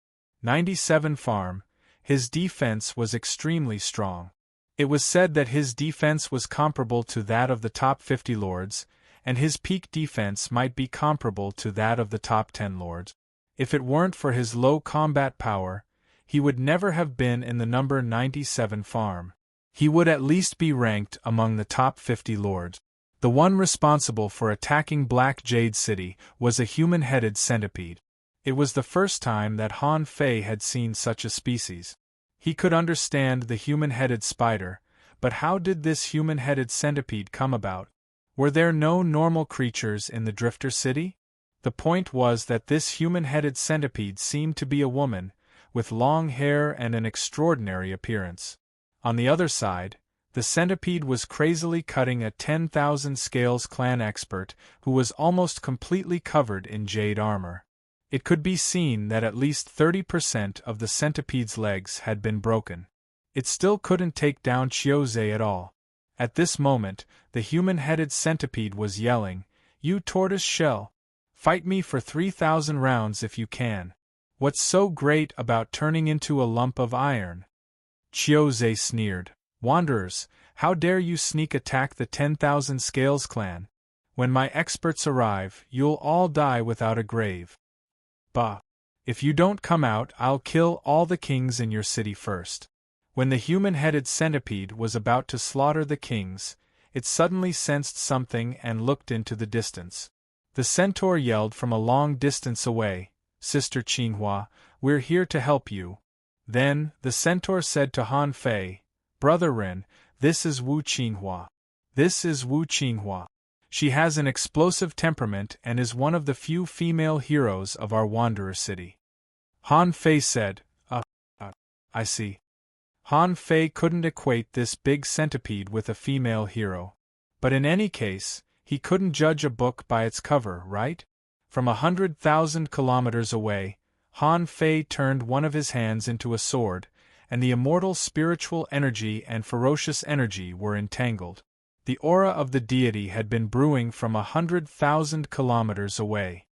97 farm, his defense was extremely strong. It was said that his defense was comparable to that of the top 50 lords, and his peak defense might be comparable to that of the top 10 lords. If it weren't for his low combat power, he would never have been in the number 97 farm. He would at least be ranked among the top 50 lords. The one responsible for attacking Black Jade City was a human-headed centipede. It was the first time that Han Fei had seen such a species. He could understand the human-headed spider, but how did this human-headed centipede come about? Were there no normal creatures in the Drifter City? The point was that this human-headed centipede seemed to be a woman, with long hair and an extraordinary appearance. On the other side, The centipede was crazily cutting a 10,000 scales clan expert who was almost completely covered in jade armor. It could be seen that at least 30% of the centipede's legs had been broken. It still couldn't take down Chiozei at all. At this moment, the human-headed centipede was yelling, "You tortoise shell! Fight me for 3,000 rounds if you can. What's so great about turning into a lump of iron?" Chiozei sneered. "Wanderers, how dare you sneak attack the 10,000 Scales clan? When my experts arrive, you'll all die without a grave. Bah! If you don't come out, I'll kill all the kings in your city first." When the human-headed centipede was about to slaughter the kings, it suddenly sensed something and looked into the distance. The centaur yelled from a long distance away, "Sister Qinghua, we're here to help you." Then, the centaur said to Han Fei, "Brother Ren, this is Wu Qinghua. This is Wu Qinghua. She has an explosive temperament and is one of the few female heroes of our Wanderer City." Han Fei said, I see." Han Fei couldn't equate this big centipede with a female hero. But in any case, he couldn't judge a book by its cover, right? From 100,000 kilometers away, Han Fei turned one of his hands into a sword, and the immortal spiritual energy and ferocious energy were entangled. The aura of the deity had been brewing from 100,000 kilometers away.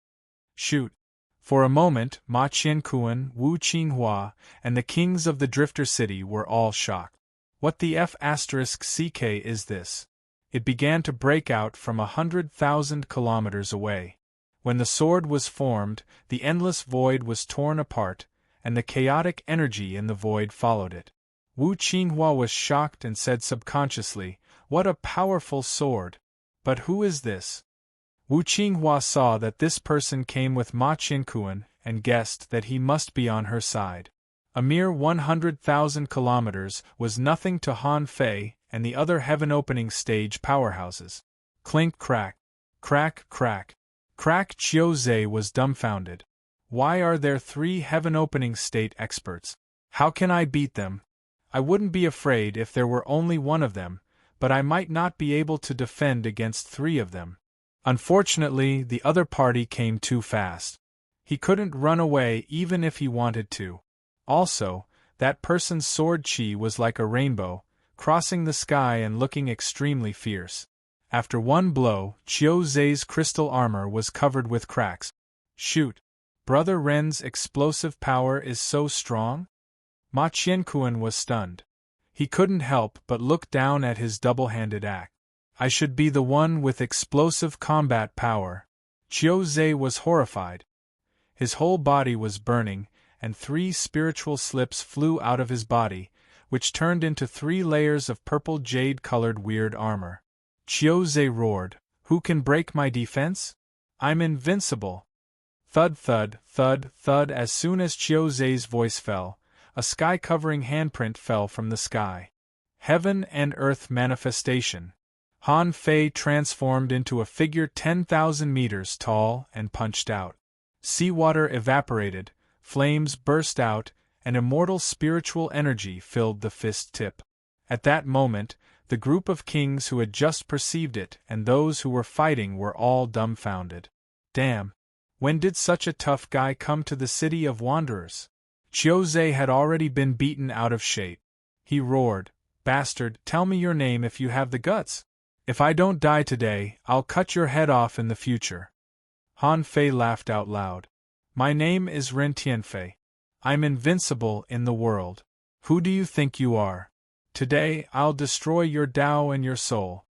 Shoot! For a moment, Ma Qiankuan, Wu Qinghua, and the kings of the Drifter City were all shocked. What the F***ck is this? It began to break out from 100,000 kilometers away. When the sword was formed, the endless void was torn apart, and the chaotic energy in the void followed it. Wu Qinghua was shocked and said subconsciously, "What a powerful sword! But who is this?" Wu Qinghua saw that this person came with Ma Qiankuan and guessed that he must be on her side. A mere 100,000 kilometers was nothing to Han Fei and the other heaven-opening stage powerhouses. Clink crack, crack crack, crack. Chiozei was dumbfounded. Why are there 3 heaven-opening state experts? How can I beat them? I wouldn't be afraid if there were only one of them, but I might not be able to defend against 3 of them. Unfortunately, the other party came too fast. He couldn't run away even if he wanted to. Also, that person's sword chi was like a rainbow, crossing the sky and looking extremely fierce. After one blow, Chiozei's crystal armor was covered with cracks. Shoot! Brother Ren's explosive power is so strong? Ma Qiankuan was stunned. He couldn't help but look down at his double-handed axe. I should be the one with explosive combat power. Chiozei was horrified. His whole body was burning, and 3 spiritual slips flew out of his body, which turned into 3 layers of purple jade-colored weird armor. Chiozei roared, "Who can break my defense? I'm invincible!" Thud thud, thud thud. As soon as Chiozei's voice fell, a sky-covering handprint fell from the sky. Heaven and Earth manifestation. Han Fei transformed into a figure 10,000 meters tall and punched out. Seawater evaporated, flames burst out, and immortal spiritual energy filled the fist tip. At that moment, the group of kings who had just perceived it and those who were fighting were all dumbfounded. Damn! When did such a tough guy come to the city of wanderers? Chiozei had already been beaten out of shape. He roared, "Bastard, tell me your name if you have the guts! If I don't die today, I'll cut your head off in the future." Han Fei laughed out loud. "My name is Ren Tianfei. I'm invincible in the world. Who do you think you are? Today I'll destroy your Tao and your soul."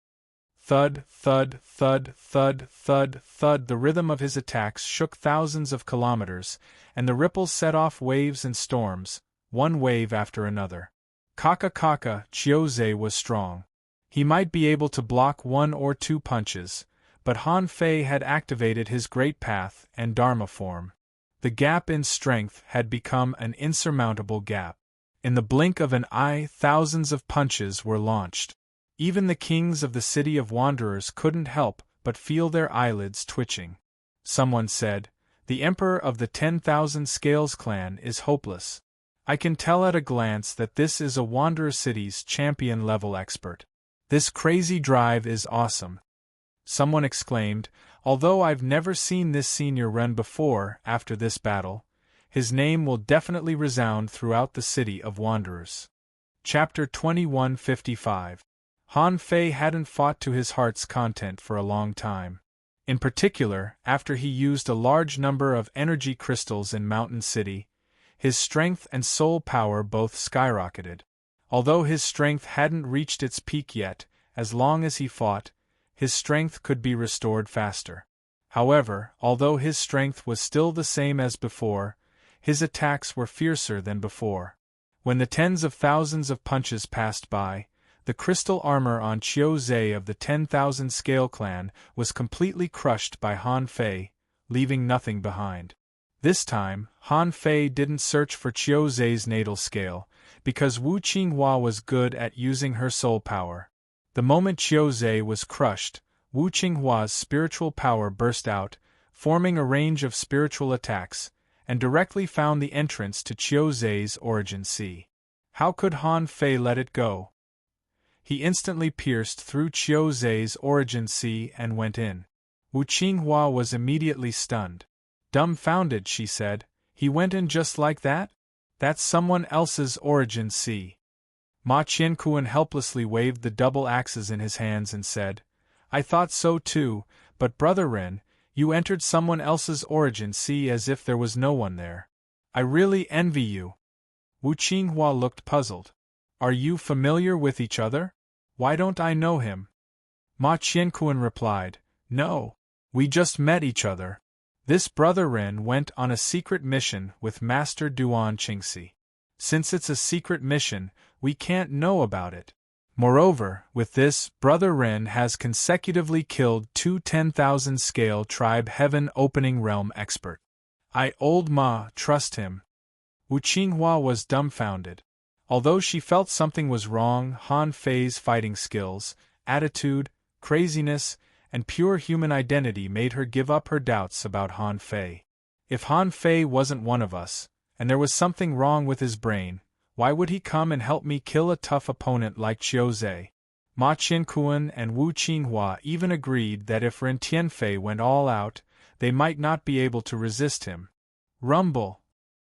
Thud, thud, thud, thud, thud, thud. The rhythm of his attacks shook thousands of kilometers, and the ripples set off waves and storms, one wave after another. Kaka kaka, Chiozei was strong. He might be able to block 1 or 2 punches, but Han Fei had activated his great path and Dharma form. The gap in strength had become an insurmountable gap. In the blink of an eye, thousands of punches were launched. Even the kings of the city of wanderers couldn't help but feel their eyelids twitching. Someone said, "The emperor of the 10,000 Scales clan is hopeless." I can tell at a glance that this is a Wanderer City's champion-level expert. This crazy drive is awesome," someone exclaimed, "although I've never seen this senior run before. After this battle, his name will definitely resound throughout the city of Wanderers." Chapter 2155. Han Fei hadn't fought to his heart's content for a long time. In particular, after he used a large number of energy crystals in Mountain City, his strength and soul power both skyrocketed. Although his strength hadn't reached its peak yet, as long as he fought, his strength could be restored faster. However, although his strength was still the same as before, his attacks were fiercer than before. When the tens of thousands of punches passed by, the crystal armor on Qiu Zhe of the 10,000 Scale Clan was completely crushed by Han Fei, leaving nothing behind. This time, Han Fei didn't search for Qiu Zhe's natal scale, because Wu Qinghua was good at using her soul power. The moment Qiu Zhe was crushed, Wu Qinghua's spiritual power burst out, forming a range of spiritual attacks, and directly found the entrance to Qiu Zhe's origin sea. How could Han Fei let it go? He instantly pierced through Qiu Zhe's origin sea and went in. Wu Qinghua was immediately stunned. "Dumbfounded," she said. "He went in just like that? That's someone else's origin sea." Ma Qianquan helplessly waved the double axes in his hands and said, "I thought so too, but Brother Ren, you entered someone else's origin sea as if there was no one there. I really envy you." Wu Qinghua looked puzzled. "Are you familiar with each other? Why don't I know him?" Ma Qianquan replied, "No. We just met each other. This Brother Ren went on a secret mission with Master Duan Qingxi. Since it's a secret mission, we can't know about it. Moreover, with this, Brother Ren has consecutively killed 2 10,000 Scale Tribe Heaven Opening Realm expert. Old Ma, trust him." Wu Qinghua was dumbfounded. Although she felt something was wrong, Han Fei's fighting skills, attitude, craziness, and pure human identity made her give up her doubts about Han Fei. If Han Fei wasn't one of us, and there was something wrong with his brain, why would he come and help me kill a tough opponent like Qiu Zhe? Ma Qianquan and Wu Qinghua even agreed that if Ren Tianfei went all out, they might not be able to resist him. Rumble!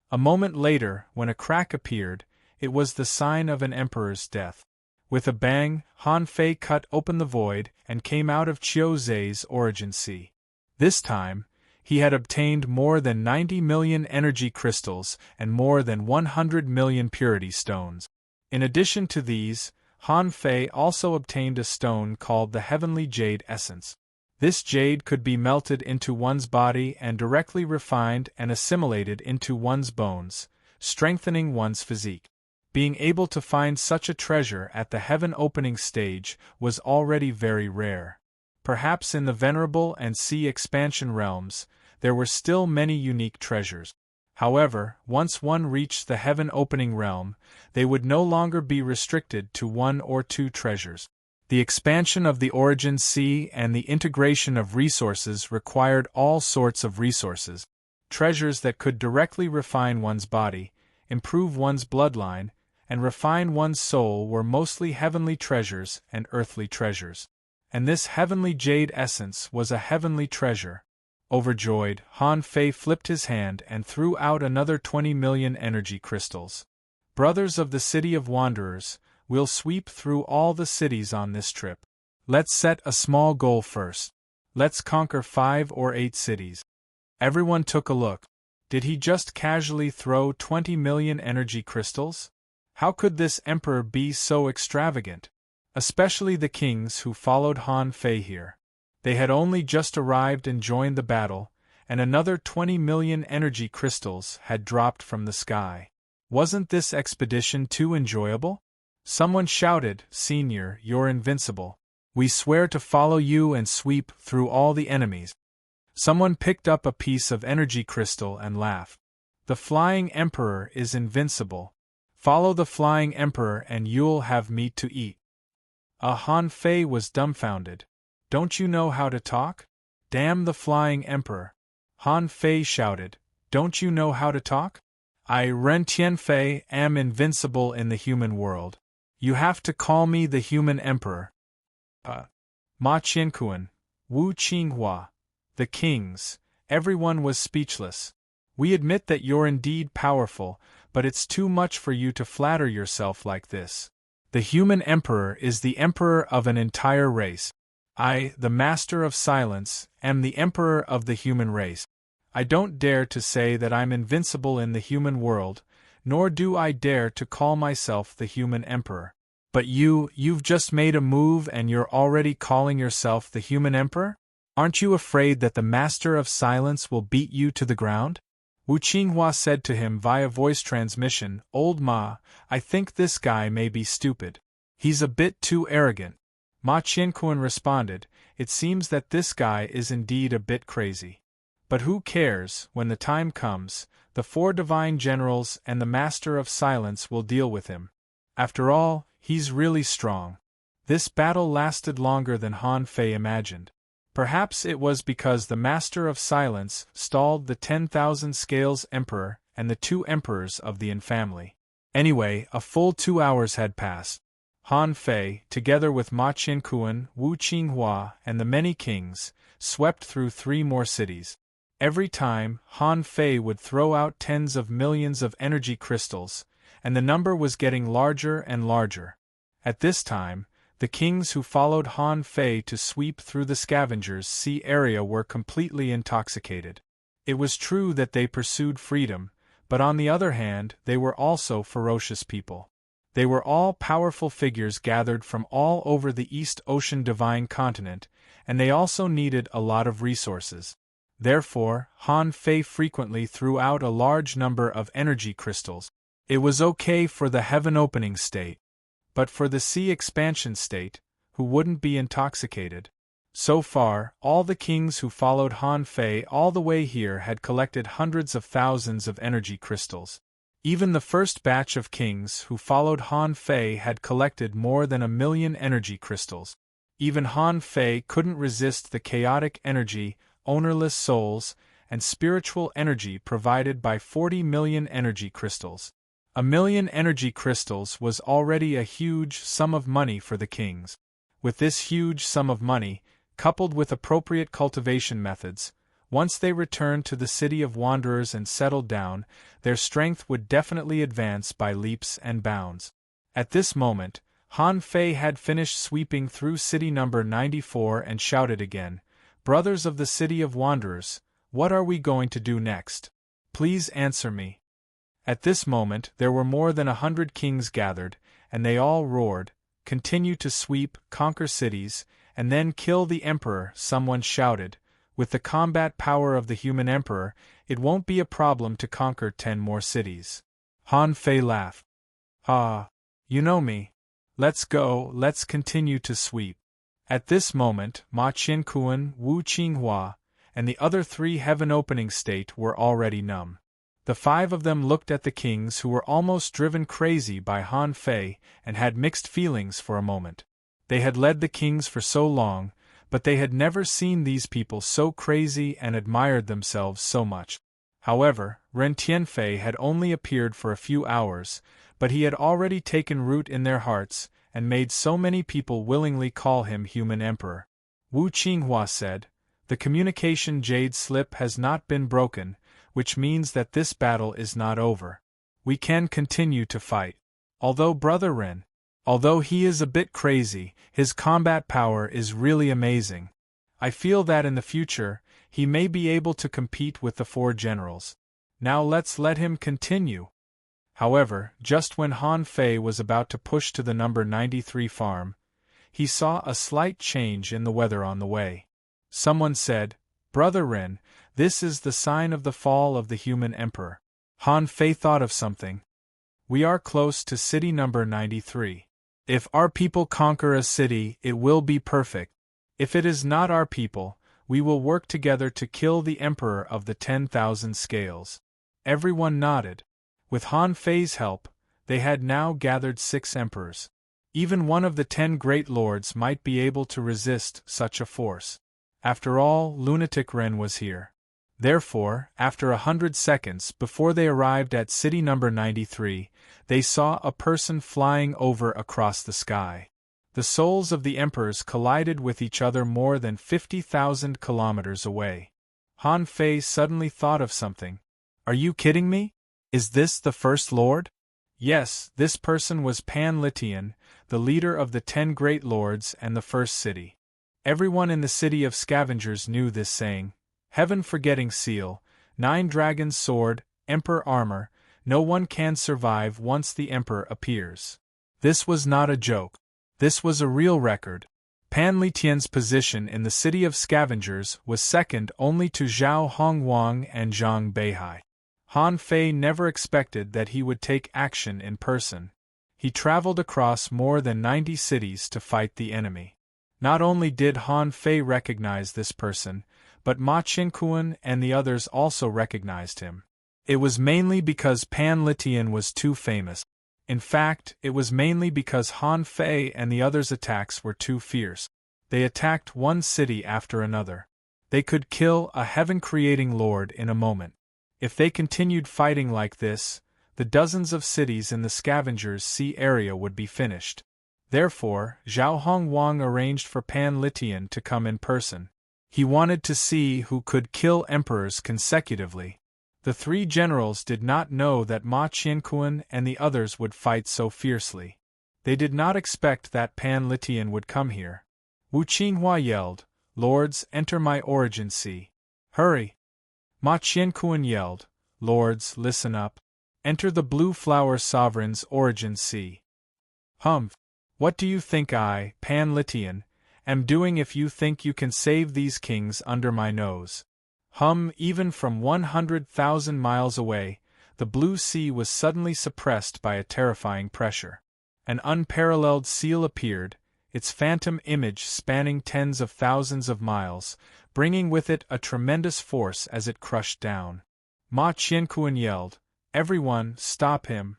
A moment later, when a crack appeared, it was the sign of an emperor's death. With a bang, Han Fei cut open the void and came out of Qiu Zhe's origin sea. This time, he had obtained more than 90 million energy crystals and more than 100 million purity stones. In addition to these, Han Fei also obtained a stone called the Heavenly Jade Essence. This jade could be melted into one's body and directly refined and assimilated into one's bones, strengthening one's physique. Being able to find such a treasure at the heaven opening stage was already very rare. Perhaps in the Venerable and Sea Expansion realms, there were still many unique treasures. However, once one reached the heaven opening realm, they would no longer be restricted to 1 or 2 treasures. The expansion of the origin sea and the integration of resources required all sorts of resources. Treasures that could directly refine one's body, improve one's bloodline, and refine one's soul were mostly heavenly treasures and earthly treasures. And this heavenly jade essence was a heavenly treasure. Overjoyed, Han Fei flipped his hand and threw out another 20 million energy crystals. "Brothers of the City of Wanderers, we'll sweep through all the cities on this trip. Let's set a small goal first. Let's conquer 5 or 8 cities." Everyone took a look. Did he just casually throw 20 million energy crystals? How could this emperor be so extravagant? Especially the kings who followed Han Fei here. They had only just arrived and joined the battle, and another 20 million energy crystals had dropped from the sky. Wasn't this expedition too enjoyable? Someone shouted, "Senior, you're invincible. We swear to follow you and sweep through all the enemies." Someone picked up a piece of energy crystal and laughed. "The Flying Emperor is invincible. Follow the Flying Emperor and you'll have meat to eat." Han Fei was dumbfounded. "Don't you know how to talk? Damn the Flying Emperor!" Han Fei shouted. "Don't you know how to talk? I, Ren Tianfei, am invincible in the human world. You have to call me the human emperor. Ma Qianquan, Wu Qinghua, the kings, everyone was speechless. We admit that you're indeed powerful, but it's too much for you to flatter yourself like this. The human emperor is the emperor of an entire race. I, the master of silence, am the emperor of the human race. I don't dare to say that I'm invincible in the human world, nor do I dare to call myself the human emperor. But you've just made a move and you're already calling yourself the human emperor? Aren't you afraid that the master of silence will beat you to the ground? Wu Qinghua said to him via voice transmission, Old Ma, I think this guy may be stupid. He's a bit too arrogant. Ma Qianquan responded, It seems that this guy is indeed a bit crazy. But who cares, when the time comes, the 4 divine generals and the master of silence will deal with him. After all, he's really strong. This battle lasted longer than Han Fei imagined. Perhaps it was because the Master of Silence stalled the 10,000 Scales Emperor and the 2 emperors of the Yin family. Anyway, a full 2 hours had passed. Han Fei, together with Ma Qianquan, Wu Qinghua, and the many kings, swept through 3 more cities. Every time, Han Fei would throw out tens of millions of energy crystals, and the number was getting larger and larger. At this time, the kings who followed Han Fei to sweep through the Scavengers' Sea area were completely intoxicated. It was true that they pursued freedom, but on the other hand, they were also ferocious people. They were all powerful figures gathered from all over the East Ocean Divine Continent, and they also needed a lot of resources. Therefore, Han Fei frequently threw out a large number of energy crystals. It was okay for the heaven-opening state, but for the sea expansion state, who wouldn't be intoxicated? So far, all the kings who followed Han Fei all the way here had collected hundreds of thousands of energy crystals. Even the first batch of kings who followed Han Fei had collected more than 1 million energy crystals. Even Han Fei couldn't resist the chaotic energy, ownerless souls, and spiritual energy provided by 40 million energy crystals. 1 million energy crystals was already a huge sum of money for the kings. With this huge sum of money, coupled with appropriate cultivation methods, once they returned to the city of wanderers and settled down, their strength would definitely advance by leaps and bounds. At this moment, Han Fei had finished sweeping through city number 94 and shouted again, Brothers of the city of wanderers, what are we going to do next? Please answer me. At this moment there were more than 100 kings gathered, and they all roared, Continue to sweep, conquer cities, and then kill the emperor. Someone shouted, With the combat power of the human emperor, it won't be a problem to conquer 10 more cities. Han Fei laughed. Ah, you know me. Let's go, let's continue to sweep. At this moment, Ma Qianquan, Wu Qinghua, and the other 3 heaven-opening state were already numb. The 5 of them looked at the kings who were almost driven crazy by Han Fei and had mixed feelings for a moment. They had led the kings for so long, but they had never seen these people so crazy and admired themselves so much. However, Ren Tianfei had only appeared for a few hours, but he had already taken root in their hearts and made so many people willingly call him human emperor. Wu Qinghua said, The communication jade slip has not been broken, which means that this battle is not over. We can continue to fight. Although Brother Ren, although he is a bit crazy, his combat power is really amazing. I feel that in the future, he may be able to compete with the 4 generals. Now let's let him continue. However, just when Han Fei was about to push to the number 93 farm, he saw a slight change in the weather on the way. Someone said, Brother Ren, this is the sign of the fall of the human emperor. Han Fei thought of something. We are close to city number 93. If our people conquer a city, it will be perfect. If it is not our people, we will work together to kill the emperor of the 10,000 scales. Everyone nodded. With Han Fei's help, they had now gathered 6 emperors. Even one of the 10 great lords might be able to resist such a force. After all, Lunatic Ren was here. Therefore, after 100 seconds before they arrived at city number 93, they saw a person flying over across the sky. The souls of the emperors collided with each other more than 50,000 kilometers away. Han Fei suddenly thought of something. Are you kidding me? Is this the First Lord? Yes, this person was Pan Litian, the leader of the 10 great lords and the first city. Everyone in the city of scavengers knew this saying. Heaven forgetting seal, 9 dragons sword, emperor armor, no one can survive once the emperor appears. This was not a joke. This was a real record. Pan Litian's position in the city of scavengers was second only to Zhao Hongwang and Zhang Beihai. Han Fei never expected that he would take action in person. He traveled across more than 90 cities to fight the enemy. Not only did Han Fei recognize this person, but Ma Qianquan and the others also recognized him. It was mainly because Pan Litian was too famous. In fact, it was mainly because Han Fei and the others' attacks were too fierce. They attacked one city after another. They could kill a heaven-creating lord in a moment. If they continued fighting like this, the dozens of cities in the Scavengers' Sea area would be finished. Therefore, Zhao Hongwang arranged for Pan Litian to come in person. He wanted to see who could kill emperors consecutively. The 3 generals did not know that Ma Qianquan and the others would fight so fiercely. They did not expect that Pan Litian would come here. Wu Qinghua yelled, "Lords, enter my origin sea. Hurry!" Ma Qianquan yelled, "Lords, listen up. Enter the Blue Flower Sovereign's origin sea." Humph! What do you think I, Pan Litian, am doing if you think you can save these kings under my nose? Even from 100,000 miles away, the blue sea was suddenly suppressed by a terrifying pressure. An unparalleled seal appeared, its phantom image spanning tens of thousands of miles, bringing with it a tremendous force as it crushed down. Ma Qianquan yelled, "Everyone, stop him!"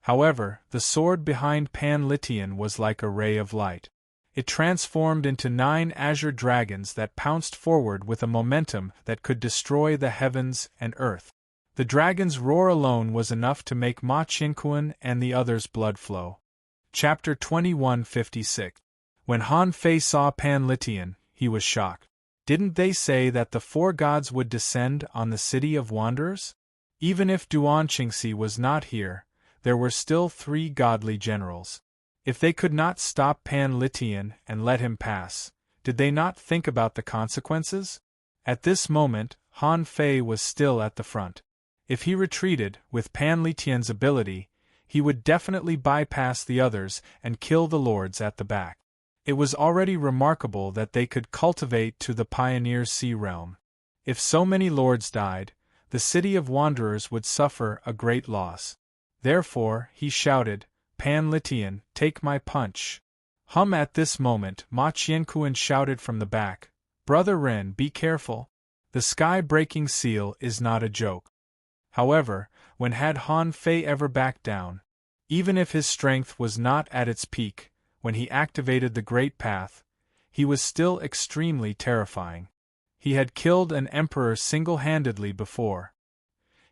However, the sword behind Pan Litian was like a ray of light. It transformed into 9 azure dragons that pounced forward with a momentum that could destroy the heavens and earth. The dragon's roar alone was enough to make Ma Qianquan and the others' blood flow. Chapter 2156. When Han Fei saw Pan Litian, he was shocked. Didn't they say that the 4 gods would descend on the city of wanderers? Even if Duan Qingxi was not here, there were still 3 godly generals. If they could not stop Pan Litian and let him pass, did they not think about the consequences? At this moment, Han Fei was still at the front. If he retreated, with Pan Litian's ability, he would definitely bypass the others and kill the lords at the back. It was already remarkable that they could cultivate to the Pioneer Sea realm. If so many lords died, the city of wanderers would suffer a great loss. Therefore, he shouted, "Pan Litian, take my punch." At this moment, Ma Qianquan shouted from the back, "Brother Ren, be careful. The sky-breaking seal is not a joke." However, when had Han Fei ever backed down? Even if his strength was not at its peak, when he activated the Great Path, he was still extremely terrifying. He had killed an emperor single-handedly before.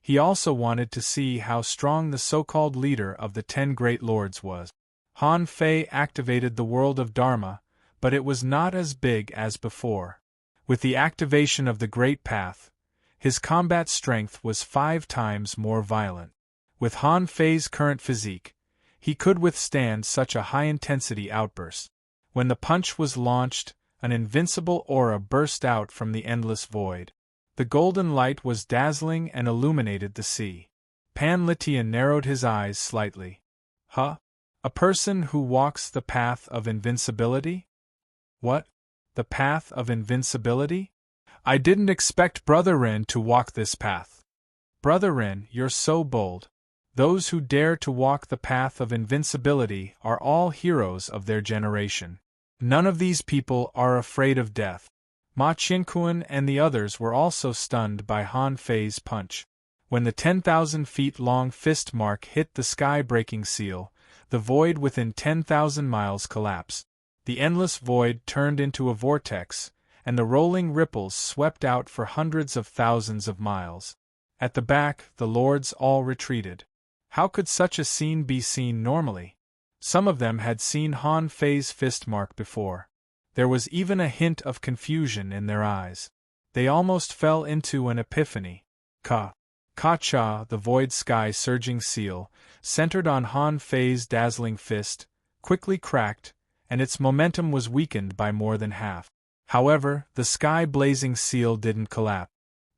He also wanted to see how strong the so-called leader of the 10 great lords was. Han Fei activated the world of Dharma, but it was not as big as before. With the activation of the Great Path, his combat strength was 5 times more violent. With Han Fei's current physique, he could withstand such a high-intensity outburst. When the punch was launched, an invincible aura burst out from the endless void. The golden light was dazzling and illuminated the sea. Pan Litian narrowed his eyes slightly. A person who walks the path of invincibility? What? The path of invincibility? I didn't expect Brother Ren to walk this path. Brother Ren, you're so bold. Those who dare to walk the path of invincibility are all heroes of their generation. None of these people are afraid of death. Ma Qianquan and the others were also stunned by Han Fei's punch. When the 10,000 feet long fist mark hit the sky-breaking seal, the void within 10,000 miles collapsed. The endless void turned into a vortex, and the rolling ripples swept out for hundreds of thousands of miles. At the back, the lords all retreated. How could such a scene be seen normally? Some of them had seen Han Fei's fist mark before. There was even a hint of confusion in their eyes. They almost fell into an epiphany. Ka-cha, the void sky surging seal, centered on Han Fei's dazzling fist, quickly cracked, and its momentum was weakened by more than half. However, the sky-blazing seal didn't collapse.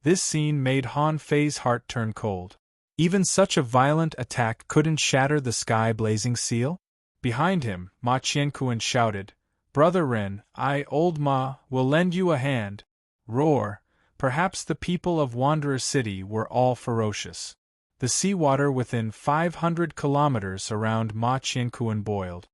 This scene made Han Fei's heart turn cold. Even such a violent attack couldn't shatter the sky-blazing seal? Behind him, Ma Qianquan shouted, "Brother Ren, I, old Ma, will lend you a hand." Roar! Perhaps the people of Wanderer City were all ferocious. The seawater within 500 kilometers around Ma Qianquan boiled.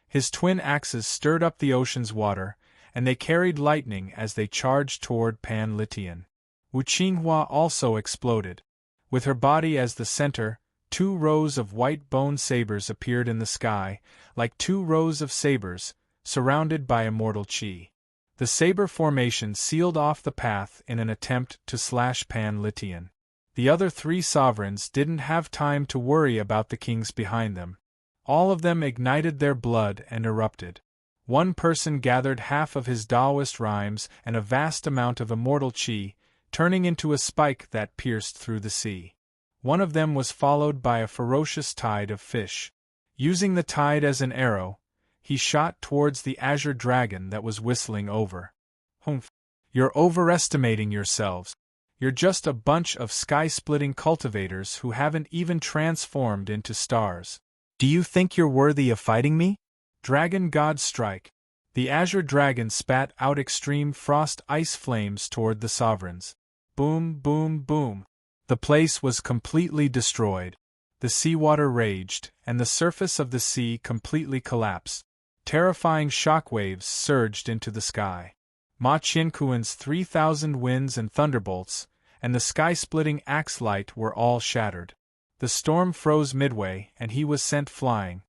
His twin axes stirred up the ocean's water, and they carried lightning as they charged toward Pan Litian. Wu Qinghua also exploded. With her body as the center, 2 rows of white bone sabers appeared in the sky, like 2 rows of sabers, surrounded by immortal qi. The saber formation sealed off the path in an attempt to slash Pan Litian. The other 3 sovereigns didn't have time to worry about the kings behind them. All of them ignited their blood and erupted. One person gathered half of his Taoist rhymes and a vast amount of immortal qi, turning into a spike that pierced through the sea. One of them was followed by a ferocious tide of fish. Using the tide as an arrow, he shot towards the azure dragon that was whistling over. "Humph! You're overestimating yourselves. You're just a bunch of sky-splitting cultivators who haven't even transformed into stars. Do you think you're worthy of fighting me? Dragon God strike!" The azure dragon spat out extreme frost ice flames toward the sovereigns. Boom, boom, boom. The place was completely destroyed. The seawater raged, and the surface of the sea completely collapsed. Terrifying shockwaves surged into the sky. Ma Qianquan's 3,000 winds and thunderbolts, and the sky-splitting axe light were all shattered. The storm froze midway, and he was sent flying.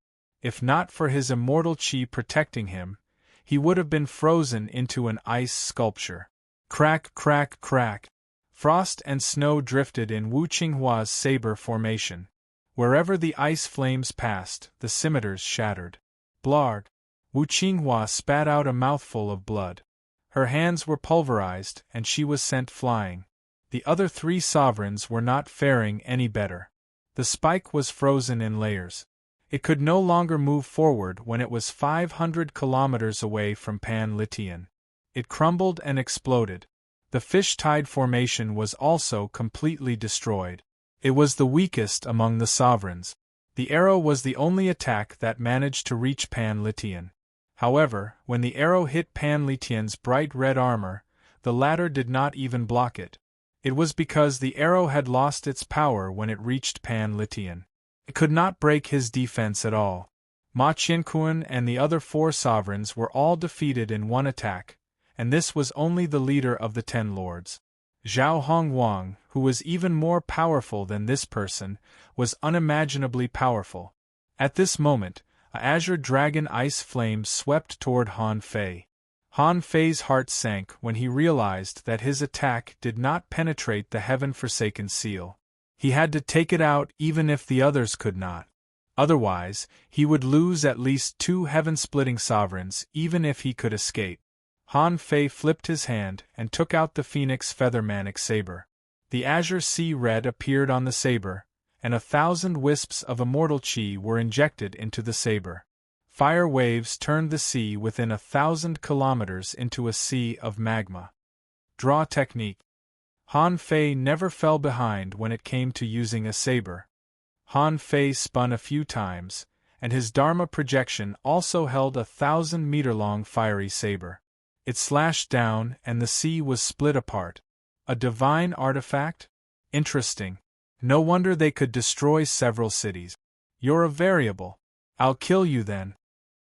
If not for his immortal qi protecting him, he would have been frozen into an ice sculpture. Crack, crack, crack. Frost and snow drifted in Wu Qinghua's saber formation. Wherever the ice flames passed, the scimitars shattered. Blarg! Wu Qinghua spat out a mouthful of blood. Her hands were pulverized, and she was sent flying. The other 3 sovereigns were not faring any better. The spike was frozen in layers. It could no longer move forward when it was 500 kilometers away from Pan Litian. It crumbled and exploded. The fish tide formation was also completely destroyed. It was the weakest among the sovereigns. The arrow was the only attack that managed to reach Pan Litian. However, when the arrow hit Pan Litian's bright red armor, the latter did not even block it. It was because the arrow had lost its power when it reached Pan Litian. It could not break his defense at all. Ma Qianquan and the other 4 sovereigns were all defeated in one attack, and this was only the leader of the 10 lords. Zhao Hongwang, who was even more powerful than this person, was unimaginably powerful. At this moment, a azure dragon ice flame swept toward Han Fei. Han Fei's heart sank when he realized that his attack did not penetrate the heaven-forsaken seal. He had to take it out even if the others could not. Otherwise, he would lose at least 2 heaven-splitting sovereigns even if he could escape. Han Fei flipped his hand and took out the Phoenix Feathermanic saber. The azure sea red appeared on the saber, and 1,000 wisps of immortal qi were injected into the saber. Fire waves turned the sea within 1,000 kilometers into a sea of magma. Draw technique. Han Fei never fell behind when it came to using a saber. Han Fei spun a few times, and his Dharma projection also held a 1,000-meter-long fiery saber. It slashed down, and the sea was split apart. A divine artifact? Interesting. No wonder they could destroy several cities. You're a variable. I'll kill you then.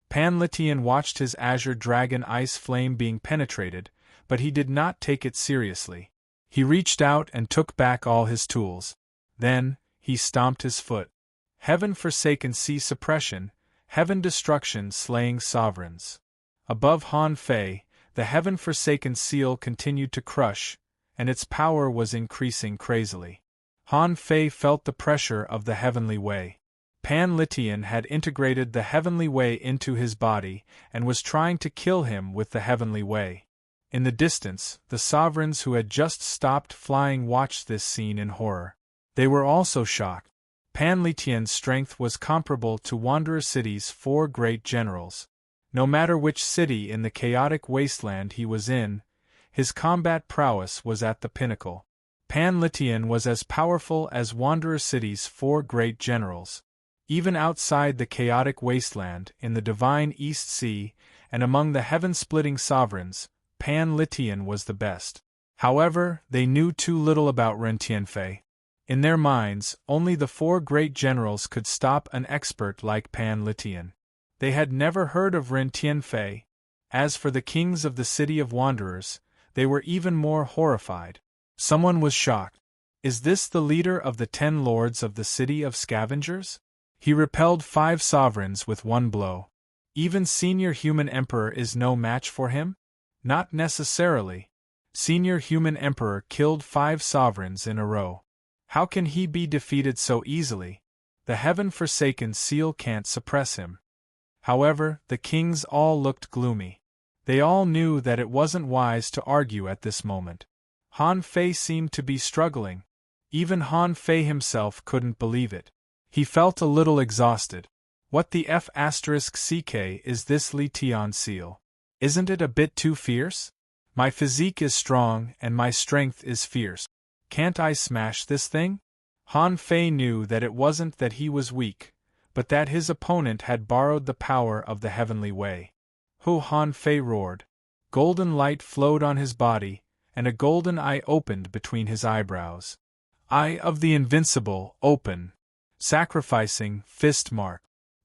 Pan Litian watched his azure dragon ice flame being penetrated, but he did not take it seriously. He reached out and took back all his tools. Then, he stomped his foot. Heaven-forsaken sea suppression, heaven destruction slaying sovereigns. Above Han Fei, the heaven-forsaken seal continued to crush, and its power was increasing crazily. Han Fei felt the pressure of the heavenly way. Pan Litian had integrated the heavenly way into his body and was trying to kill him with the heavenly way. In the distance, the sovereigns who had just stopped flying watched this scene in horror. They were also shocked. Pan Litian's strength was comparable to Wanderer City's 4 great generals. No matter which city in the chaotic wasteland he was in, his combat prowess was at the pinnacle. Pan Litian was as powerful as Wanderer City's 4 great generals. Even outside the chaotic wasteland, in the divine East Sea, and among the heaven-splitting sovereigns, Pan Litian was the best. However, they knew too little about Ren Tianfei. In their minds, only the 4 great generals could stop an expert like Pan Litian. They had never heard of Ren Tianfei. As for the kings of the City of Wanderers, they were even more horrified. Someone was shocked. Is this the leader of the 10 lords of the City of Scavengers? He repelled 5 sovereigns with 1 blow. Even Senior Human Emperor is no match for him? Not necessarily. Senior Human Emperor killed 5 sovereigns in a row. How can he be defeated so easily? The heaven-forsaken seal can't suppress him. However, the kings all looked gloomy. They all knew that it wasn't wise to argue at this moment. Han Fei seemed to be struggling. Even Han Fei himself couldn't believe it. He felt a little exhausted. What the F***ck is this Li Tian seal? Isn't it a bit too fierce? My physique is strong and my strength is fierce. Can't I smash this thing? Han Fei knew that it wasn't that he was weak, but that his opponent had borrowed the power of the heavenly way. Hu Han Fei roared. Golden light flowed on his body, and a golden eye opened between his eyebrows. Eye of the invincible, open. Sacrificing, fist mark.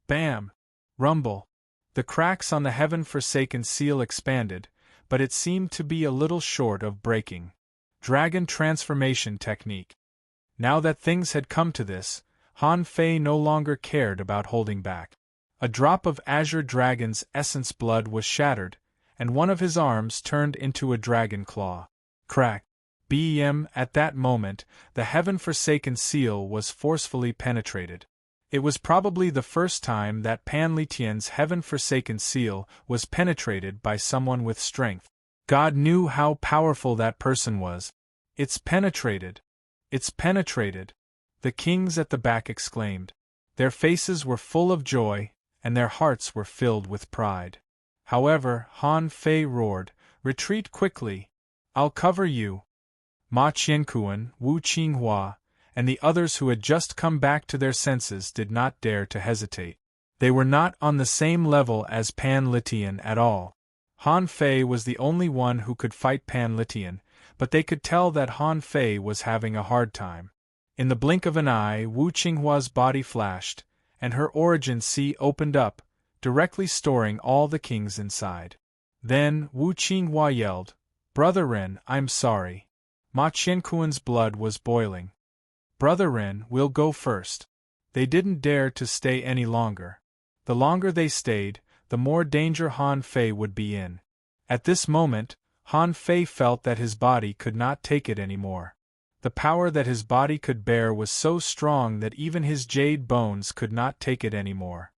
Bam! Rumble. The cracks on the heaven-forsaken seal expanded, but it seemed to be a little short of breaking. Dragon transformation technique. Now that things had come to this, Han Fei no longer cared about holding back. A drop of azure dragon's essence blood was shattered, and one of his arms turned into a dragon claw. Crack. Bam! At that moment, the heaven-forsaken seal was forcefully penetrated. It was probably the first time that Pan Litian's heaven-forsaken seal was penetrated by someone with strength. God knew how powerful that person was. It's penetrated. It's penetrated. The kings at the back exclaimed. Their faces were full of joy, and their hearts were filled with pride. However, Han Fei roared, "Retreat quickly! I'll cover you!" Ma Qianquan, Wu Qinghua, and the others who had just come back to their senses did not dare to hesitate. They were not on the same level as Pan Litian at all. Han Fei was the only one who could fight Pan Litian, but they could tell that Han Fei was having a hard time. In the blink of an eye, Wu Qinghua's body flashed, and her origin sea opened up, directly storing all the kings inside. Then, Wu Qinghua yelled, "Brother Ren, I'm sorry." Ma Qianquan's blood was boiling. "Brother Ren, we'll go first." They didn't dare to stay any longer. The longer they stayed, the more danger Han Fei would be in. At this moment, Han Fei felt that his body could not take it anymore. The power that his body could bear was so strong that even his jade bones could not take it anymore.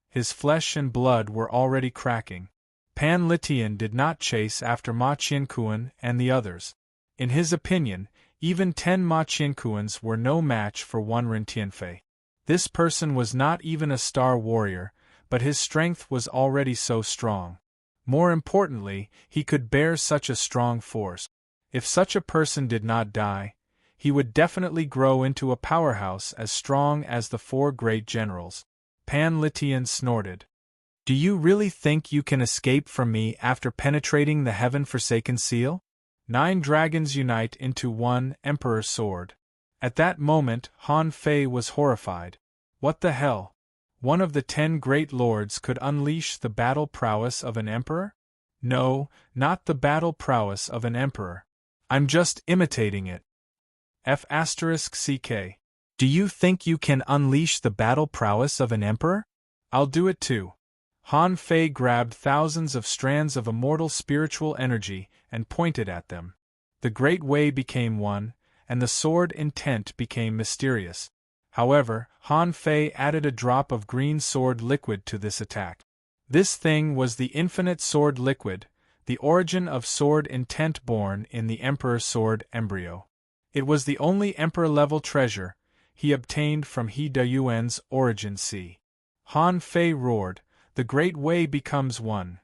His flesh and blood were already cracking. Pan Litian did not chase after Ma Qianquan and the others. In his opinion, even 10 Ma Qianquans were no match for one Ren Tianfei. This person was not even a star warrior, but his strength was already so strong. More importantly, he could bear such a strong force. If such a person did not die, he would definitely grow into a powerhouse as strong as the 4 great generals. Pan Litian snorted. "Do you really think you can escape from me after penetrating the heaven-forsaken seal?" 9 dragons unite into one Emperor's sword. At that moment, Han Fei was horrified. What the hell? One of the 10 great lords could unleash the battle prowess of an emperor? No, not the battle prowess of an emperor. I'm just imitating it. F***ck. Do you think you can unleash the battle prowess of an emperor? I'll do it too. Han Fei grabbed thousands of strands of immortal spiritual energy and pointed at them. The great way became one, and the sword intent became mysterious. However, Han Fei added a drop of green sword liquid to this attack. This thing was the infinite sword liquid, the origin of sword intent born in the Emperor's sword embryo. It was the only Emperor-level treasure he obtained from He Dayuan's origin sea. Han Fei roared, "The Great Way becomes one."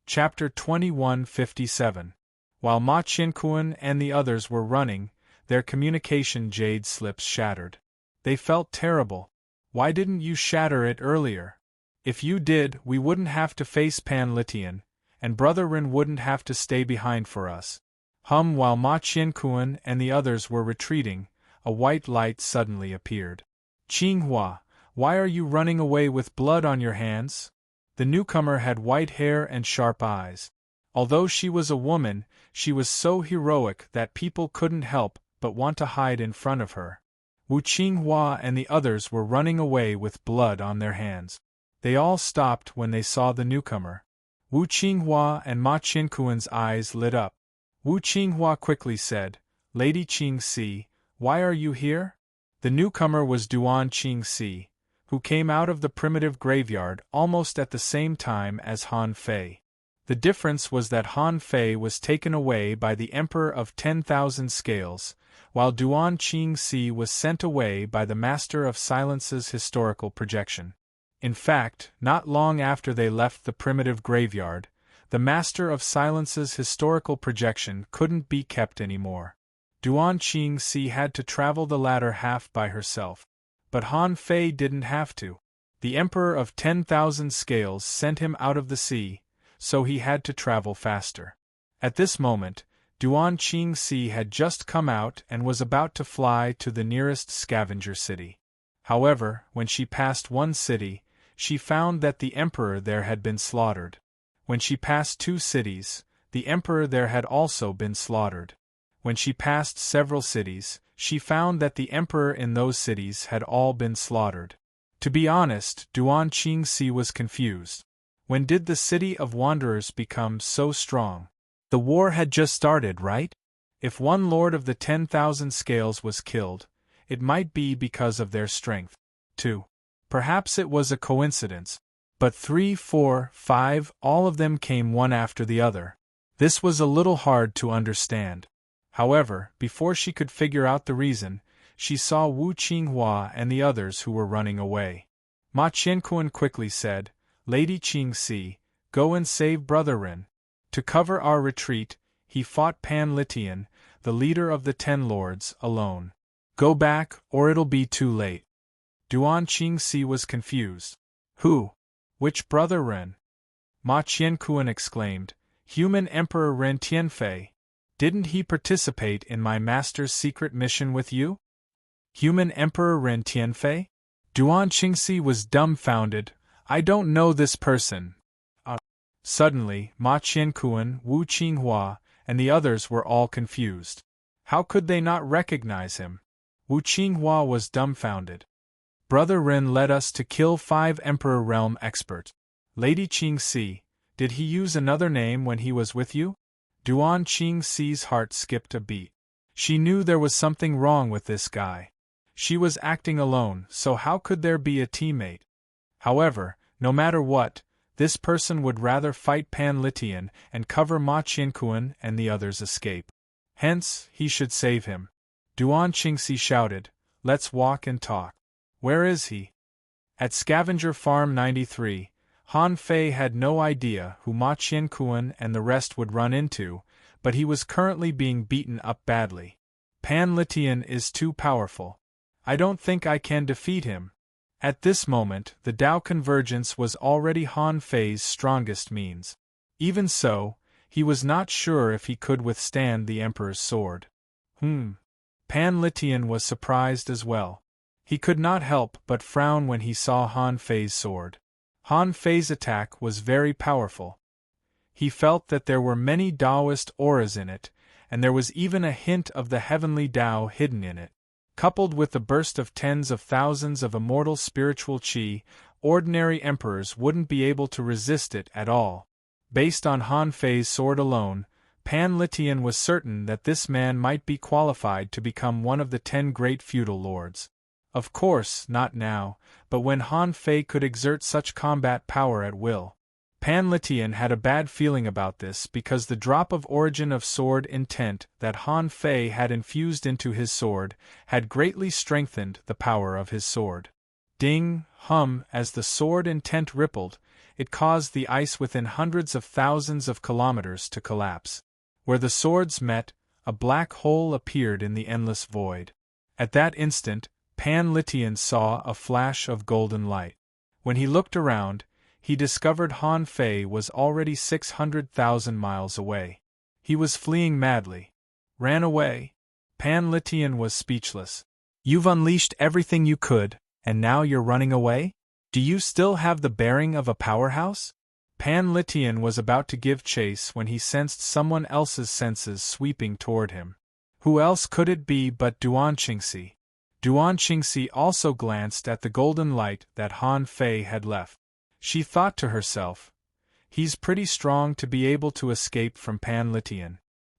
Chapter 2157. While Ma Qianquan and the others were running, their communication jade slips shattered. They felt terrible. Why didn't you shatter it earlier? If you did, we wouldn't have to face Pan Litian, and Brother Rin wouldn't have to stay behind for us. While Ma Qianquan and the others were retreating, a white light suddenly appeared. Qinghua, why are you running away with blood on your hands? The newcomer had white hair and sharp eyes. Although she was a woman, she was so heroic that people couldn't help but want to hide in front of her. Wu Qinghua and the others were running away with blood on their hands. They all stopped when they saw the newcomer. Wu Qinghua and Ma Qianquan's eyes lit up. Wu Qinghua quickly said, "Lady Qingxi, why are you here?" The newcomer was Duan Qingxi, who came out of the primitive graveyard almost at the same time as Han Fei. The difference was that Han Fei was taken away by the Emperor of 10,000 Scales, while Duan Qingxi was sent away by the Master of Silence's historical projection. In fact, not long after they left the primitive graveyard, the Master of Silence's historical projection couldn't be kept anymore. Duan Qingxi had to travel the latter half by herself. But Han Fei didn't have to. The Emperor of 10,000 Scales sent him out of the sea, so he had to travel faster. At this moment, Duan Qingxi had just come out and was about to fly to the nearest scavenger city. However, when she passed one city, she found that the Emperor there had been slaughtered. When she passed 2 cities, the Emperor there had also been slaughtered. When she passed several cities, she found that the Emperor in those cities had all been slaughtered. To be honest, Duan Qingxi was confused. When did the City of Wanderers become so strong? The war had just started, right? If one Lord of the 10,000 Scales was killed, it might be because of their strength. 2. Perhaps it was a coincidence. But 3, 4, 5, all of them came one after the other. This was a little hard to understand. However, before she could figure out the reason, she saw Wu Qinghua and the others who were running away. Ma Qianquan quickly said, "Lady Qingxi, go and save Brother Rin." To cover our retreat, he fought Pan Litian, the leader of the 10 lords, alone. Go back, or it'll be too late. Duan Qingxi was confused. Who? Which Brother Rin? Ma Qianquan exclaimed, "Human Emperor Ren Tianfei. Didn't he participate in my master's secret mission with you?" Human Emperor Ren Tianfei? Duan Qingxi was dumbfounded. "I don't know this person." Suddenly, Ma Qianquan, Wu Qinghua, and the others were all confused. How could they not recognize him? Wu Qinghua was dumbfounded. "Brother Rin led us to kill 5 Emperor Realm experts. Lady Qingxi, did he use another name when he was with you?" Duan Qingxi's heart skipped a beat. She knew there was something wrong with this guy. She was acting alone, so how could there be a teammate? However, no matter what, this person would rather fight Pan Litian and cover Ma Qianquan and the others' escape. Hence, he should save him. Duan Qingxi shouted, "Let's walk and talk." "Where is he?" At Scavenger Farm 93, Han Fei had no idea who Ma Qianquan and the rest would run into, but he was currently being beaten up badly. Pan Litian is too powerful. I don't think I can defeat him. At this moment, the Tao Convergence was already Han Fei's strongest means. Even so, he was not sure if he could withstand the Emperor's sword. Pan Litian was surprised as well. He could not help but frown when he saw Han Fei's sword. Han Fei's attack was very powerful. He felt that there were many Taoist auras in it, and there was even a hint of the heavenly Tao hidden in it. Coupled with the burst of tens of thousands of immortal spiritual qi, ordinary emperors wouldn't be able to resist it at all. Based on Han Fei's sword alone, Pan Litian was certain that this man might be qualified to become one of the 10 great feudal lords. Of course, not now, but when Han Fei could exert such combat power at will. Pan Litian had a bad feeling about this because the drop of origin of sword intent that Han Fei had infused into his sword had greatly strengthened the power of his sword. Ding, hum, as the sword intent rippled, it caused the ice within hundreds of thousands of kilometers to collapse. Where the swords met, a black hole appeared in the endless void. At that instant, Pan Litian saw a flash of golden light. When he looked around, he discovered Han Fei was already 600,000 miles away. He was fleeing madly. Ran away? Pan Litian was speechless. You've unleashed everything you could, and now you're running away? Do you still have the bearing of a powerhouse? Pan Litian was about to give chase when he sensed someone else's senses sweeping toward him. Who else could it be but Duan Qingxi? Duan Qingxi also glanced at the golden light that Han Fei had left. She thought to herself, he's pretty strong to be able to escape from Pan Litian.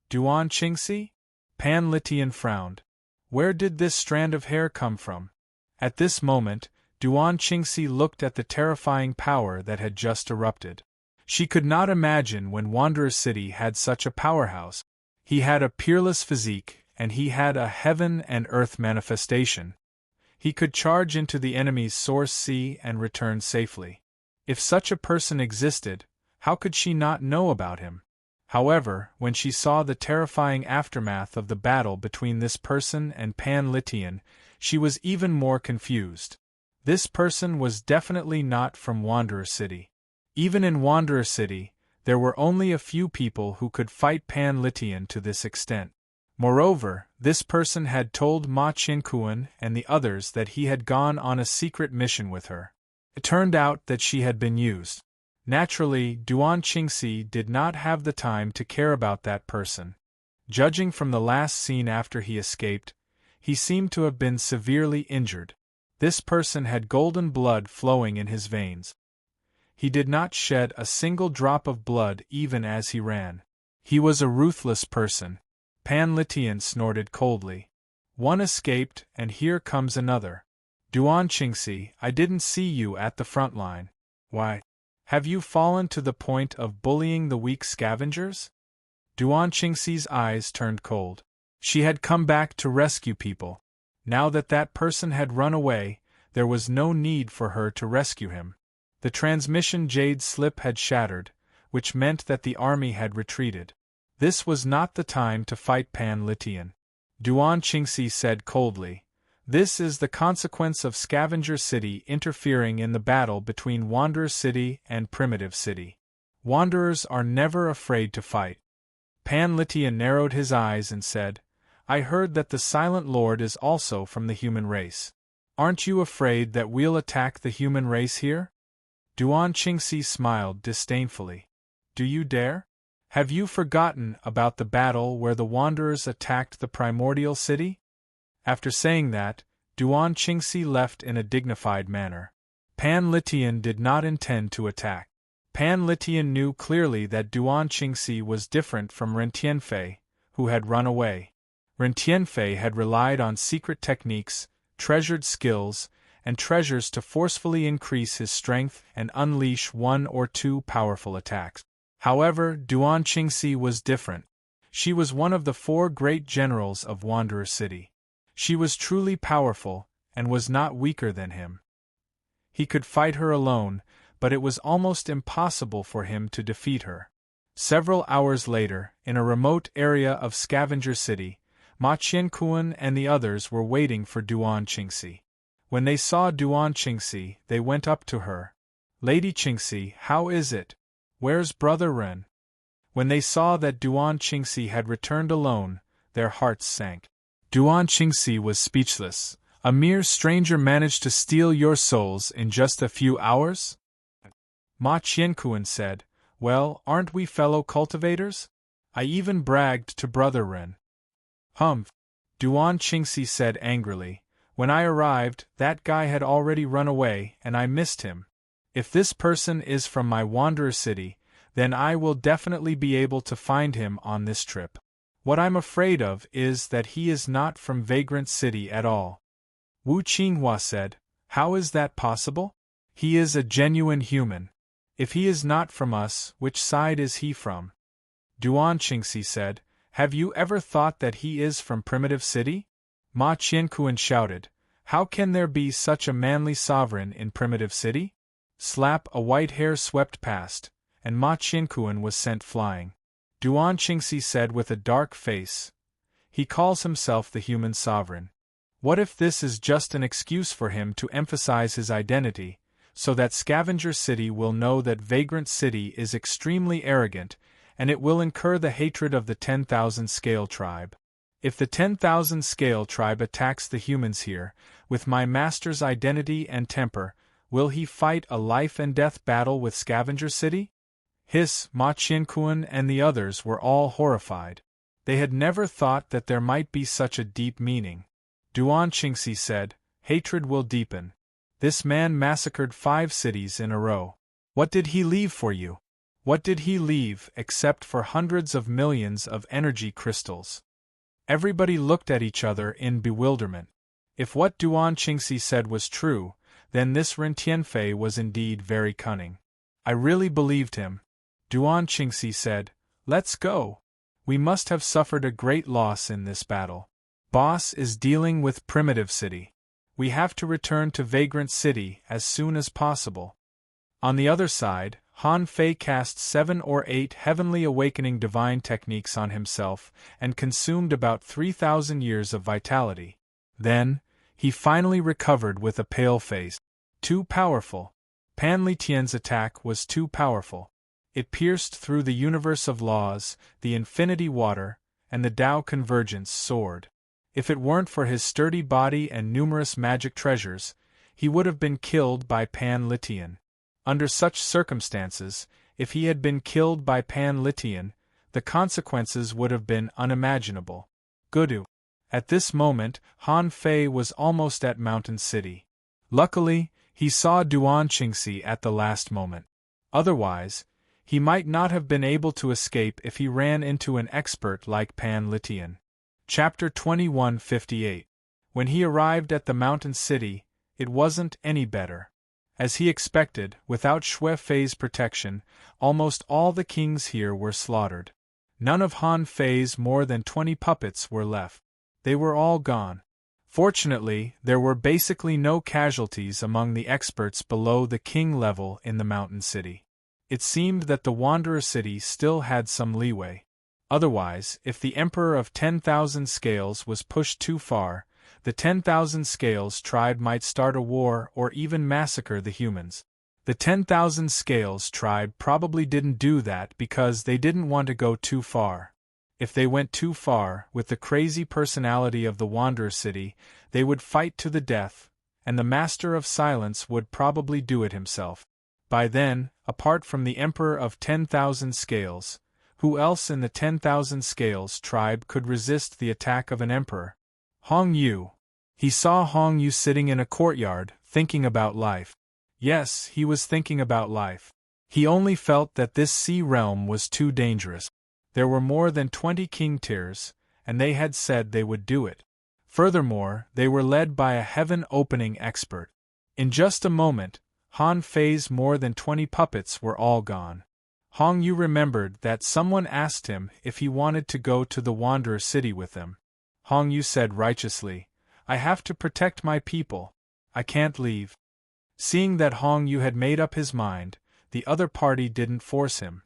Duan Qingxi? Pan Litian frowned. Where did this strand of hair come from? At this moment, Duan Qingxi looked at the terrifying power that had just erupted. She could not imagine when Wanderer City had such a powerhouse. He had a peerless physique, and he had a heaven and earth manifestation. He could charge into the enemy's source sea and return safely. If such a person existed, how could she not know about him? However, when she saw the terrifying aftermath of the battle between this person and Pan Litian, she was even more confused. This person was definitely not from Wanderer City. Even in Wanderer City, there were only a few people who could fight Pan Litian to this extent. Moreover, this person had told Ma Qianquan and the others that he had gone on a secret mission with her. It turned out that she had been used. Naturally, Duan Qingxi did not have the time to care about that person. Judging from the last scene after he escaped, he seemed to have been severely injured. This person had golden blood flowing in his veins. He did not shed a single drop of blood even as he ran. He was a ruthless person. Pan Litian snorted coldly. One escaped, and here comes another. Duan Qingxi, I didn't see you at the front line. Why? Have you fallen to the point of bullying the weak scavengers? Duan Qingxi's eyes turned cold. She had come back to rescue people. Now that that person had run away, there was no need for her to rescue him. The transmission jade slip had shattered, which meant that the army had retreated. This was not the time to fight Pan Litian. Duan Qingxi said coldly, this is the consequence of Scavenger City interfering in the battle between Wanderer City and Primitive City. Wanderers are never afraid to fight. Pan Litian narrowed his eyes and said, I heard that the Silent Lord is also from the human race. Aren't you afraid that we'll attack the human race here? Duan Qingxi smiled disdainfully. Do you dare? Have you forgotten about the battle where the Wanderers attacked the primordial city? After saying that, Duan Qingxi left in a dignified manner. Pan Litian did not intend to attack. Pan Litian knew clearly that Duan Qingxi was different from Ren Tianfei, who had run away. Ren Tianfei had relied on secret techniques, treasured skills, and treasures to forcefully increase his strength and unleash one or two powerful attacks. However, Duan Qingxi was different. She was one of the 4 great generals of Wanderer City. She was truly powerful, and was not weaker than him. He could fight her alone, but it was almost impossible for him to defeat her. Several hours later, in a remote area of Scavenger City, Ma Qianquan and the others were waiting for Duan Qingxi. When they saw Duan Qingxi, they went up to her. Lady Qingxi, how is it? Where's Brother Ren? When they saw that Duan Qingxi had returned alone, their hearts sank. Duan Qingxi was speechless. A mere stranger managed to steal your souls in just a few hours? Ma Qianquan said, well, aren't we fellow cultivators? I even bragged to Brother Ren. Humph! Duan Qingxi said angrily. When I arrived, that guy had already run away, and I missed him. If this person is from my Wanderer City, then I will definitely be able to find him on this trip. What I'm afraid of is that he is not from Vagrant City at all. Wu Qinghua said, How is that possible? He is a genuine human. If he is not from us, which side is he from? Duan Qingxi said, Have you ever thought that he is from Primitive City? Ma Qiankuan shouted, How can there be such a manly sovereign in Primitive City? Slap, a white hair swept past, and Ma Qiankuan was sent flying. Duan Qingxi said with a dark face, He calls himself the human sovereign. What if this is just an excuse for him to emphasize his identity, so that Scavenger City will know that Vagrant City is extremely arrogant, and it will incur the hatred of the 10,000 Scale Tribe? If the 10,000 Scale Tribe attacks the humans here, with my master's identity and temper, will he fight a life-and-death battle with Scavenger City? Ma Qiankuan and the others were all horrified. They had never thought that there might be such a deep meaning. Duan Qingxi said, Hatred will deepen. This man massacred 5 cities in a row. What did he leave for you? What did he leave except for hundreds of millions of energy crystals? Everybody looked at each other in bewilderment. If what Duan Qingxi said was true, then this Ren Tianfei was indeed very cunning. I really believed him. Duan Qingxi said, Let's go. We must have suffered a great loss in this battle. Boss is dealing with Primitive City. We have to return to Vagrant City as soon as possible. On the other side, Han Fei cast 7 or 8 heavenly awakening divine techniques on himself and consumed about 3,000 years of vitality. Then, he finally recovered with a pale face. Too powerful. Pan Litian's attack was too powerful. It pierced through the universe of laws, the infinity water, and the Tao convergence sword. If it weren't for his sturdy body and numerous magic treasures, he would have been killed by Pan Litian. Under such circumstances, if he had been killed by Pan Litian, the consequences would have been unimaginable. Gudu. At this moment, Han Fei was almost at Mountain City. Luckily, he saw Duan Qingxi at the last moment. Otherwise, he might not have been able to escape if he ran into an expert like Pan Litian. Chapter 2158. When he arrived at the Mountain City, it wasn't any better. As he expected, without Xue Fei's protection, almost all the kings here were slaughtered. None of Han Fei's more than 20 puppets were left. They were all gone. Fortunately, there were basically no casualties among the experts below the king level in the Mountain City. It seemed that the Wanderer City still had some leeway. Otherwise, if the Emperor of 10,000 Scales was pushed too far, the 10,000 Scales tribe might start a war or even massacre the humans. The 10,000 Scales tribe probably didn't do that because they didn't want to go too far. If they went too far, with the crazy personality of the Wanderer City, they would fight to the death, and the Master of Silence would probably do it himself. By then, apart from the Emperor of 10,000 Scales, who else in the 10,000 Scales tribe could resist the attack of an emperor? Hong Yu. He saw Hong Yu sitting in a courtyard, thinking about life. Yes, he was thinking about life. He only felt that this sea realm was too dangerous. There were more than 20 king tiers, and they had said they would do it. Furthermore, they were led by a heaven-opening expert. In just a moment, Han Fei's more than 20 puppets were all gone. Hong Yu remembered that someone asked him if he wanted to go to the Wanderer City with them. Hong Yu said righteously, I have to protect my people. I can't leave. Seeing that Hong Yu had made up his mind, the other party didn't force him.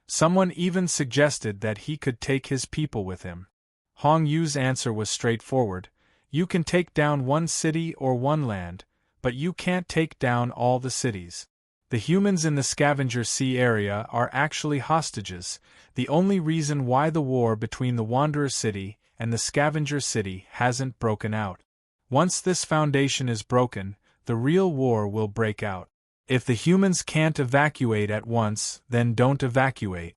Someone even suggested that he could take his people with him. Hong Yu's answer was straightforward, you can take down one city or one land, but you can't take down all the cities. The humans in the Scavenger Sea area are actually hostages, the only reason why the war between the Wanderer City and the Scavenger City hasn't broken out. Once this foundation is broken, the real war will break out. If the humans can't evacuate at once, then don't evacuate.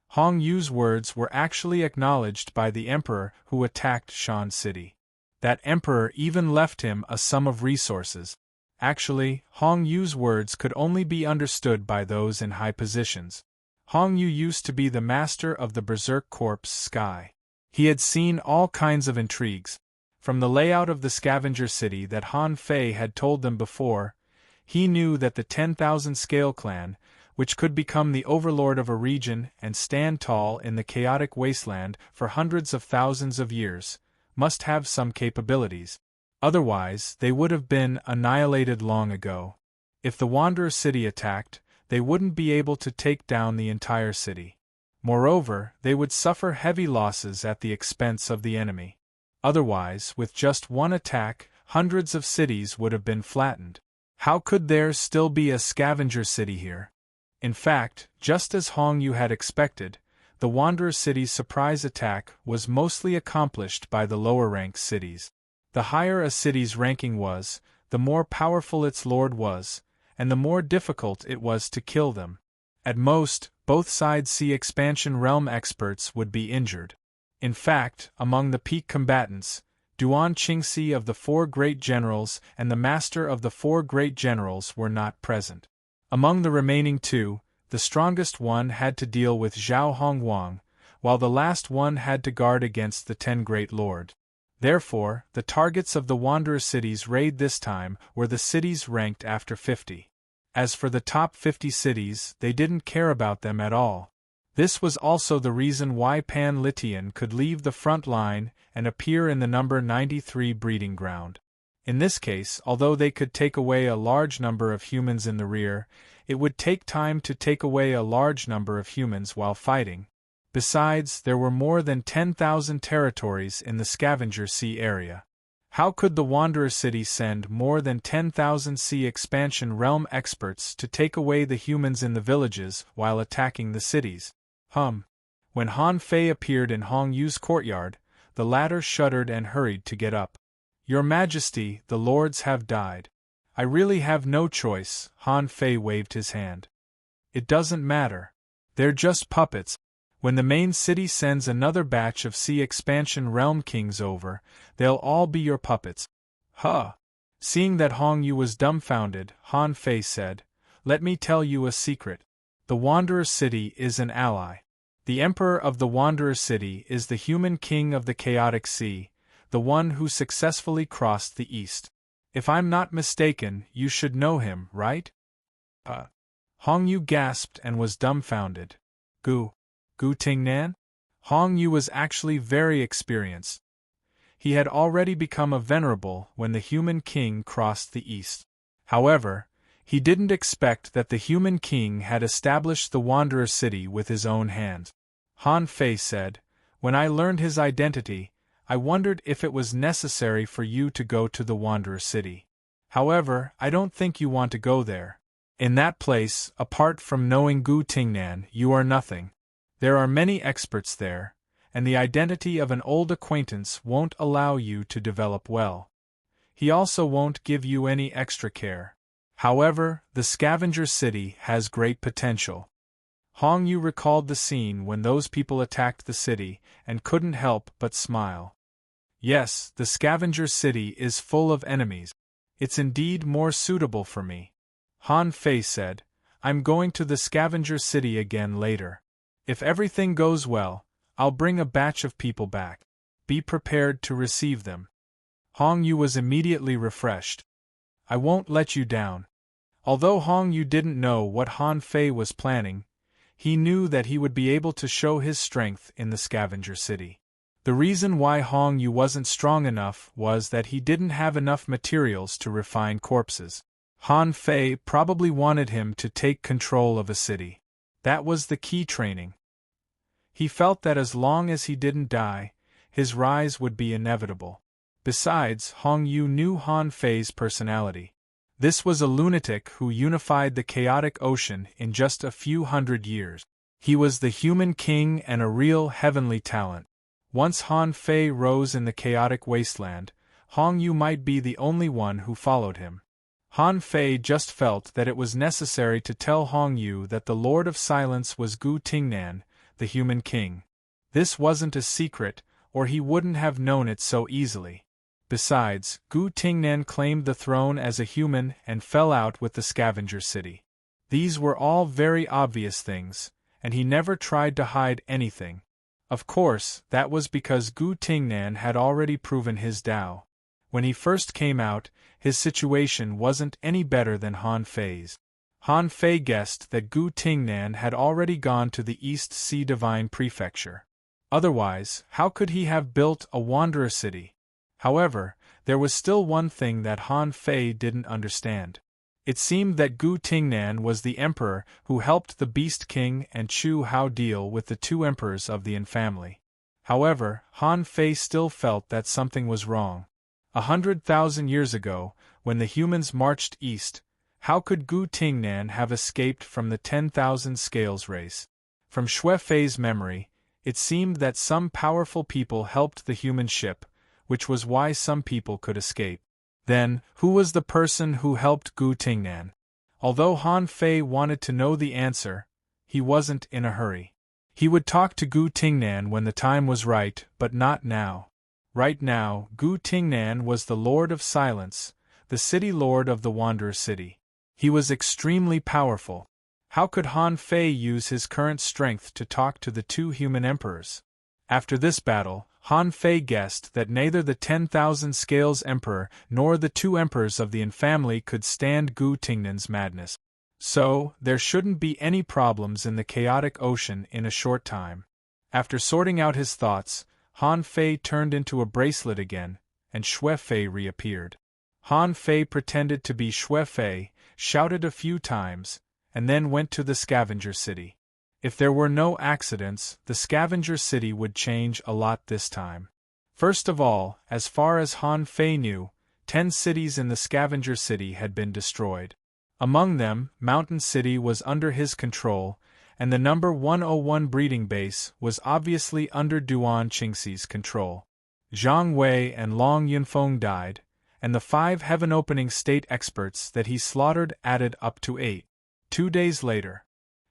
Hong Yu's words were actually acknowledged by the emperor who attacked Shan City. That emperor even left him a sum of resources. Actually, Hong Yu's words could only be understood by those in high positions. Hong Yu used to be the master of the Berserk Corps sky. He had seen all kinds of intrigues. From the layout of the scavenger city that Han Fei had told them before, he knew that the 10,000 Scale Clan, which could become the overlord of a region and stand tall in the chaotic wasteland for hundreds of thousands of years, must have some capabilities. Otherwise, they would have been annihilated long ago. If the Wanderer City attacked, they wouldn't be able to take down the entire city. Moreover, they would suffer heavy losses at the expense of the enemy. Otherwise, with just one attack, hundreds of cities would have been flattened. How could there still be a scavenger city here? In fact, just as Hong Yu had expected, the Wanderer City's surprise attack was mostly accomplished by the lower-ranked cities. The higher a city's ranking was, the more powerful its lord was, and the more difficult it was to kill them. At most, both sides' sea expansion realm experts would be injured. In fact, among the peak combatants, Duan Qingxi of the Four Great Generals and the Master of the Four Great Generals were not present. Among the remaining two, the strongest one had to deal with Zhao Hongguang, while the last one had to guard against the 10 Great Lord. Therefore, the targets of the Wanderer City's raid this time were the cities ranked after 50. As for the top 50 cities, they didn't care about them at all. This was also the reason why Pan Litian could leave the front line and appear in the number 93 breeding ground. In this case, although they could take away a large number of humans in the rear, it would take time to take away a large number of humans while fighting. Besides, there were more than 10,000 territories in the Scavenger Sea area. How could the Wanderer City send more than 10,000 sea expansion realm experts to take away the humans in the villages while attacking the cities? When Han Fei appeared in Hong Yu's courtyard, the latter shuddered and hurried to get up. Your Majesty, the lords have died. I really have no choice, Han Fei waved his hand. It doesn't matter. They're just puppets. When the main city sends another batch of sea expansion realm kings over, they'll all be your puppets. Seeing that Hong Yu was dumbfounded, Han Fei said, Let me tell you a secret. The Wanderer City is an ally. The Emperor of the Wanderer City is the human king of the Chaotic Sea, the one who successfully crossed the East. If I'm not mistaken, you should know him, right? Hong Yu gasped and was dumbfounded. Gu Tingnan? Hong Yu was actually very experienced. He had already become a venerable when the human king crossed the East. However, he didn't expect that the human king had established the Wanderer City with his own hands. Han Fei said, When I learned his identity, I wondered if it was necessary for you to go to the Wanderer City. However, I don't think you want to go there. In that place, apart from knowing Gu Tingnan, you are nothing. There are many experts there, and the identity of an old acquaintance won't allow you to develop well. He also won't give you any extra care. However, the Scavenger City has great potential. Hong Yu recalled the scene when those people attacked the city and couldn't help but smile. Yes, the Scavenger City is full of enemies. It's indeed more suitable for me. Han Fei said, I'm going to the Scavenger City again later. If everything goes well, I'll bring a batch of people back. Be prepared to receive them. Hong Yu was immediately refreshed. I won't let you down. Although Hong Yu didn't know what Han Fei was planning, he knew that he would be able to show his strength in the Scavenger City. The reason why Hong Yu wasn't strong enough was that he didn't have enough materials to refine corpses. Han Fei probably wanted him to take control of a city. That was the key training. He felt that as long as he didn't die, his rise would be inevitable. Besides, Hong Yu knew Han Fei's personality. This was a lunatic who unified the chaotic ocean in just a few hundred years. He was the human king and a real heavenly talent. Once Han Fei rose in the chaotic wasteland, Hong Yu might be the only one who followed him. Han Fei just felt that it was necessary to tell Hong Yu that the Lord of Silence was Gu Tingnan, the human king. This wasn't a secret, or he wouldn't have known it so easily. Besides, Gu Tingnan claimed the throne as a human and fell out with the scavenger city. These were all very obvious things, and he never tried to hide anything. Of course, that was because Gu Tingnan had already proven his Tao. When he first came out, his situation wasn't any better than Han Fei's. Han Fei guessed that Gu Tingnan had already gone to the East Sea Divine Prefecture. Otherwise, how could he have built a Wanderer city? However, there was still one thing that Han Fei didn't understand. It seemed that Gu Tingnan was the emperor who helped the Beast King and Chu Hao deal with the two emperors of the Yin family. However, Han Fei still felt that something was wrong. 100,000 years ago, when the humans marched east, how could Gu Tingnan have escaped from the 10,000 Scales race? From Xue Fei's memory, it seemed that some powerful people helped the human ship, which was why some people could escape. Then, who was the person who helped Gu Tingnan? Although Han Fei wanted to know the answer, he wasn't in a hurry. He would talk to Gu Tingnan when the time was right, but not now. Right now, Gu Tingnan was the Lord of Silence, the city lord of the Wanderer City. He was extremely powerful. How could Han Fei use his current strength to talk to the two human emperors? After this battle, Han Fei guessed that neither the 10,000 Scales Emperor nor the two emperors of the Yin family could stand Gu Tingnan's madness. So, there shouldn't be any problems in the chaotic ocean in a short time. After sorting out his thoughts, Han Fei turned into a bracelet again, and Xue Fei reappeared. Han Fei pretended to be Xue Fei, shouted a few times, and then went to the scavenger city. If there were no accidents, the scavenger city would change a lot this time. First of all, as far as Han Fei knew, 10 cities in the scavenger city had been destroyed. Among them, Mountain City was under his control, and the number 101 breeding base was obviously under Duan Qingxi's control. Zhang Wei and Long Yunfeng died, and the 5 heaven-opening state experts that he slaughtered added up to 8. 2 days later,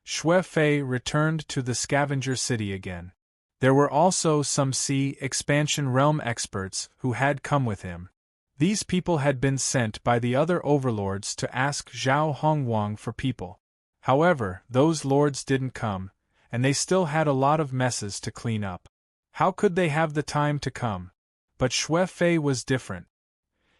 Xue Fei returned to the scavenger city again. There were also some sea expansion realm experts who had come with him. These people had been sent by the other overlords to ask Zhao Hongwang for people. However, those lords didn't come, and they still had a lot of messes to clean up. How could they have the time to come? But Xue Fei was different.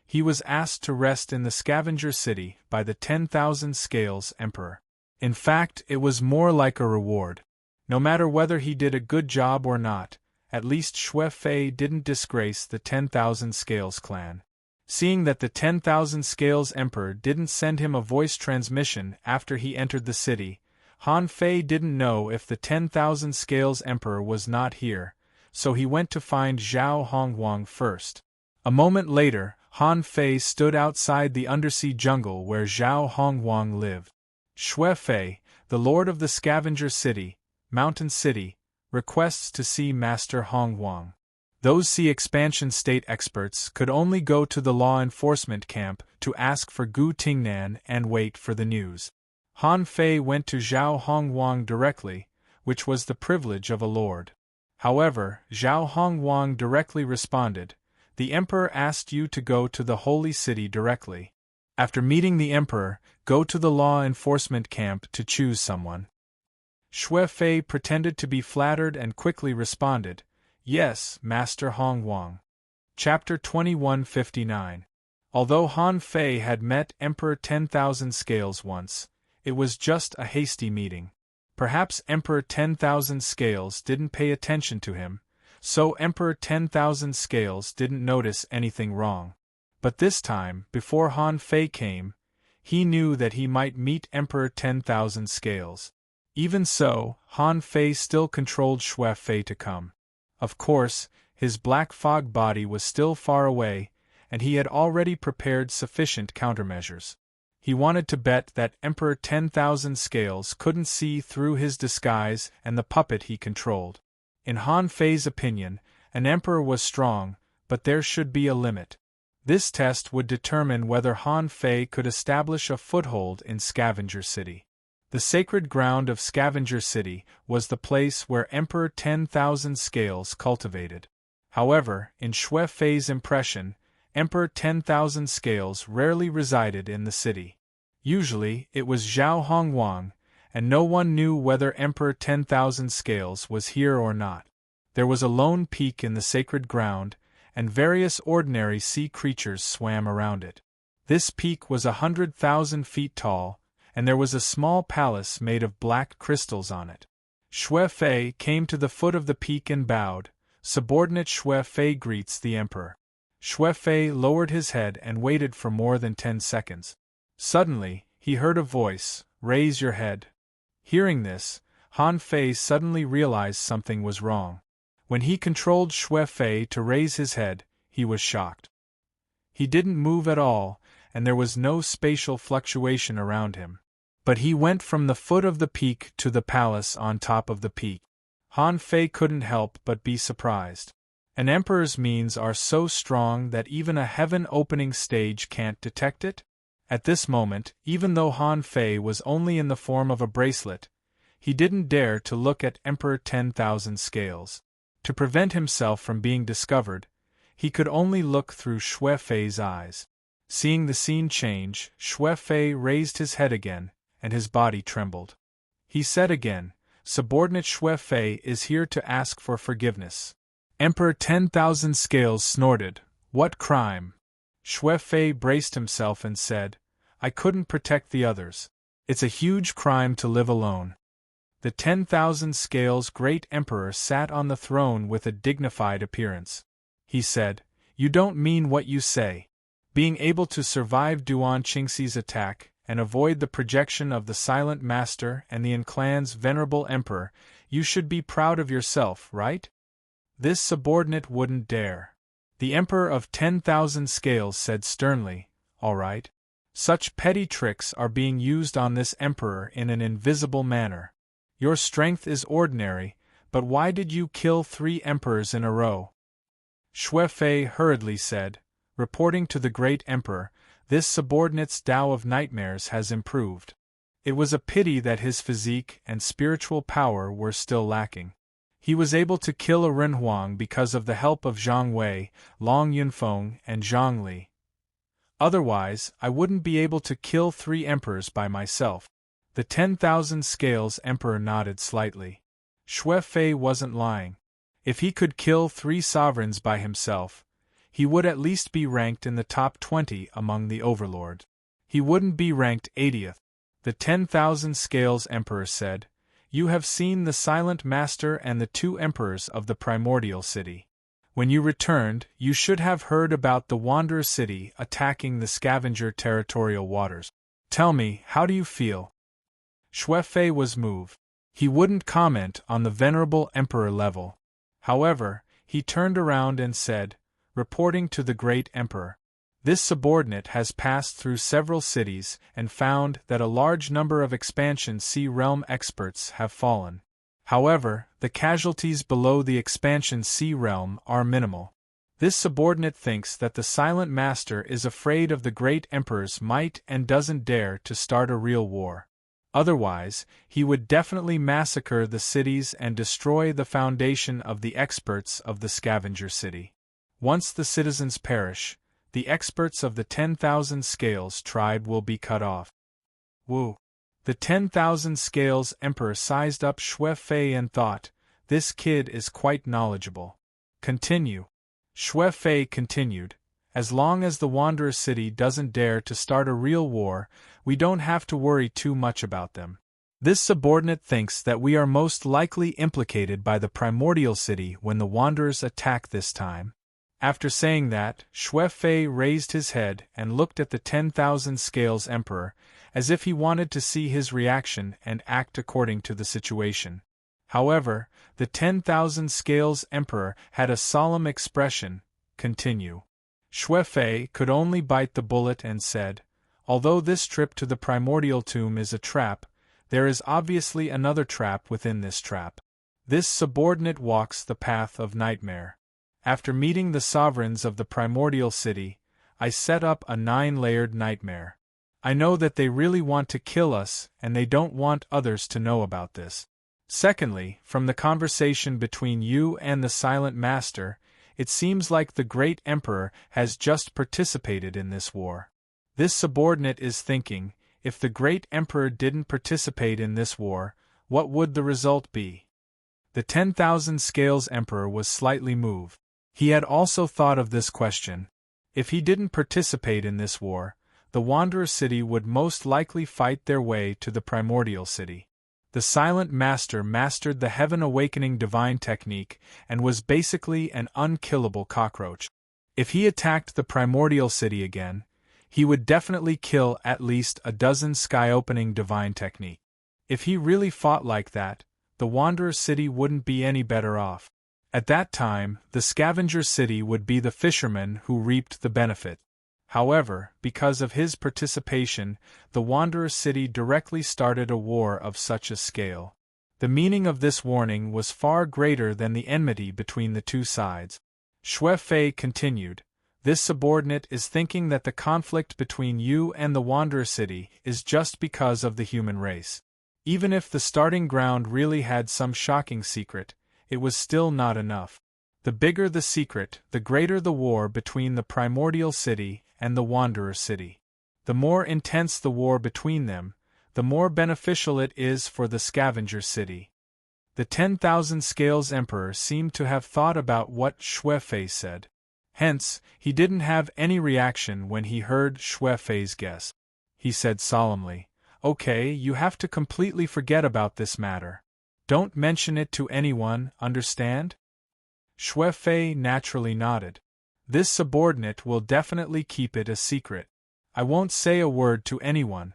He was asked to rest in the scavenger city by the 10,000 Scales Emperor. In fact, it was more like a reward. No matter whether he did a good job or not, at least Xue Fei didn't disgrace the 10,000 Scales clan. Seeing that the 10,000 Scales Emperor didn't send him a voice transmission after he entered the city, Han Fei didn't know if the 10,000 Scales Emperor was not here, so he went to find Zhao Hongwang first. A moment later, Han Fei stood outside the undersea jungle where Zhao Hongwang lived. Xue Fei, the lord of the scavenger city, Mountain City, requests to see Master Hongwang. Those sea expansion state experts could only go to the law enforcement camp to ask for Gu Tingnan and wait for the news. Han Fei went to Zhao Hongwang directly, which was the privilege of a lord. However, Zhao Hongwang directly responded, "The emperor asked you to go to the holy city directly. After meeting the emperor, go to the law enforcement camp to choose someone." Xue Fei pretended to be flattered and quickly responded, "Yes, Master Hongwang." Chapter 2159. Although Han Fei had met Emperor 10,000 Scales once, it was just a hasty meeting. Perhaps Emperor 10,000 Scales didn't pay attention to him, so Emperor 10,000 Scales didn't notice anything wrong. But this time, before Han Fei came, he knew that he might meet Emperor 10,000 Scales. Even so, Han Fei still controlled Xue Fei to come. Of course, his black fog body was still far away, and he had already prepared sufficient countermeasures. He wanted to bet that Emperor 10,000 Scales couldn't see through his disguise and the puppet he controlled. In Han Fei's opinion, an emperor was strong, but there should be a limit. This test would determine whether Han Fei could establish a foothold in Scavenger City. The sacred ground of Scavenger City was the place where Emperor 10,000 Scales cultivated. However, in Xue Fei's impression, Emperor 10,000 Scales rarely resided in the city. Usually, it was Zhao Hongwang, and no one knew whether Emperor 10,000 Scales was here or not. There was a lone peak in the sacred ground, and various ordinary sea creatures swam around it. This peak was 100,000 feet tall, and there was a small palace made of black crystals on it. Xue Fei came to the foot of the peak and bowed. Subordinate Xue Fei greets the emperor. Xue Fei lowered his head and waited for more than 10 seconds. Suddenly, he heard a voice, "Raise your head." Hearing this, Han Fei suddenly realized something was wrong. When he controlled Xue Fei to raise his head, he was shocked. He didn't move at all, and there was no spatial fluctuation around him. But he went from the foot of the peak to the palace on top of the peak. Han Fei couldn't help but be surprised. An emperor's means are so strong that even a heaven-opening stage can't detect it? At this moment, even though Han Fei was only in the form of a bracelet, he didn't dare to look at Emperor 10,000 Scales. To prevent himself from being discovered, he could only look through Xue Fei's eyes. Seeing the scene change, Xue Fei raised his head again, and his body trembled. He said again, "Subordinate Xue Fei is here to ask for forgiveness." Emperor 10,000 Scales snorted, "What crime?" Xue Fei braced himself and said, "I couldn't protect the others. It's a huge crime to live alone." The 10,000 Scales great emperor sat on the throne with a dignified appearance. He said, "You don't mean what you say. Being able to survive Duan Qingxi's attack and avoid the projection of the Silent Master and the Enclan's venerable emperor, you should be proud of yourself, right?" This subordinate wouldn't dare. The Emperor of 10,000 Scales said sternly, "All right. Such petty tricks are being used on this emperor in an invisible manner. Your strength is ordinary, but why did you kill 3 emperors in a row?" Xue Fei hurriedly said, "Reporting to the great emperor, this subordinate's Tao of Nightmares has improved. It was a pity that his physique and spiritual power were still lacking. He was able to kill a Renhuang because of the help of Zhang Wei, Long Yunfeng, and Zhang Li. Otherwise, I wouldn't be able to kill 3 emperors by myself." The 10,000 Scales emperor nodded slightly. Xue Fei wasn't lying. If he could kill 3 sovereigns by himself, he would at least be ranked in the top 20 among the overlords. He wouldn't be ranked 80th. The 10,000 Scales emperor said, "You have seen the Silent Master and the 2 emperors of the primordial city. When you returned, you should have heard about the Wanderer city attacking the Scavenger territorial waters. Tell me, how do you feel?" Xue Fei was moved. He wouldn't comment on the venerable emperor level. However, he turned around and said, "Reporting to the great emperor. This subordinate has passed through several cities and found that a large number of expansion sea realm experts have fallen. However, the casualties below the expansion sea realm are minimal. This subordinate thinks that the Silent Master is afraid of the great emperor's might and doesn't dare to start a real war. Otherwise, he would definitely massacre the cities and destroy the foundation of the experts of the Scavenger City. Once the citizens perish, the experts of the 10,000 Scales tribe will be cut off." Woo! The 10,000 Scales emperor sized up Xue Fei and thought, "This kid is quite knowledgeable." Continue. Xue Fei continued, "As long as the Wanderer City doesn't dare to start a real war, we don't have to worry too much about them. This subordinate thinks that we are most likely implicated by the Primordial City when the Wanderers attack this time." After saying that, Xue Fei raised his head and looked at the 10,000 Scales emperor, as if he wanted to see his reaction and act according to the situation. However, the 10,000 Scales emperor had a solemn expression. Continue. Xue Fei could only bite the bullet and said, "Although this trip to the primordial tomb is a trap, there is obviously another trap within this trap. This subordinate walks the path of nightmare. After meeting the sovereigns of the primordial city, I set up a 9-layered nightmare. I know that they really want to kill us and they don't want others to know about this. Secondly, from the conversation between you and the Silent Master, It seems like the great emperor has just participated in this war. This subordinate is thinking, if the great emperor didn't participate in this war, what would the result be? The 10,000 scales emperor was slightly moved. He had also thought of this question. If he didn't participate in this war, the Wanderer City would most likely fight their way to the Primordial City. The Silent Master mastered the Heaven Awakening divine technique and was basically an unkillable cockroach. If he attacked the Primordial City again, he would definitely kill at least a dozen sky-opening divine technique. If he really fought like that, the Wanderer City wouldn't be any better off. At that time, the Scavenger City would be the Fisherman who reaped the benefit. However, because of his participation, the Wanderer City directly started a war of such a scale. The meaning of this warning was far greater than the enmity between the two sides. Xue Fei continued, "This subordinate is thinking that the conflict between you and the Wanderer City is just because of the human race. Even if the starting ground really had some shocking secret, it was still not enough. The bigger the secret, the greater the war between the Primordial City and the Wanderer City. The more intense the war between them, the more beneficial it is for the Scavenger City." The 10,000 Scales Emperor seemed to have thought about what Xue Fei said. Hence, he didn't have any reaction when he heard Xue Fei's guess. He said solemnly, "Okay, you have to completely forget about this matter. Don't mention it to anyone, understand?" Xue Fei naturally nodded. "This subordinate will definitely keep it a secret. I won't say a word to anyone."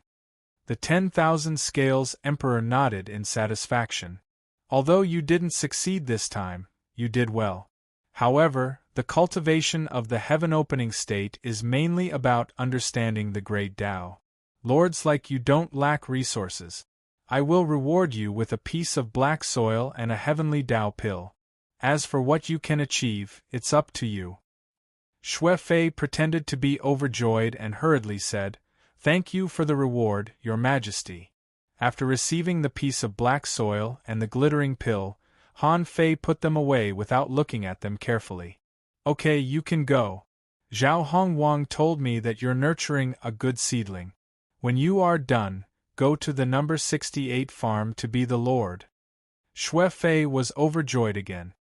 The 10,000 Scales Emperor nodded in satisfaction. "Although you didn't succeed this time, you did well. However, the cultivation of the heaven-opening state is mainly about understanding the great Tao. Lords like you don't lack resources. I will reward you with a piece of black soil and a heavenly Tao pill. As for what you can achieve, it's up to you." Xue Fei pretended to be overjoyed and hurriedly said, "Thank you for the reward, Your Majesty." After receiving the piece of black soil and the glittering pill, Han Fei put them away without looking at them carefully. "Okay, you can go. Zhao Hongwang told me that you're nurturing a good seedling. When you are done, go to the number 68 farm to be the Lord." Xue Fei was overjoyed again.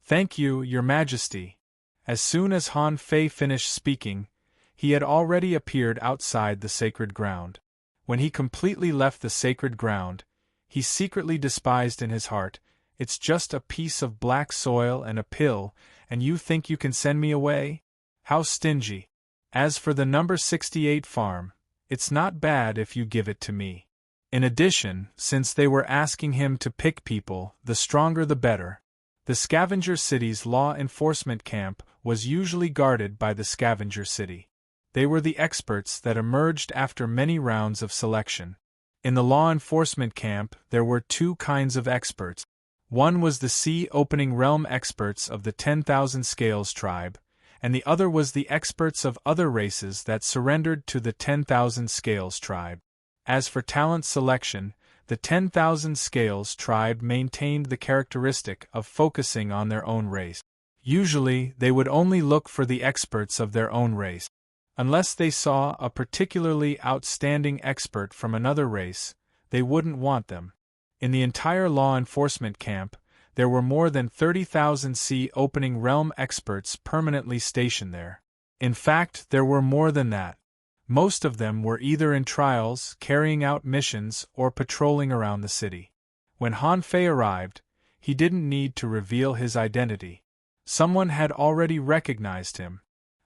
"Thank you, Your Majesty." As soon as Han Fei finished speaking, he had already appeared outside the sacred ground. When he completely left the sacred ground, he secretly despised in his heart, "It's just a piece of black soil and a pill, and you think you can send me away? How stingy. As for the number 68 farm, it's not bad if you give it to me." In addition, since they were asking him to pick people, the stronger the better, the Scavenger City's law enforcement camp was usually guarded by the Scavenger City. They were the experts that emerged after many rounds of selection. In the law enforcement camp, there were two kinds of experts. One was the sea-opening realm experts of the 10,000 Scales tribe, and the other was the experts of other races that surrendered to the 10,000 Scales tribe. As for talent selection, the 10,000 Scales tribe maintained the characteristic of focusing on their own race. Usually, they would only look for the experts of their own race. Unless they saw a particularly outstanding expert from another race, they wouldn't want them. In the entire law enforcement camp, there were more than 30,000 sea-opening realm experts permanently stationed there. In fact, there were more than that. Most of them were either in trials, carrying out missions, or patrolling around the city. When Han Fei arrived, he didn't need to reveal his identity. Someone had already recognized him.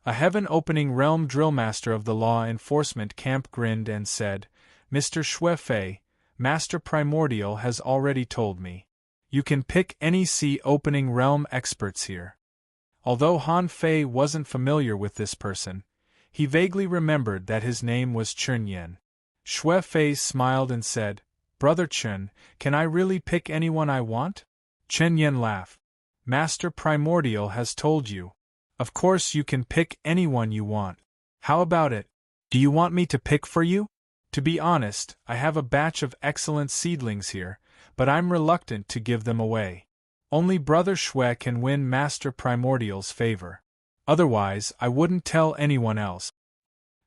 A heaven-opening realm drillmaster of the law enforcement camp grinned and said, "Mr. Xue Fei, Master Primordial has already told me. You can pick any sea-opening realm experts here." Although Han Fei wasn't familiar with this person, he vaguely remembered that his name was Chen Yan. Xue Fei smiled and said, "Brother Chen, can I really pick anyone I want?" Chen Yan laughed. "Master Primordial has told you. Of course you can pick anyone you want. How about it? Do you want me to pick for you? To be honest, I have a batch of excellent seedlings here, but I'm reluctant to give them away. Only Brother Shui can win Master Primordial's favor. Otherwise, I wouldn't tell anyone else.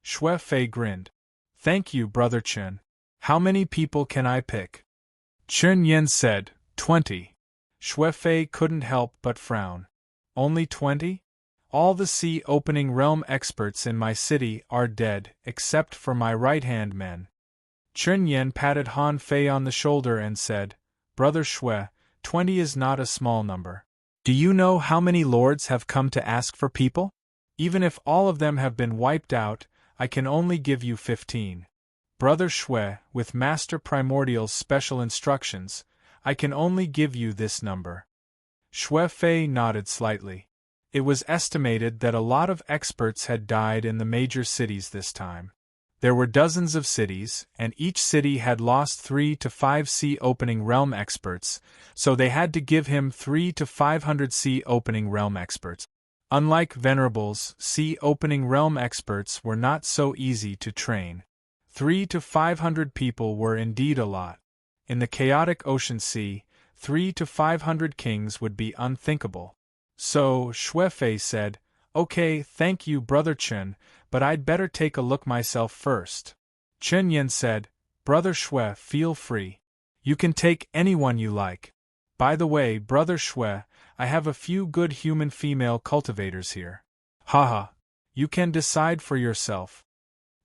Shui Fei grinned. Thank you, Brother Chen. How many people can I pick? Chen Yen said, 20. Shui Fei couldn't help but frown. Only 20? All the sea opening realm experts in my city are dead, except for my right-hand men. Chen Yen patted Han Fei on the shoulder and said, Brother Shui, 20 is not a small number. Do you know how many lords have come to ask for people? Even if all of them have been wiped out, I can only give you 15. Brother Shui, with Master Primordial's special instructions, I can only give you this number. Shui Fei nodded slightly. It was estimated that a lot of experts had died in the major cities this time. There were dozens of cities, and each city had lost 3 to 5 sea-opening realm experts, so they had to give him 3 to 500 sea-opening realm experts. Unlike Venerables, sea-opening realm experts were not so easy to train. 3 to 500 people were indeed a lot. In the chaotic ocean sea, 3 to 500 kings would be unthinkable. So, Shui Fei said, Okay, thank you, Brother Chen, but I'd better take a look myself first. Chen Yen said, Brother Shui, feel free. You can take anyone you like. By the way, Brother Shui, I have a few good human female cultivators here. Haha. You can decide for yourself.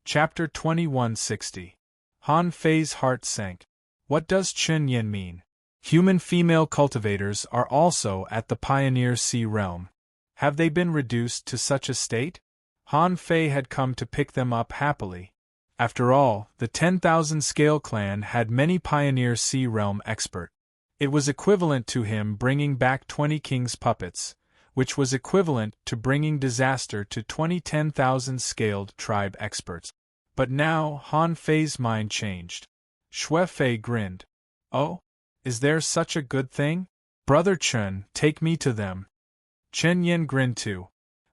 Chapter 2160. Han Fei's heart sank. What does Chen Yen mean? Human female cultivators are also at the Pioneer Sea realm. Have they been reduced to such a state? Han Fei had come to pick them up happily. After all, the 10,000 Scale Clan had many Pioneer Sea realm expert. It was equivalent to him bringing back 20 king's puppets, which was equivalent to bringing disaster to 20 10,000 scaled tribe experts. But now Han Fei's mind changed. Shui Fei grinned. Oh? Is there such a good thing? Brother Chen, take me to them. Chen Yen grinned too.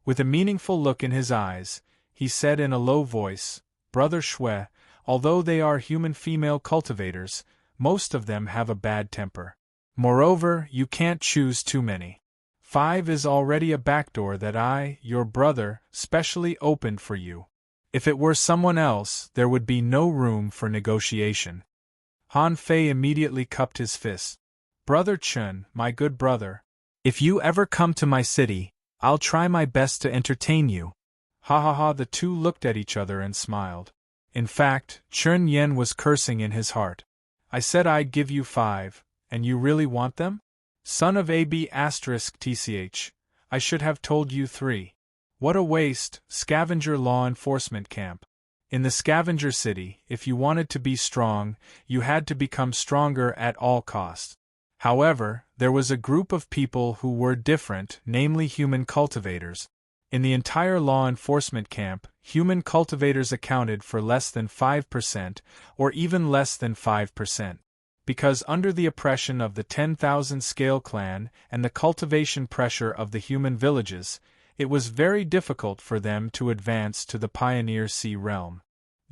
With a meaningful look in his eyes, he said in a low voice, Brother Shui, although they are human female cultivators, most of them have a bad temper. Moreover, you can't choose too many. 5 is already a backdoor that I, your brother, specially opened for you. If it were someone else, there would be no room for negotiation. Han Fei immediately cupped his fist. Brother Chen, my good brother, if you ever come to my city, I'll try my best to entertain you. Ha ha ha, the two looked at each other and smiled. In fact, Chen Yen was cursing in his heart. I said I'd give you 5, and you really want them? Son of AB****, I should have told you 3. What a waste, scavenger law enforcement camp. In the scavenger city, if you wanted to be strong, you had to become stronger at all costs. However, there was a group of people who were different, namely human cultivators. In the entire law enforcement camp, human cultivators accounted for less than 5%, or even less than 5%. Because under the oppression of the 10,000 Scale Clan and the cultivation pressure of the human villages, it was very difficult for them to advance to the Pioneer Sea realm.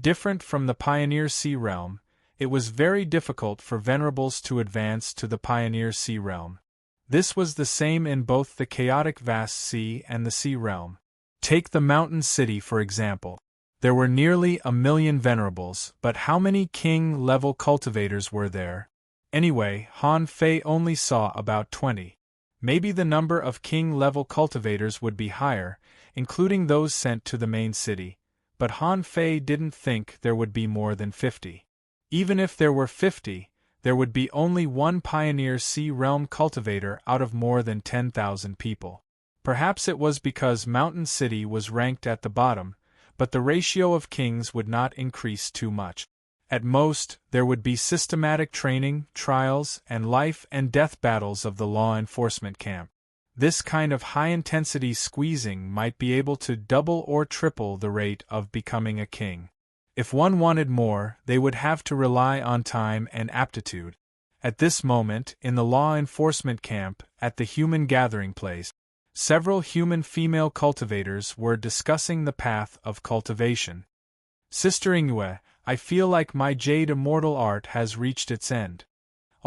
Different from the Pioneer Sea realm, it was very difficult for Venerables to advance to the Pioneer Sea realm. This was the same in both the chaotic vast sea and the sea realm. Take the mountain city for example. There were nearly 1 million Venerables, but how many king-level cultivators were there? Anyway, Han Fei only saw about 20. Maybe the number of king-level cultivators would be higher, including those sent to the main city, but Han Fei didn't think there would be more than 50. Even if there were 50, there would be only one Pioneer Sea realm cultivator out of more than 10,000 people. Perhaps it was because Mountain City was ranked at the bottom, but the ratio of kings would not increase too much. At most, there would be systematic training, trials, and life-and-death battles of the law enforcement camp. This kind of high-intensity squeezing might be able to double or triple the rate of becoming a king. If one wanted more, they would have to rely on time and aptitude. At this moment, in the law enforcement camp, at the human gathering place, several human female cultivators were discussing the path of cultivation. Sister Ingwe, I feel like my jade immortal art has reached its end.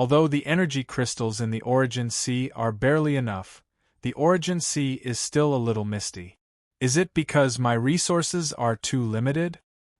Although the energy crystals in the Origin Sea are barely enough, the Origin Sea is still a little misty. Is it because my resources are too limited?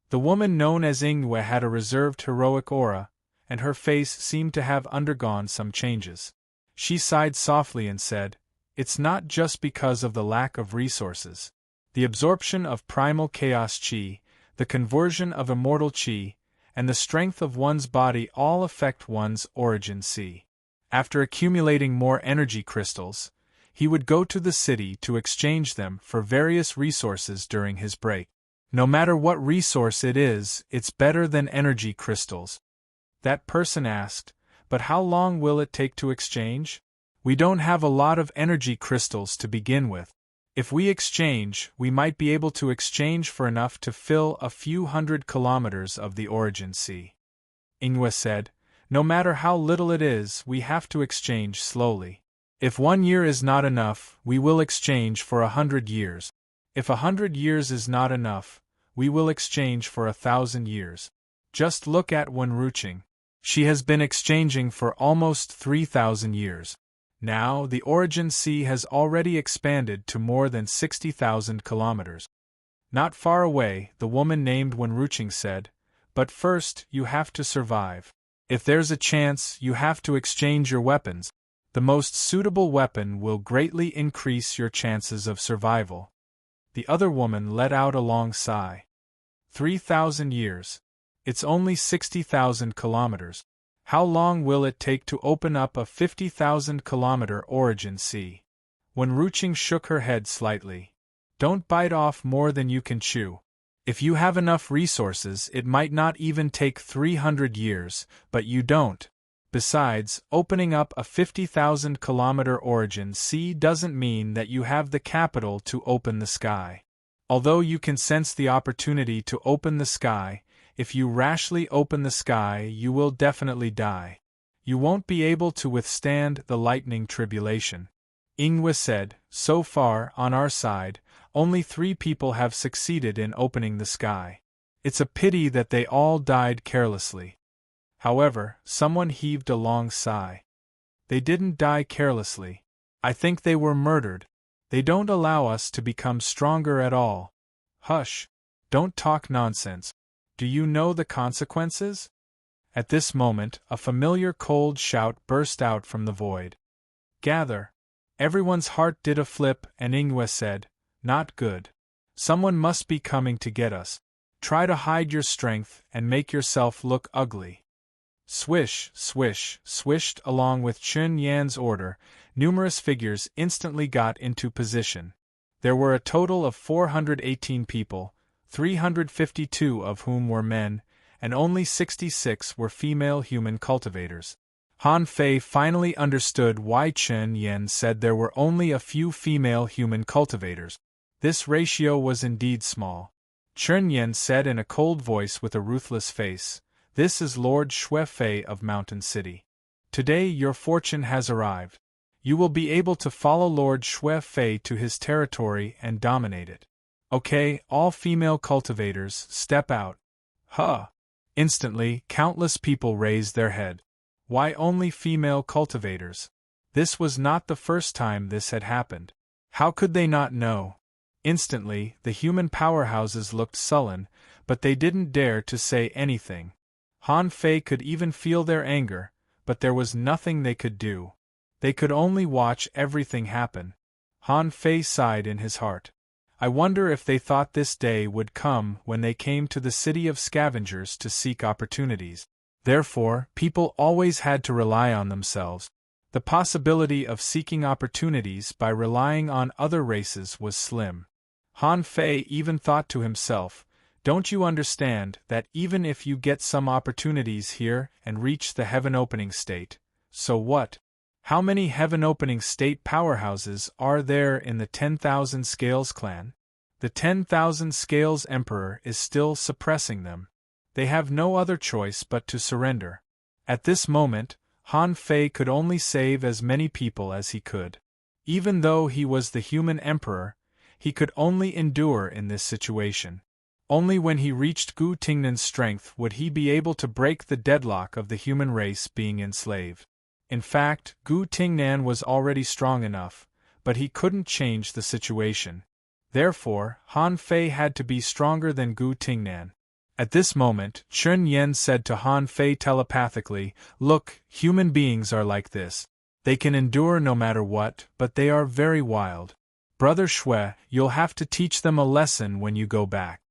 The woman known as Ingwe had a reserved heroic aura, and her face seemed to have undergone some changes. She sighed softly and said, "It's not just because of the lack of resources. The absorption of primal chaos chi, the conversion of immortal chi, and the strength of one's body all affect one's Origin Sea." After accumulating more energy crystals, he would go to the city to exchange them for various resources during his break. No matter what resource it is, it's better than energy crystals. That person asked, "But how long will it take to exchange? We don't have a lot of energy crystals to begin with. If we exchange, we might be able to exchange for enough to fill a few 100 kilometers of the Origin Sea." Ingwe said, "No matter how little it is, we have to exchange slowly. If 1 year is not enough, we will exchange for 100 years. If 100 years is not enough, we will exchange for 1,000 years. Just look at Wen Ruqing. She has been exchanging for almost 3,000 years. Now, the Origin Sea has already expanded to more than 60,000 kilometers." Not far away, the woman named Wen Ruqing said, "But first, you have to survive. If there's a chance, you have to exchange your weapons. The most suitable weapon will greatly increase your chances of survival." The other woman let out a long sigh. 3,000 years. It's only 60,000 kilometers. How long will it take to open up a 50,000-kilometer Origin Sea? Wen Ruqing shook her head slightly. "Don't bite off more than you can chew. If you have enough resources, it might not even take 300 years, but you don't. Besides, opening up a 50,000-kilometer Origin Sea doesn't mean that you have the capital to open the sky. Although you can sense the opportunity to open the sky, if you rashly open the sky, you will definitely die. You won't be able to withstand the lightning tribulation." Ingwe said, "So far, on our side, only 3 people have succeeded in opening the sky. It's a pity that they all died carelessly." However, someone heaved a long sigh. "They didn't die carelessly. I think they were murdered. They don't allow us to become stronger at all." "Hush! Don't talk nonsense. Do you know the consequences?" At this moment, a familiar cold shout burst out from the void. "Gather!" Everyone's heart did a flip, and Ingwe said, "Not good. Someone must be coming to get us. Try to hide your strength and make yourself look ugly." Swish, swish, swished along with Chun Yan's order, numerous figures instantly got into position. There were a total of 418 people, 352 of whom were men, and only 66 were female human cultivators. Han Fei finally understood why Chun Yan said there were only a few female human cultivators. This ratio was indeed small. Chun Yan said in a cold voice with a ruthless face, "This is Lord Xue Fei of Mountain City. Today your fortune has arrived. You will be able to follow Lord Xue Fei to his territory and dominate it. Okay, all female cultivators, step out." "Huh!" Instantly, countless people raised their head. Why only female cultivators? This was not the first time this had happened. How could they not know? Instantly, the human powerhouses looked sullen, but they didn't dare to say anything. Han Fei could even feel their anger, but there was nothing they could do. They could only watch everything happen. Han Fei sighed in his heart. I wonder if they thought this day would come when they came to the city of scavengers to seek opportunities. Therefore, people always had to rely on themselves. The possibility of seeking opportunities by relying on other races was slim. Han Fei even thought to himself, "Don't you understand that even if you get some opportunities here and reach the heaven-opening state, so what? How many heaven-opening state powerhouses are there in the 10,000 Scales clan? The 10,000 Scales Emperor is still suppressing them. They have no other choice but to surrender." At this moment, Han Fei could only save as many people as he could. Even though he was the human emperor, he could only endure in this situation. Only when he reached Gu Tingnan's strength would he be able to break the deadlock of the human race being enslaved. In fact, Gu Tingnan was already strong enough, but he couldn't change the situation. Therefore, Han Fei had to be stronger than Gu Tingnan. At this moment, Chun Yen said to Han Fei telepathically, "Look, human beings are like this. They can endure no matter what, but they are very wild. Brother Shui, you'll have to teach them a lesson when you go back."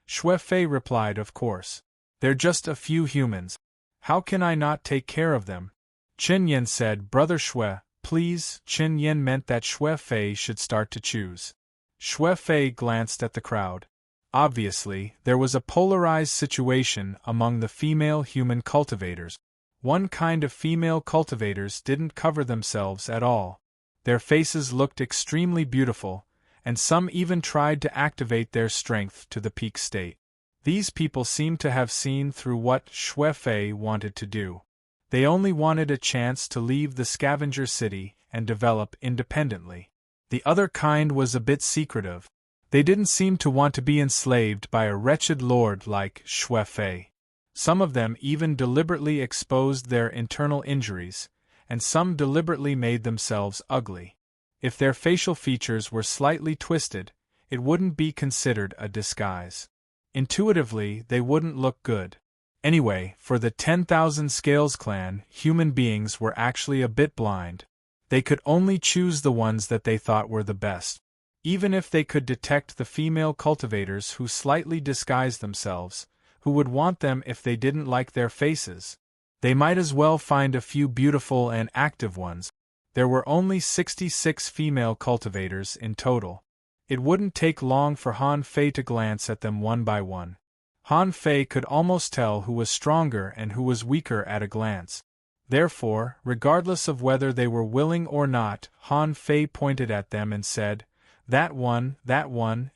Shui Fei replied, "Of course. They're just a few humans. How can I not take care of them?" Chen Yen said, "Brother Shui, please." Chen Yen meant that Shui Fei should start to choose. Shui Fei glanced at the crowd. Obviously, there was a polarized situation among the female human cultivators. One kind of female cultivators didn't cover themselves at all. Their faces looked extremely beautiful, and some even tried to activate their strength to the peak state. These people seemed to have seen through what Shui Fei wanted to do. They only wanted a chance to leave the scavenger city and develop independently. The other kind was a bit secretive. They didn't seem to want to be enslaved by a wretched lord like Shui Fei. Some of them even deliberately exposed their internal injuries, and some deliberately made themselves ugly. If their facial features were slightly twisted, it wouldn't be considered a disguise. Intuitively, they wouldn't look good. Anyway, for the 10,000 Scales clan, human beings were actually a bit blind. They could only choose the ones that they thought were the best. Even if they could detect the female cultivators who slightly disguised themselves, who would want them if they didn't like their faces, they might as well find a few beautiful and active ones. There were only 66 female cultivators in total. It wouldn't take long for Han Fei to glance at them one by one. Han Fei could almost tell who was stronger and who was weaker at a glance. Therefore, regardless of whether they were willing or not, Han Fei pointed at them and said, that one,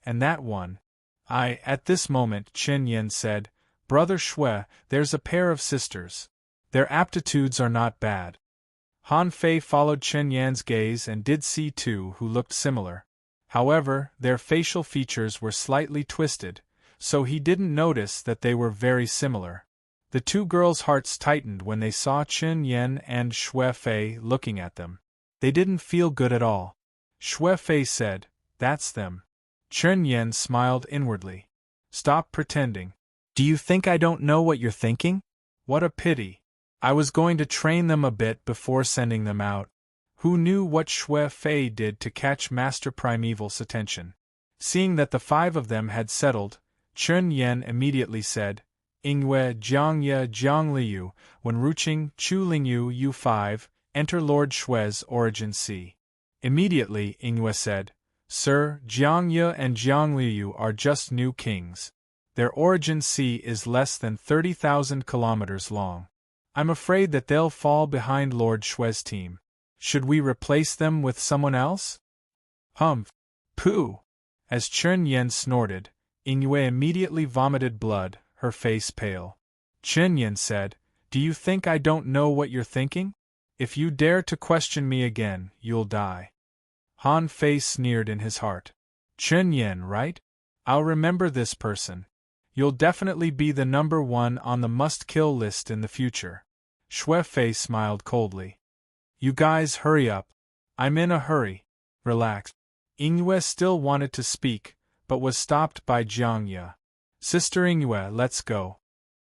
and that one." At this moment Chen Yen said, "Brother Shui, there's a pair of sisters. Their aptitudes are not bad." Han Fei followed Chen Yan's gaze and did see two who looked similar. However, their facial features were slightly twisted, so he didn't notice that they were very similar. The two girls' hearts tightened when they saw Chen Yen and Shui Fei looking at them. They didn't feel good at all. Shui Fei said, "That's them." Chen Yen smiled inwardly. "Stop pretending. Do you think I don't know what you're thinking? What a pity. I was going to train them a bit before sending them out." Who knew what Shui Fei did to catch Master Primeval's attention? Seeing that the five of them had settled, Chen Yen immediately said, "Ingwe Jiangye Jiangliu, when reaching Chu Lingyu U5, enter Lord Shui's origin sea." Immediately Ingwe said, "Sir, Jiangye and Jiangliu are just new kings. Their origin sea is less than 30,000 kilometers long. I'm afraid that they'll fall behind Lord Shui's team. Should we replace them with someone else?" "Humph! Pooh!" As Chen Yen snorted, Ingwe immediately vomited blood, her face pale. Chen Yen said, "Do you think I don't know what you're thinking? If you dare to question me again, you'll die." Han Fei sneered in his heart. "Chen Yen, right? I'll remember this person. You'll definitely be the number one on the must-kill list in the future." Shui Fei smiled coldly. "You guys hurry up. I'm in a hurry." "Relax." Ingwe still wanted to speak, but was stopped by Jiangye. "Sister Ingwe, let's go.